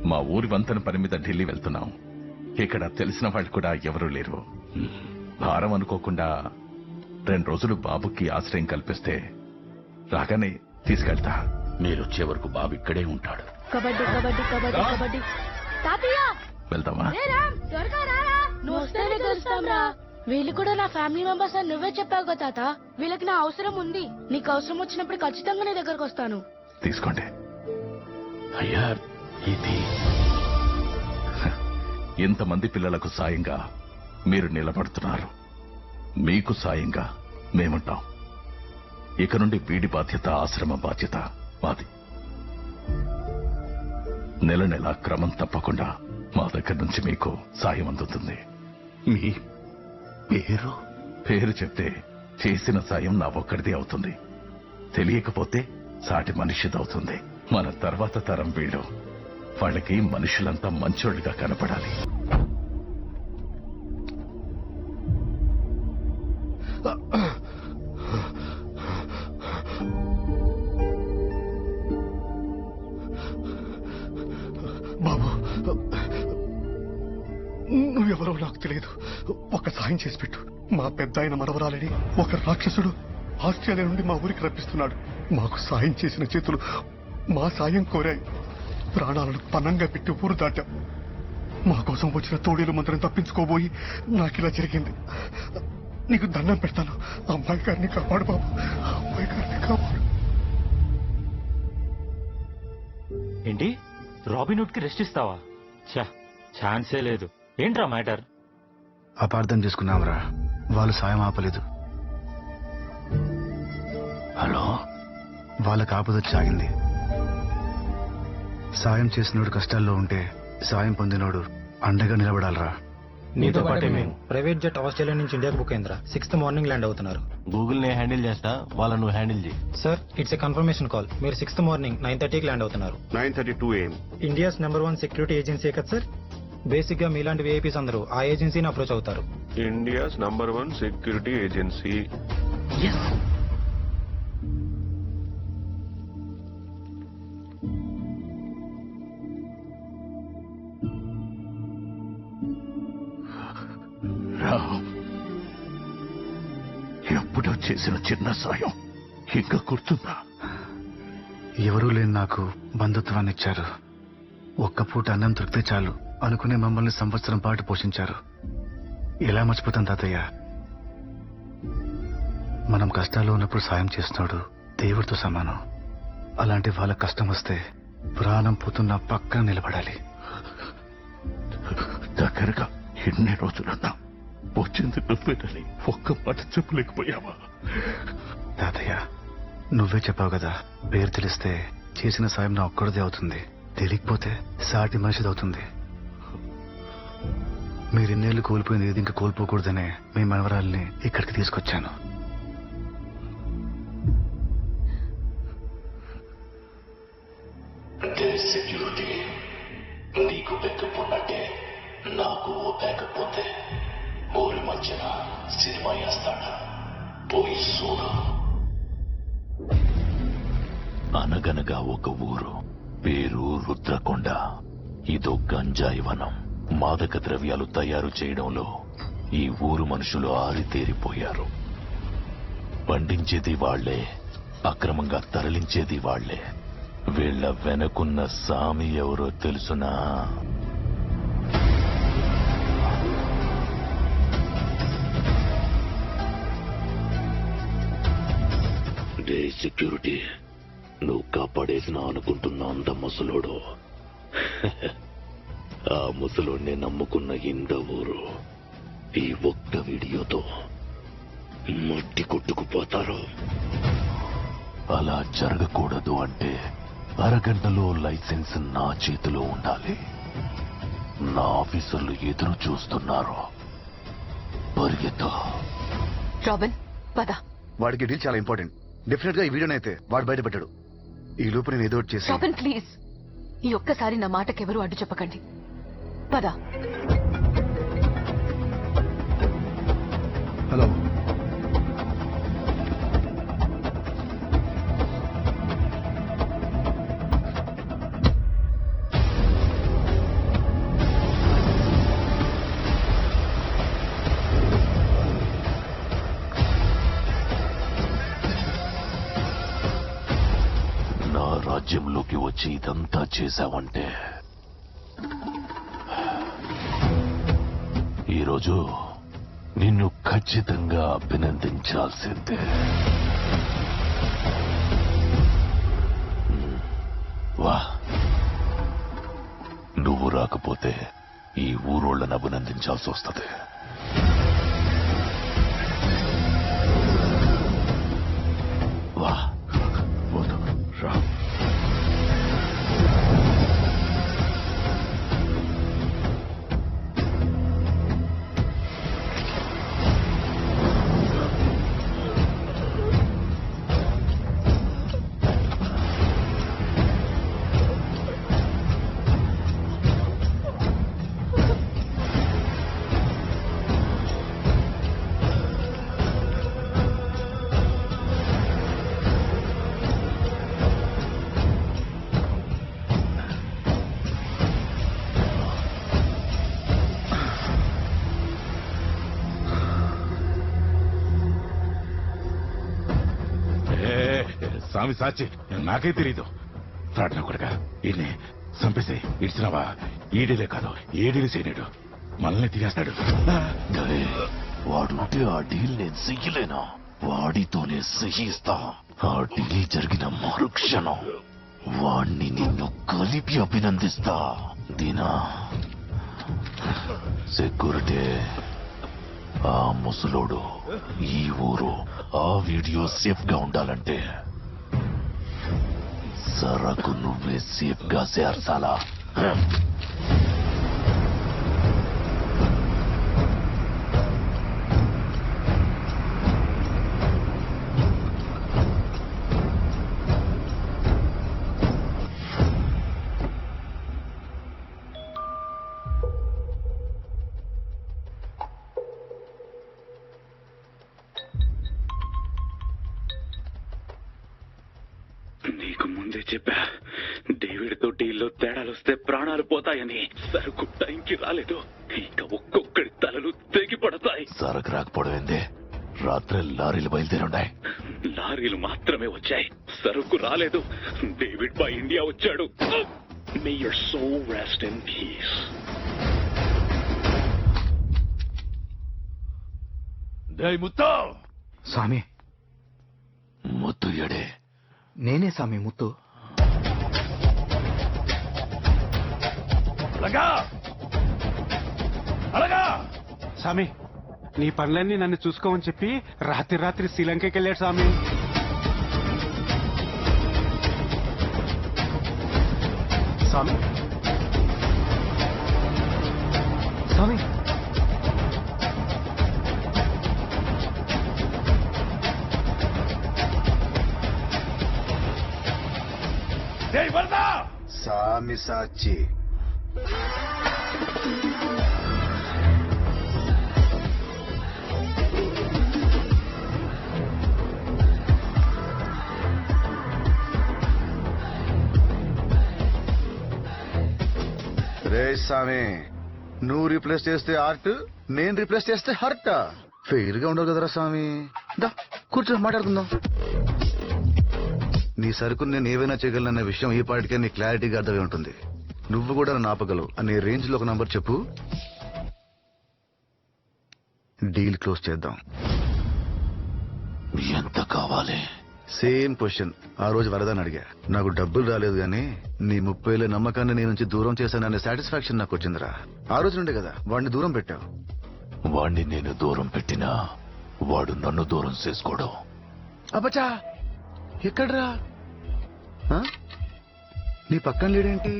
మా ఊరి వంతెన పని మీద ఢిల్లీ వెళ్తున్నాం. ఇక్కడ తెలిసిన వాళ్ళు కూడా ఎవరూ లేరు. భారం అనుకోకుండా 2 రోజులు బాబుకి ఆశ్రయం కల్పిస్తే రాగానే తీసుకెళ్తా. మీరొచ్చే వరకు బాబు ఇక్కడే ఉంటాడు. కబడ్డీ కబడ్డీ కబడ్డీ కబడ్డీ. తాతయ్య వెళ్దామా? త్వరగా రారా, నువ్వు వస్తేనే కలుస్తాం రా. వీళ్ళు కూడా నా ఫ్యామిలీ మెంబర్స్ అని నువ్వే చెప్పావు కదా తాత. వీళ్ళకి నా అవసరం ఉంది. నీకు అవసరం వచ్చినప్పుడు ఖచ్చితంగా నీ దగ్గరకు వస్తాను. తీసుకోండి. అయ్యా, ఇది ఎంతమంది పిల్లలకు సాయంగా మీరు నిలబడుతున్నారు. మీకు సాయంగా మేముంటాం. ఇక నుండి వీడి బాధ్యత, ఆశ్రమ బాధ్యత మాది. నెల నెల క్రమం తప్పకుండా మా దగ్గర నుంచి మీకు సాయం అందుతుంది. మీ పేరు చెప్తే చేసిన సాయం నా ఒక్కడిది అవుతుంది. తెలియకపోతే సాటి మనిషిదవుతుంది. మన తర్వాత తరం వీళ్ళు. వాళ్ళకి మనుషులంతా మంచోళ్ళుగా కనపడాలి. బాబు, నువ్వెవరో నాకు తెలియదు. ఒక సాయం చేసి పెట్టు. మా పెద్ద ఆయన మనవరాలని ఒక రాక్షసుడు ఆస్ట్రేలియా నుండి మా ఊరికి రప్పిస్తున్నాడు. మాకు సాయం చేసిన చేతులు మా సాయం కోరాయి. ప్రాణాలను పన్నంగా పెట్టి ఊరు దాటాం. మా కోసం వచ్చిన తోడేలు మంత్రం తప్పించుకోబోయి నాకిలా జరిగింది. నీకు దండం పెడతాను. అమ్మాయి గారిని కాపాడు బాబు, అమ్మాయి గారిని కాపాడు. ఏంటి, రాబిన్హుడ్ కి రెస్ట్ ఇస్తావా? ఛాన్సే లేదు. ఏంట్రా మ్యాటర్? అపార్థం చేసుకున్నాంరా. వాళ్ళు సాయం ఆపలేదు. హలో. వాళ్ళకి ఆపదొచ్చి ఆగింది. సాయం చేసినోడు కష్టాల్లో ఉంటే సాయం పొందినోడు అండగా నిలబడాలరా. నీతో పాటే మేము ప్రైవేట్ జెట్ ఆస్ట్రేలియా నుంచి ఇండియాకు బుక్ అయిందిరా. 6th మార్నింగ్ ల్యాండ్ అవుతున్నారు. గూగుల్ నే హ్యాండిల్ చేస్తా, వాళ్ళ నువ్వు హ్యాండిల్ చేయి. Sir it's a confirmation call. మీరు 6th మార్నింగ్ 9:30కి ల్యాండ్ అవుతున్నారు. 9:32 AM. India's number 1 security agency కదా సార్. బేసిక్ గా మీలాంటి విఐపీస్ అందరూ ఆ ఏజెన్సీని అప్రోచ్ అవుతారు. India's number 1 security agency. ఎప్పుడో చేసిన చిన్న సాయం ఇంకా గుర్తుందా? ఎవరూ లేని నాకు బంధుత్వాన్ని ఇచ్చారు. ఒక్క పూట అన్నం దొరికితే చాలు అనుకునే మమ్మల్ని సంవత్సరం పాటు పోషించారు. ఎలా మర్చిపోతాం తాతయ్య? మనం కష్టాల్లో ఉన్నప్పుడు సాయం చేస్తున్నాడు దేవుడితో సమానం. అలాంటి వాళ్ళ కష్టం వస్తే ప్రాణం పోతున్న పక్కన నిలబడాలి. దగ్గరగా ఎన్ని రోజులన్నా వచ్చింది నువ్వేనని ఒక్క మాట చెప్పలేకపోయావా? తాతయ్య నువ్వే చెప్పావు కదా, పేరు తెలిస్తే చేసిన సాయం నా ఒక్కడిదే అవుతుంది, తెలియకపోతే సాటి మనిషిది అవుతుంది. మీరిన్నేళ్లు కోల్పోయింది ఏది ఇంకా కోల్పోకూడదనే మీ మనవరాల్ని ఇక్కడికి తీసుకొచ్చాను. సెక్యూరిటీ నీకు బ్యాకప్ ఉన్నట్టే నాకు ఓ బ్యాకప్ ఉంది. ఊరి మధ్యన సినిమా వేస్తాడా పోయి చూడు. అనగనగా ఒక ఊరు, పేరు రుద్రకొండ. ఇదో గంజాయి వనం. మాదక ద్రవ్యాలు తయారు చేయడంలో ఈ ఊరు మనుషులు ఆరితేరిపోయారు. పండించేది వాళ్లే, అక్రమంగా తరలించేది వాళ్లే. వీళ్ల వెనకున్న సామి ఎవరో తెలుసునా? డే సెక్యూరిటీ, నువ్వు కాపాడేసిన అనుకుంటున్న అంత ముసలోడు ఆ ముసలోడిని నమ్ముకున్న ఇంత ఊరు ఈ ఒక్క వీడియోతో మట్టి కొట్టుకుపోతారు. అలా జరగకూడదు అంటే అరగంటలో లైసెన్స్ నా చేతిలో ఉండాలి. నా ఆఫీసర్లు ఎదురు చూస్తున్నారు. పరిగెత్తా. రాబిన్ పద. వాడికి డీల్ చాలా ఇంపార్టెంట్. డెఫినెట్ గా ఈ వీడియోనైతే వాడు బయటపెట్టాడు. ఈ లోపు నేను ఏదో ఒకటి చేసి. రాబిన్ ప్లీజ్, ఈ ఒక్కసారి నా మాటకెవరూ అడ్డు చెప్పకండి. పద. హలో. నా రాజ్యంలోకి వచ్చి ఇదంతా చేశావంటే ఈరోజు నిన్ను ఖచ్చితంగా అభినందించాల్సిందే. వా, నువ్వు రాకపోతే ఈ ఊరోళ్ళని అభినందించాల్సి వస్తుంది. వా, రా. స్వామి సాచి, నాకే తెలీదు. ఫ్రాడ్ నా కొడుక, ఈయన్ని చంపేసి ఇడిచినావా? ఈడీలే కాదు, ఏ డీల్ చేయలేడు, మనల్ని తినేస్తాడు. వాడుంటే ఆ డీల్ నేను చెయ్యలేను. వాడితోనే సహిస్తా. ఆ డీల్ జరిగిన మరుక్షణం వాణ్ణి నిన్ను కలిపి అభినందిస్తా. దీనా సెక్యూరిటీ, ఆ ముసలోడు, ఈ ఊరు, ఆ వీడియో సేఫ్ గా ఉండాలంటే సరకు నువ్వే సేఫ్ గా చేర్చాలా? నీకు ముందే చెప్పా, డేవిడ్ తో డీల్లో తేడాలు వస్తే ప్రాణాలు పోతాయని. సరుకు టైంకి రాలేదు, ఇంకా ఒక్కొక్కడి తలలు తెగి పడతాయి. సరకు రాకపోవడం ఏందే? రాత్రి లారీలు బయలుదేరున్నాయి. లారీలు మాత్రమే వచ్చాయి, సరుకు రాలేదు. డేవిడ్ బాయ్ ఇండియా వచ్చాడు. May your soul rest in peace. Muthu, Swamy, Muthu ఎడే? నేనే స్వామి ముత్తు. స్వామి, నీ పనులన్నీ నన్ను చూసుకోమని చెప్పి రాత్రి శ్రీలంకకి వెళ్ళాడు స్వామి. స్వామి, స్వామి, స్వామి సాచి. రే స్వామి, నువ్వు రీప్లేస్ చేస్తే ఆర్ట్, నేను రీప్లేస్ చేస్తే హర్ట్. ఫెయిర్ గా ఉండవు కదరా స్వామి. దా కూర్చో, మాట్లాడుకుందాం. నీ సరుకు నేను ఏవైనా చేయగలనన్న విషయం ఈ పాటికే నీ క్లారిటీగా అర్థమై ఉంటుంది. నువ్వు కూడా నన్ను ఆపగలవు అనే రేంజ్ లో ఒక నంబర్ చెప్పు, డీల్ క్లోజ్ చేద్దాం. ఎంత కావాలి? సేమ్ క్వశ్చన్ ఆ రోజు వరదని అడిగా. నాకు డబ్బులు రాలేదు గానీ నీ 30,000 నమ్మకాన్ని నీ నుంచి దూరం చేశాననే సాటిస్ఫాక్షన్ నాకు వచ్చిందిరా. ఆ రోజు నుండే కదా వాడిని దూరం పెట్టావు. వాణ్ణి నేను దూరం పెట్టినా వాడు నన్ను దూరం చేసుకోవడం. అబ్బచా, ఎక్కడ్రా? ఆ? నీ పక్కన లేడేంటి?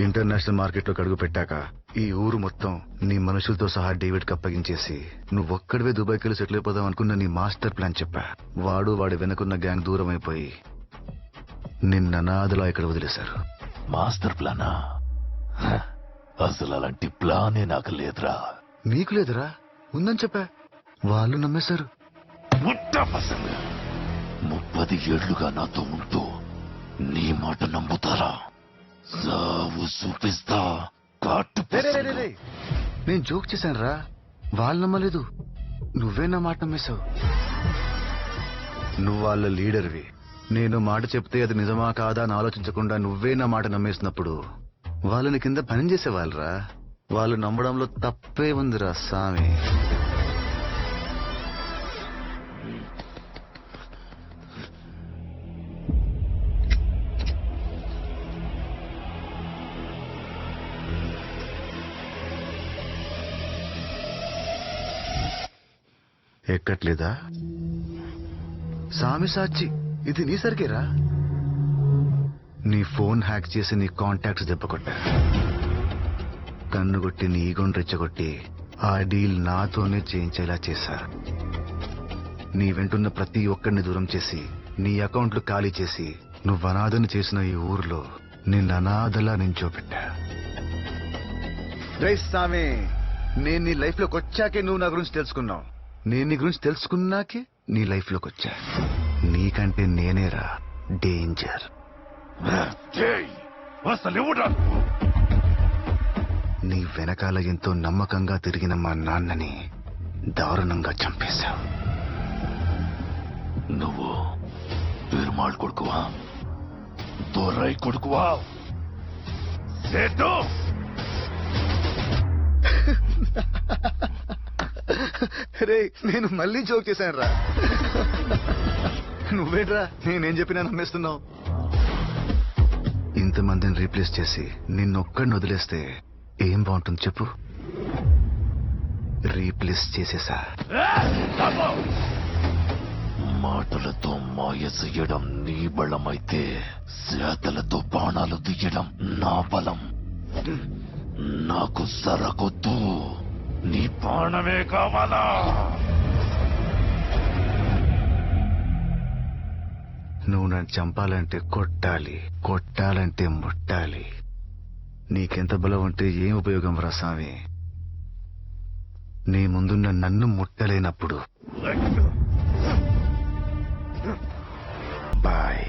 ఇంటర్నేషనల్ మార్కెట్ లోకి అడుగు పెట్టాక ఈ ఊరు మొత్తం నీ మనుషులతో సహా డేవిడ్ కి అప్పగించేసి నువ్వొక్కడివే దుబాయ్కి వెళ్ళి సెటిల్ అయిపోదాం అనుకున్న నీ మాస్టర్ ప్లాన్ చెప్పా. వాడి వెనుకున్న గ్యాంగ్ దూరం అయిపోయి నిన్న అనాథలా ఇక్కడ వదిలేశారు. మాస్టర్ ప్లానా? అసలు అలాంటి ప్లానే నాకు లేదురా. నీకు లేదురా? ఉందని చెప్పా, వాళ్ళు నమ్మేశారు. 30 ఏళ్లుగా నాతో ఉంటూ నీ మాట నమ్ముతారా? సావు చూపిస్తా. నేను జోక్ చేశాను రా, వాళ్ళు నమ్మలేదు. నువ్వే నా మాట నమ్మేశావు. నువ్వు వాళ్ళ లీడర్వి. నేను మాట చెప్తే అది నిజమా కాదా అని ఆలోచించకుండా నువ్వే నా మాట నమ్మేసినప్పుడు వాళ్ళని కింద పని చేసేవాళ్ళరా. వాళ్ళు నమ్మడంలో తప్పే ఉందిరా సామి. ఎక్కట్లేదా? సామి సాచి, ఇది నీ సరికేరా. నీ ఫోన్ హ్యాక్ చేసి నీ కాంటాక్ట్స్ దెబ్బకొట్టా. కన్నుగొట్టి నీ ఈగోని రెచ్చగొట్టి ఆ డీల్ నాతోనే చేయించేలా చేశా. నీ వెంటున్న ప్రతి ఒక్కడిని దూరం చేసి నీ అకౌంట్లు ఖాళీ చేసి నువ్వు అనాథని చేసిన ఈ ఊర్లో నిన్న అనాథలా నించోపెట్టా. రే సామి, నేను నీ లైఫ్ లోకి వచ్చాకే నువ్వు నా గురించి తెలుసుకున్నావు. నేను నీ గురించి తెలుసుకున్నాకే నీ లైఫ్ లోకి వచ్చా. నీకంటే నేనేరా డేంజర్. నీ వెనకాల ఎంతో నమ్మకంగా తిరిగిన మా నాన్నని దారుణంగా చంపేశావు. నువ్వు పెరుమాళ్ కొడుకువా? దొరై కొడుకువా? రే, నేను మళ్ళీ జోక్ చేశాను రా. నువ్వేట్రా నేనేం చెప్పినా నమ్మేస్తున్నావు. ఇంతమందిని రీప్లేస్ చేసి నిన్నొక్కడిని వదిలేస్తే ఏం బాగుంటుంది చెప్పు? రీప్లేస్ చేసేసా. మాటలతో మాయ చెయ్యడం నీ బలమైతే చేతలతో బాణాలు దియ్యడం నా బలం. నాకు సరకొద్దు, నీ బాణమే కావాలా? నువ్వు నన్ను చంపాలంటే కొట్టాలి, కొట్టాలంటే ముట్టాలి. నీకెంత బలం ఉంటే ఏం ఉపయోగం రా స్వామి? నీ ముందున్న నన్ను ముట్టలేనప్పుడు. బాయ్.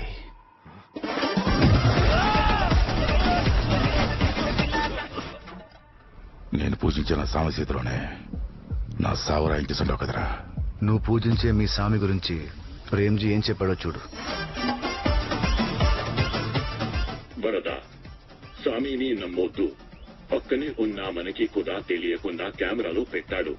నేను పూజించిన సామసీతలోనే నా సావరా ఇంటి సండవు కదరా. నువ్వు పూజించే మీ స్వామి గురించి ప్రేమ్జీ ఏం చెప్పాడో చూడు. వరదా, స్వామిని నమ్మొద్దు. పక్కనే ఉన్న మనకి కూడా తెలియకుండా కెమెరాలో పెట్టాడు.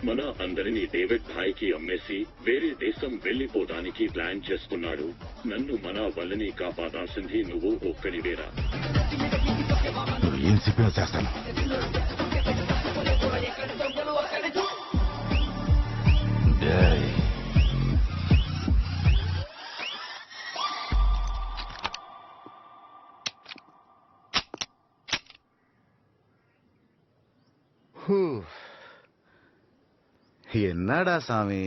మన అందరినీ డేవిడ్ భాయ్కి అమ్మేసి వేరే దేశం వెళ్లిపోవడానికి ప్లాన్ చేసుకున్నాడు. నన్ను మన వల్లని కాపాడాల్సింది నువ్వు ఒక్కడివేరా. ఏం చెప్పినా చేస్తాను. ఎన్నాడా స్వామి?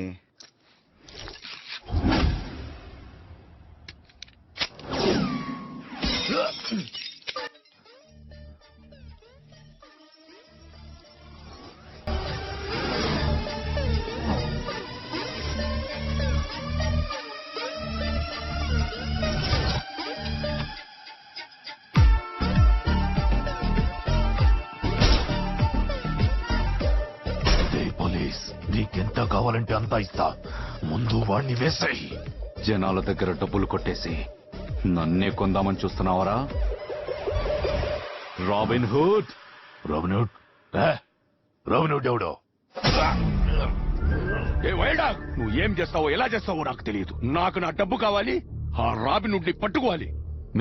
నీకెంత కావాలంటే అంతా ఇస్తా, ముందు వాణ్ణి వేసాయి. జనాల దగ్గర డబ్బులు కొట్టేసి నన్నే కొందామని చూస్తున్నావరా? Robin Hood. Robin Hood? Robin Hood ఎవడో? ఏ వైల్డా, నువ్వు ఏం చేస్తావో ఎలా చేస్తావో నాకు తెలియదు. నాకు నా డబ్బు కావాలి. ఆ రాబిన్ హుడ్ ని పట్టుకోవాలి.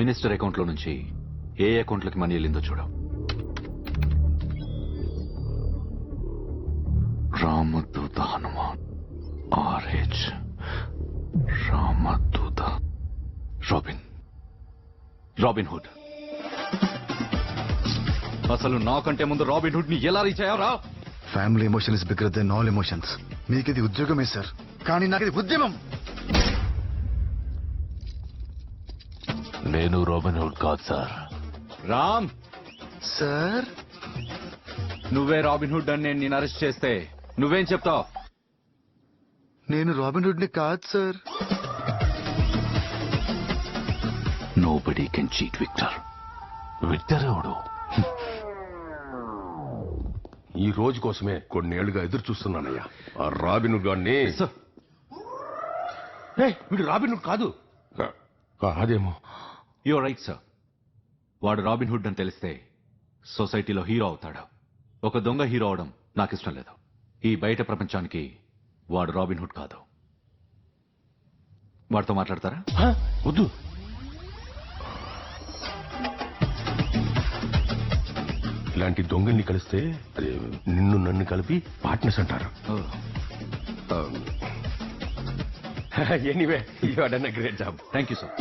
మినిస్టర్ అకౌంట్ లో నుంచి ఏ అకౌంట్లకి మనీ వెళ్ళిందో చూడు. Ramadootha Hanuman, RH, Ramadootha, Robin Hood. అసలు నాకంటే ముందు రాబిన్ హుడ్ ని ఎలా రీచ్ అయ్యారా? Family emotion is bigger than all emotions. మీకిది ఉద్యోగమే సార్, కానీ నాకిది ఉద్యమం. నేను రాబిన్ హుడ్ కాదు సార్. రామ్ సార్, నువ్వే రాబిన్ హుడ్ అని నేను అరెస్ట్ చేస్తే నువ్వేం చెప్తావు? నేను రాబిన్ హుడ్ ని కాదు sir. Nobody can cheat Victor. Victor ఎవడు? ఈ రోజు కోసమే కొన్నేళ్లుగా ఎదురు చూస్తున్నానయ్యా. ఆ రాబిన్ హుడ్ గారిని. వీడు రాబిన్ హుడ్ కాదు. అదేమో. You're right sir. వాడు రాబిన్ హుడ్ అని తెలిస్తే సొసైటీలో హీరో అవుతాడు. ఒక దొంగ హీరో అవడం నాకు ఇష్టం లేదు. ఈ బయట ప్రపంచానికి వాడు రాబిన్ హుడ్ కాదు. వాడితో మాట్లాడతారా? వద్దు. ఇలాంటి దొంగల్ని కలిస్తే నిన్ను నన్ను కలిపి పార్ట్నర్స్ అంటారు. Anyway, you have done a great job. Thank you sir.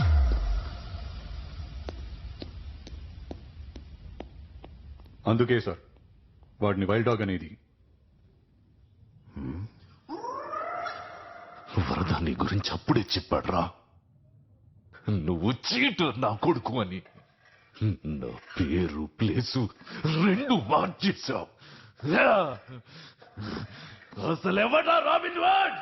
అందుకే సార్ వాడిని వైల్డ్ డాగ్ అనేది. వరద నీ గురించి అప్పుడే చెప్పాడ్రా, నువ్వు చీటు నా కొడుకు అని. నా పేరు ప్లేసు రెండు మార్చేశావు. అసలెవడా Robin Hood?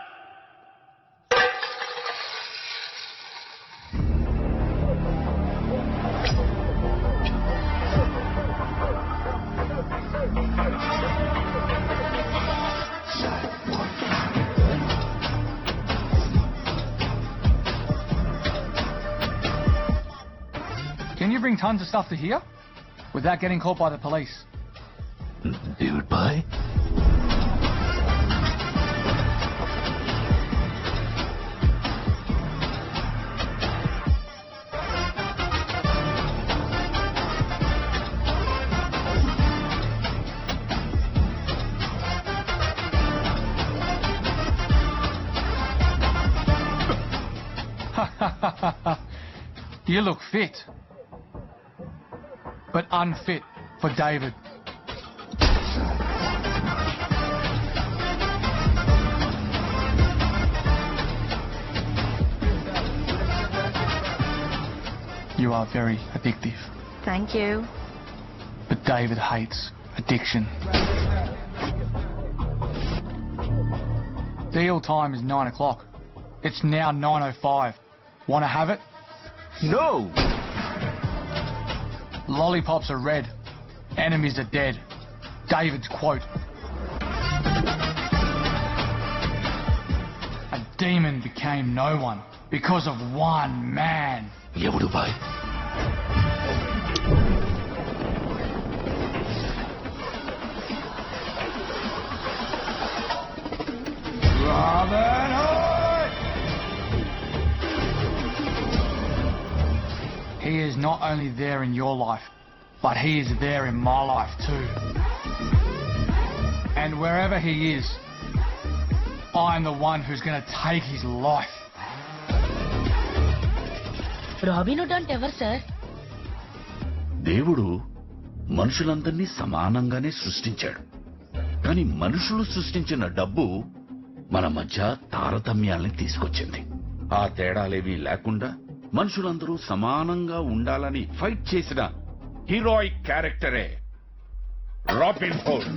Can you bring tons of stuff to here without getting caught by the police? David Bhai? You look fit, but unfit for David. You are very addictive, Thank you. but David hates addiction. Deal time is 9 o'clock. It's now 9:05. Want to have it? No! Lollipops are red. Enemies are dead. David's quote. A demon became no one because of one man. ఎవడు bye? Robin Hood! He is not only there in your life, but he is there in my life too. And wherever he is, I'm the one who's going to take his life. Robin hood అంటే ఎవరు sir? దేవుడు మనుషులందరినీ సమానంగానే సృష్టించాడు. కానీ మనుషులు సృష్టించిన డబ్బు మన మధ్య తారతమ్యాల్ని తీసుకొచ్చింది. ఆ తేడాలేవీ లేకుండా మనుషులందరూ సమానంగా ఉండాలని ఫైట్ చేసిన హీరోయిక్ క్యారెక్టరే రాబిన్ హుడ్.